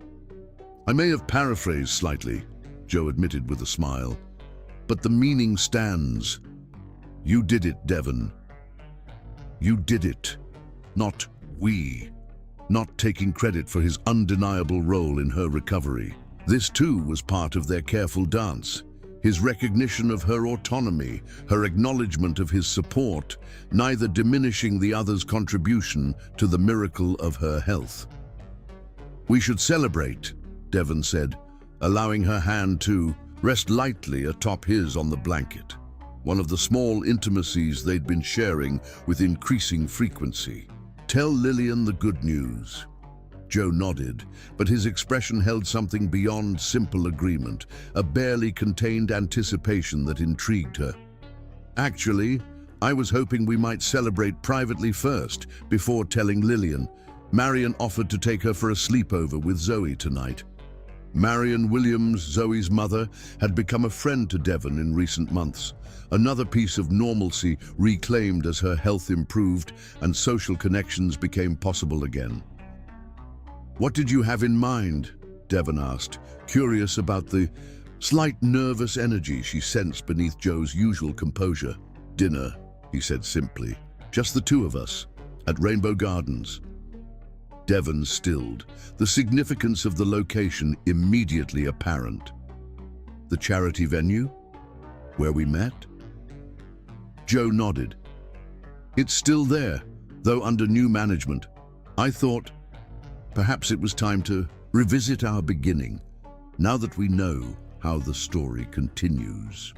[SPEAKER 1] "I may have paraphrased slightly," Joe admitted with a smile, "but the meaning stands. You did it, Devon. You did it, not we." Not taking credit for his undeniable role in her recovery. This too was part of their careful dance, His recognition of her autonomy, her acknowledgement of his support, neither diminishing the other's contribution to the miracle of her health. "We should celebrate," Devon said, allowing her hand to rest lightly atop his on the blanket, one of the small intimacies they'd been sharing with increasing frequency. "Tell Lillian the good news." Joe nodded, but his expression held something beyond simple agreement, a barely contained anticipation that intrigued her. "Actually, I was hoping we might celebrate privately first, before telling Lillian. Marion offered to take her for a sleepover with Zoe tonight." Marion Williams, Zoe's mother, had become a friend to Devon in recent months, another piece of normalcy reclaimed as her health improved and social connections became possible again. "What did you have in mind?" Devon asked, curious about the slight nervous energy she sensed beneath Joe's usual composure. "Dinner," he said simply. "Just the two of us, at Rainbow Gardens." Devon stilled, the significance of the location immediately apparent. "The charity venue? Where we met?" Joe nodded. "It's still there, though under new management. I thought perhaps it was time to revisit our beginning, now that we know how the story continues."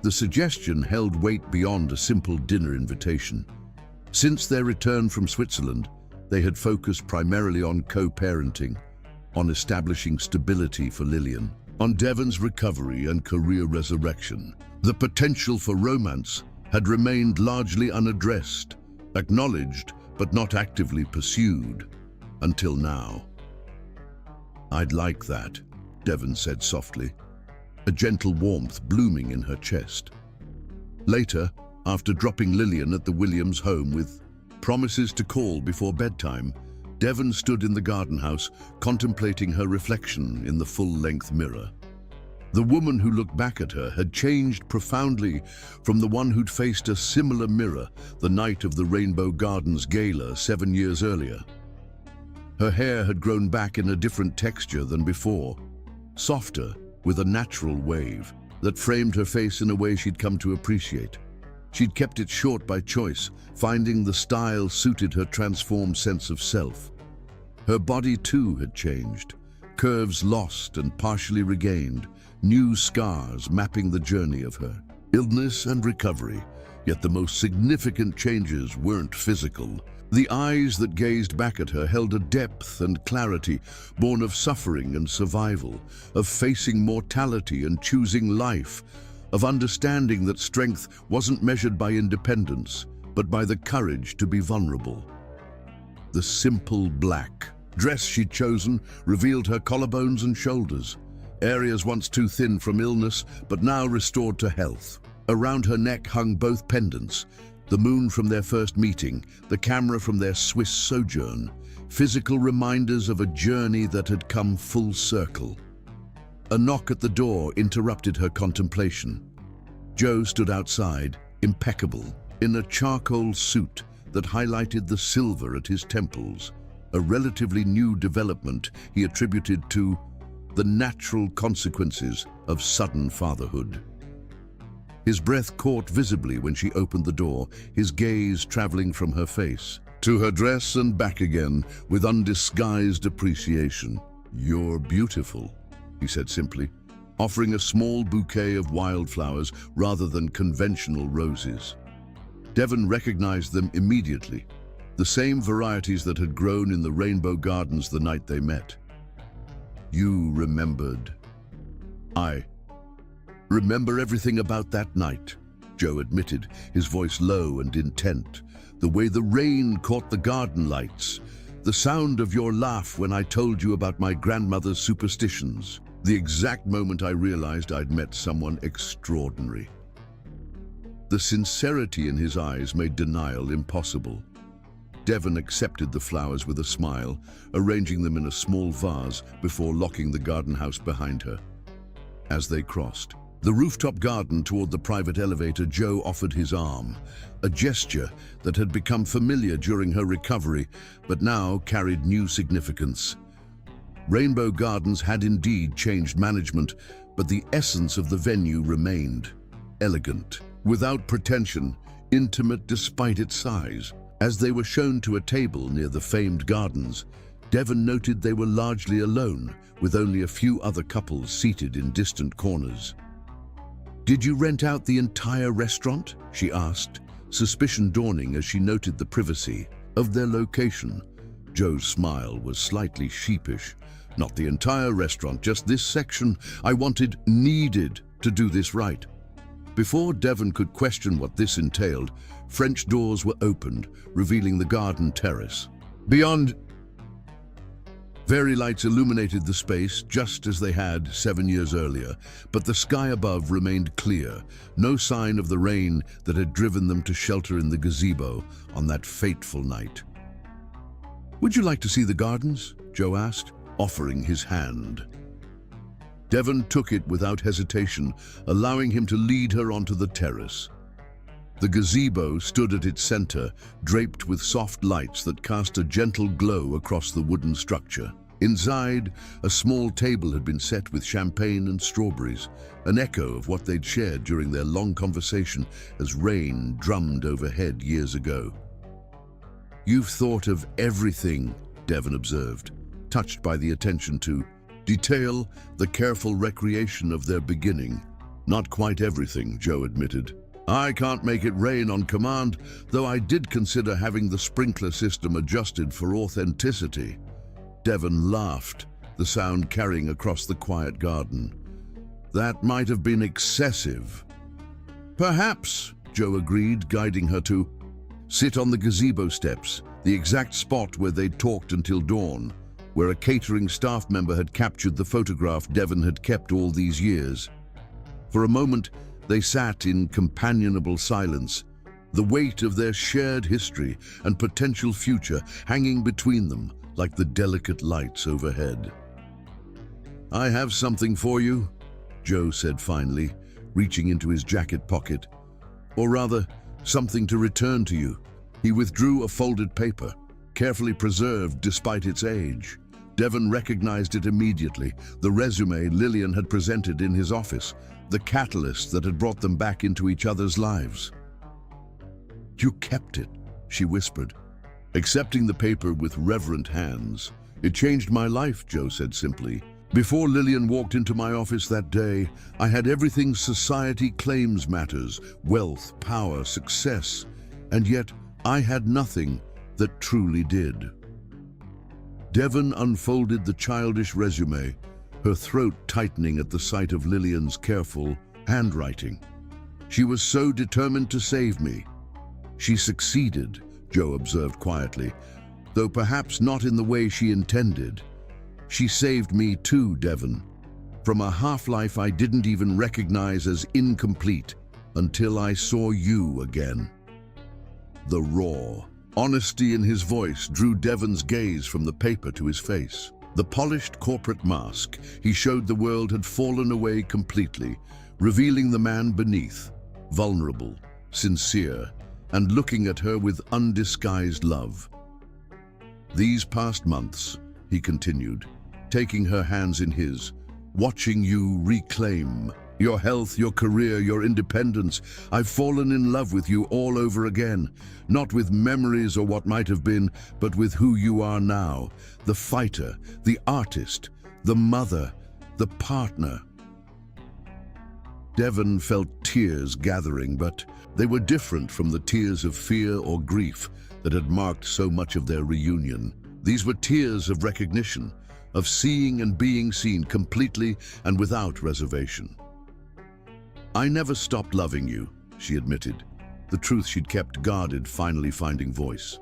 [SPEAKER 1] The suggestion held weight beyond a simple dinner invitation. Since their return from Switzerland, they had focused primarily on co-parenting, on establishing stability for Lillian, on Devon's recovery and career resurrection. The potential for romance had remained largely unaddressed, acknowledged but not actively pursued, until now. "I'd like that," Devon said softly, a gentle warmth blooming in her chest. Later, after dropping Lillian at the Williams home with promises to call before bedtime, Devon stood in the garden house, contemplating her reflection in the full-length mirror. The woman who looked back at her had changed profoundly from the one who'd faced a similar mirror the night of the Rainbow Gardens Gala 7 years earlier. Her hair had grown back in a different texture than before, softer, with a natural wave that framed her face in a way she'd come to appreciate. She'd kept it short by choice, finding the style suited her transformed sense of self. Her body too had changed, curves lost and partially regained, new scars mapping the journey of her illness and recovery. Yet the most significant changes weren't physical. The eyes that gazed back at her held a depth and clarity born of suffering and survival, of facing mortality and choosing life, of understanding that strength wasn't measured by independence, but by the courage to be vulnerable. The simple black dress she'd chosen revealed her collarbones and shoulders, areas once too thin from illness, but now restored to health. Around her neck hung both pendants, the moon from their first meeting, the camera from their Swiss sojourn, physical reminders of a journey that had come full circle. A knock at the door interrupted her contemplation. Joe stood outside, impeccable, in a charcoal suit that highlighted the silver at his temples, a relatively new development he attributed to the natural consequences of sudden fatherhood. His breath caught visibly when she opened the door, his gaze traveling from her face to her dress and back again with undisguised appreciation. "You're beautiful," he said simply, offering a small bouquet of wildflowers rather than conventional roses. Devon recognized them immediately, the same varieties that had grown in the Rainbow Gardens the night they met. "You remembered." "I remember everything about that night," Joe admitted, his voice low and intent. "The way the rain caught the garden lights, the sound of your laugh when I told you about my grandmother's superstitions, the exact moment I realized I'd met someone extraordinary." The sincerity in his eyes made denial impossible. Devon accepted the flowers with a smile, arranging them in a small vase before locking the garden house behind her. As they crossed the rooftop garden toward the private elevator, Joe offered his arm, a gesture that had become familiar during her recovery, but now carried new significance. Rainbow Gardens had indeed changed management, but the essence of the venue remained. Elegant, without pretension, intimate despite its size. As they were shown to a table near the famed gardens, Devon noted they were largely alone, with only a few other couples seated in distant corners. "Did you rent out the entire restaurant?" she asked, suspicion dawning as she noted the privacy of their location. Joe's smile was slightly sheepish. "Not the entire restaurant, just this section. I needed to do this right." Before Devon could question what this entailed, French doors were opened, revealing the garden terrace. Beyond, fairy lights illuminated the space just as they had 7 years earlier, but the sky above remained clear, no sign of the rain that had driven them to shelter in the gazebo on that fateful night. "Would you like to see the gardens?" Joe asked, offering his hand. Devon took it without hesitation, allowing him to lead her onto the terrace. The gazebo stood at its center, draped with soft lights that cast a gentle glow across the wooden structure. Inside, a small table had been set with champagne and strawberries, an echo of what they'd shared during their long conversation as rain drummed overhead years ago. "You've thought of everything," Devon observed, touched by the attention to detail, the careful recreation of their beginning. "Not quite everything," Joe admitted. "I can't make it rain on command, though I did consider having the sprinkler system adjusted for authenticity." Devon laughed, the sound carrying across the quiet garden. "That might have been excessive." "Perhaps," Joe agreed, guiding her to sit on the gazebo steps, the exact spot where they'd talked until dawn, where a catering staff member had captured the photograph Devon had kept all these years. For a moment, they sat in companionable silence, the weight of their shared history and potential future hanging between them like the delicate lights overhead. "I have something for you," Joe said finally, reaching into his jacket pocket. "Or rather, something to return to you." He withdrew a folded paper, carefully preserved despite its age. Devon recognized it immediately, the resume Lillian had presented in his office, the catalyst that had brought them back into each other's lives. "You kept it," she whispered, accepting the paper with reverent hands. "It changed my life," Joe said simply. "Before Lillian walked into my office that day, I had everything society claims matters: wealth, power, success, and yet I had nothing that truly did." Devon unfolded the childish resume, her throat tightening at the sight of Lillian's careful handwriting. "She was so determined to save me." "She succeeded," Joe observed quietly, "though perhaps not in the way she intended. She saved me too, Devon, from a half-life I didn't even recognize as incomplete until I saw you again." The raw honesty in his voice drew Devon's gaze from the paper to his face. The polished corporate mask he showed the world had fallen away completely, revealing the man beneath, vulnerable, sincere, and looking at her with undisguised love. "These past months," he continued, taking her hands in his, "watching you reclaim your health, your career, your independence, I've fallen in love with you all over again, not with memories or what might have been, but with who you are now, the fighter, the artist, the mother, the partner." Devon felt tears gathering, but they were different from the tears of fear or grief that had marked so much of their reunion. These were tears of recognition, of seeing and being seen completely and without reservation. "I never stopped loving you," she admitted, the truth she'd kept guarded finally finding voice.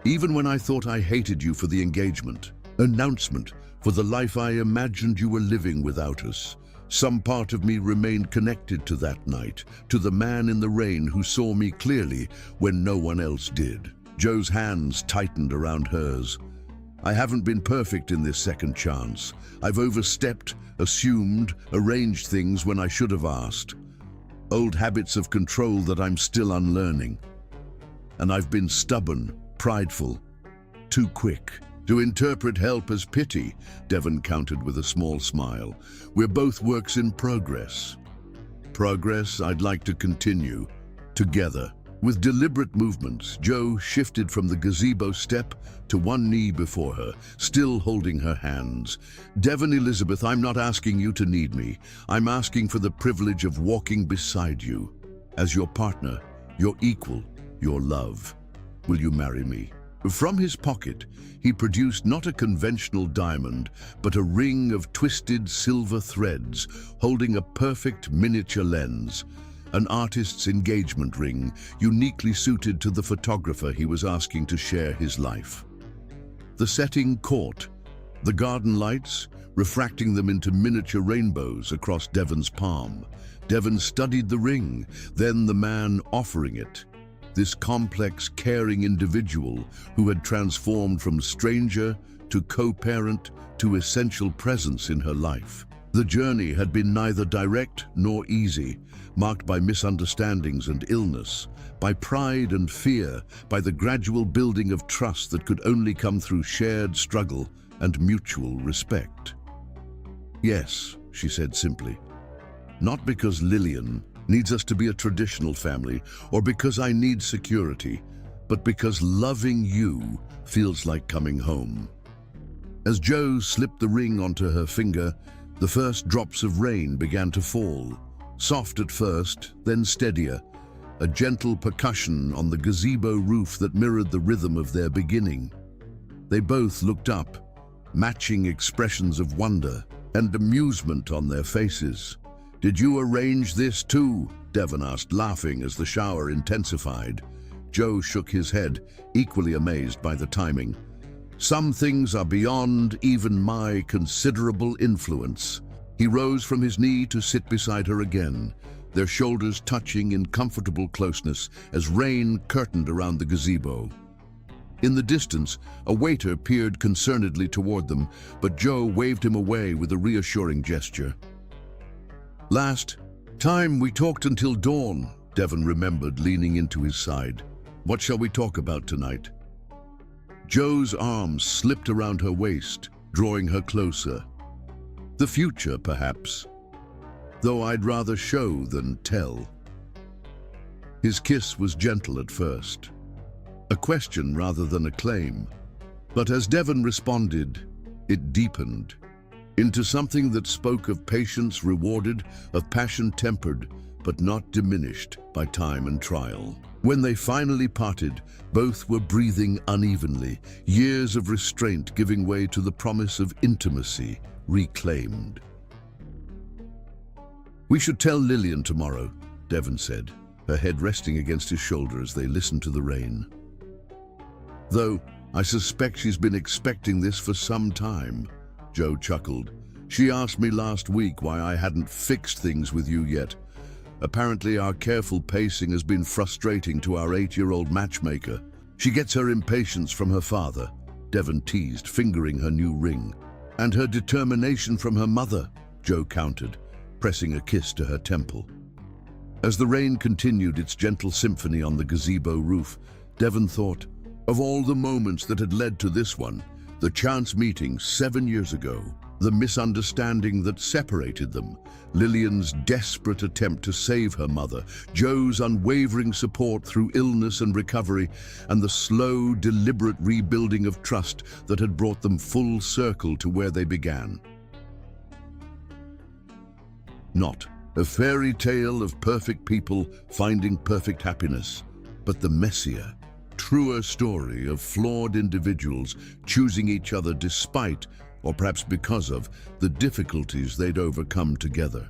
[SPEAKER 1] "Even when I thought I hated you for the announcement, for the life I imagined you were living without us. Some part of me remained connected to that night, to the man in the rain who saw me clearly when no one else did." Joe's hands tightened around hers. "I haven't been perfect in this second chance. I've overstepped, assumed, arranged things when I should have asked. Old habits of control that I'm still unlearning. And I've been stubborn, prideful, too quick To interpret help as pity, Devon countered with a small smile. We're both works in progress. Progress I'd like to continue, together. With deliberate movements, Joe shifted from the gazebo step to one knee before her, still holding her hands. Devon Elizabeth, I'm not asking you to need me. I'm asking for the privilege of walking beside you. As your partner, your equal, your love. Will you marry me? From his pocket, he produced not a conventional diamond, but a ring of twisted silver threads, holding a perfect miniature lens. An artist's engagement ring, uniquely suited to the photographer he was asking to share his life. The setting caught, the garden lights refracting them into miniature rainbows across Devon's palm. Devon studied the ring, then the man offering it. This complex, caring individual who had transformed from stranger to co-parent to essential presence in her life. The journey had been neither direct nor easy, marked by misunderstandings and illness, by pride and fear, by the gradual building of trust that could only come through shared struggle and mutual respect. Yes, she said simply. Not because Lillian needs us to be a traditional family, or because I need security, but because loving you feels like coming home. As Joe slipped the ring onto her finger, the first drops of rain began to fall, soft at first, then steadier, a gentle percussion on the gazebo roof that mirrored the rhythm of their beginning. They both looked up, matching expressions of wonder and amusement on their faces. Did you arrange this too? Devon asked, laughing as the shower intensified. Joe shook his head, equally amazed by the timing. Some things are beyond even my considerable influence. He rose from his knee to sit beside her again, their shoulders touching in comfortable closeness as rain curtained around the gazebo. In the distance, a waiter peered concernedly toward them, but Joe waved him away with a reassuring gesture. Last time we talked until dawn, Devon remembered, leaning into his side. What shall we talk about tonight? Joe's arms slipped around her waist, drawing her closer. The future, perhaps, though I'd rather show than tell. His kiss was gentle at first, a question rather than a claim. But as Devon responded, it deepened into something that spoke of patience rewarded, of passion tempered, but not diminished by time and trial. When they finally parted, both were breathing unevenly, years of restraint giving way to the promise of intimacy reclaimed. We should tell Lillian tomorrow, Devon said, her head resting against his shoulder as they listened to the rain. Though I suspect she's been expecting this for some time. Joe chuckled. She asked me last week why I hadn't fixed things with you yet. Apparently our careful pacing has been frustrating to our 8-year-old matchmaker. She gets her impatience from her father, Devon teased, fingering her new ring. And her determination from her mother, Joe countered, pressing a kiss to her temple. As the rain continued its gentle symphony on the gazebo roof, Devon thought, of all the moments that had led to this one, the chance meeting 7 years ago, the misunderstanding that separated them, Lillian's desperate attempt to save her mother, Joe's unwavering support through illness and recovery, and the slow, deliberate rebuilding of trust that had brought them full circle to where they began. Not a fairy tale of perfect people finding perfect happiness, but the messier, truer story of flawed individuals choosing each other despite, or perhaps because of, the difficulties they'd overcome together.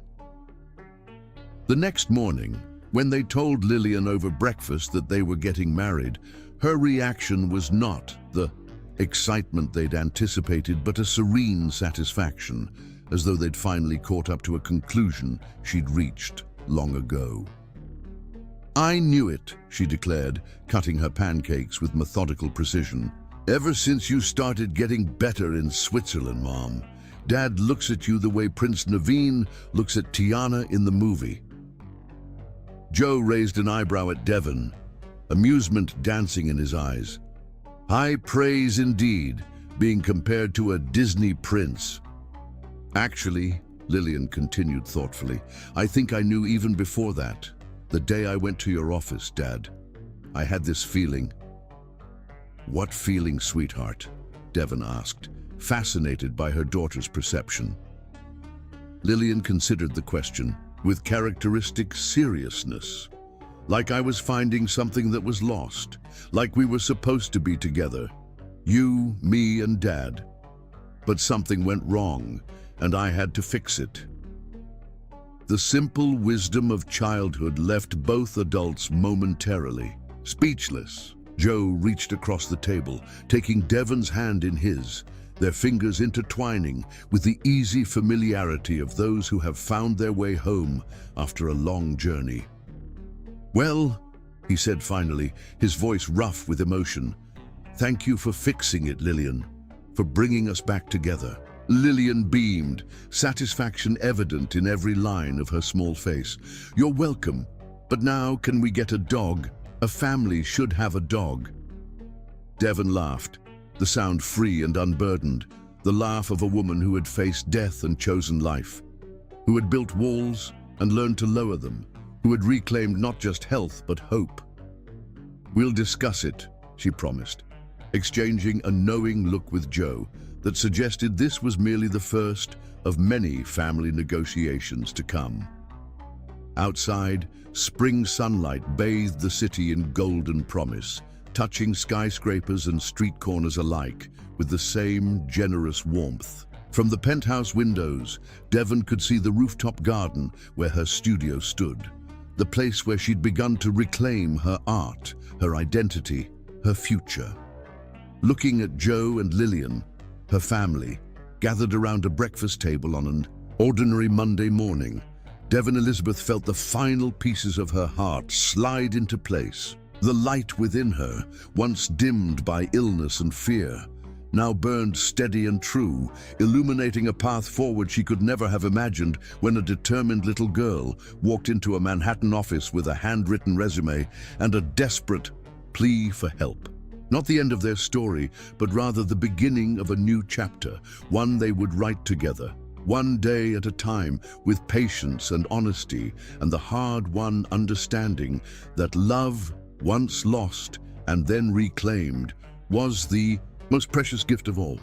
[SPEAKER 1] The next morning, when they told Lillian over breakfast that they were getting married, her reaction was not the excitement they'd anticipated, but a serene satisfaction, as though they'd finally caught up to a conclusion she'd reached long ago. I knew it, she declared, cutting her pancakes with methodical precision. Ever since you started getting better in Switzerland, Mom, Dad looks at you the way Prince Naveen looks at Tiana in the movie. Joe raised an eyebrow at Devon, amusement dancing in his eyes. High praise indeed, being compared to a Disney prince. Actually, Lillian continued thoughtfully, I think I knew even before that. The day I went to your office, Dad, I had this feeling. What feeling, sweetheart? Devon asked, fascinated by her daughter's perception. Lillian considered the question with characteristic seriousness. Like I was finding something that was lost, like we were supposed to be together. You, me, and Dad. But something went wrong, and I had to fix it. The simple wisdom of childhood left both adults momentarily speechless. Joe reached across the table, taking Devon's hand in his, their fingers intertwining with the easy familiarity of those who have found their way home after a long journey. Well, he said finally, his voice rough with emotion, thank you for fixing it, Lillian, for bringing us back together. Lillian beamed, satisfaction evident in every line of her small face. You're welcome, but now can we get a dog? A family should have a dog. Devon laughed, the sound free and unburdened, the laugh of a woman who had faced death and chosen life, who had built walls and learned to lower them, who had reclaimed not just health but hope. We'll discuss it, she promised, exchanging a knowing look with Joe that suggested this was merely the first of many family negotiations to come. Outside, spring sunlight bathed the city in golden promise, touching skyscrapers and street corners alike with the same generous warmth. From the penthouse windows, Devon could see the rooftop garden where her studio stood, the place where she'd begun to reclaim her art, her identity, her future. Looking at Joe and Lillian, her family, gathered around a breakfast table on an ordinary Monday morning, Devon Elizabeth felt the final pieces of her heart slide into place. The light within her, once dimmed by illness and fear, now burned steady and true, illuminating a path forward she could never have imagined when a determined little girl walked into a Manhattan office with a handwritten resume and a desperate plea for help. Not the end of their story, but rather the beginning of a new chapter, one they would write together, one day at a time, with patience and honesty and the hard-won understanding that love, once lost and then reclaimed, was the most precious gift of all.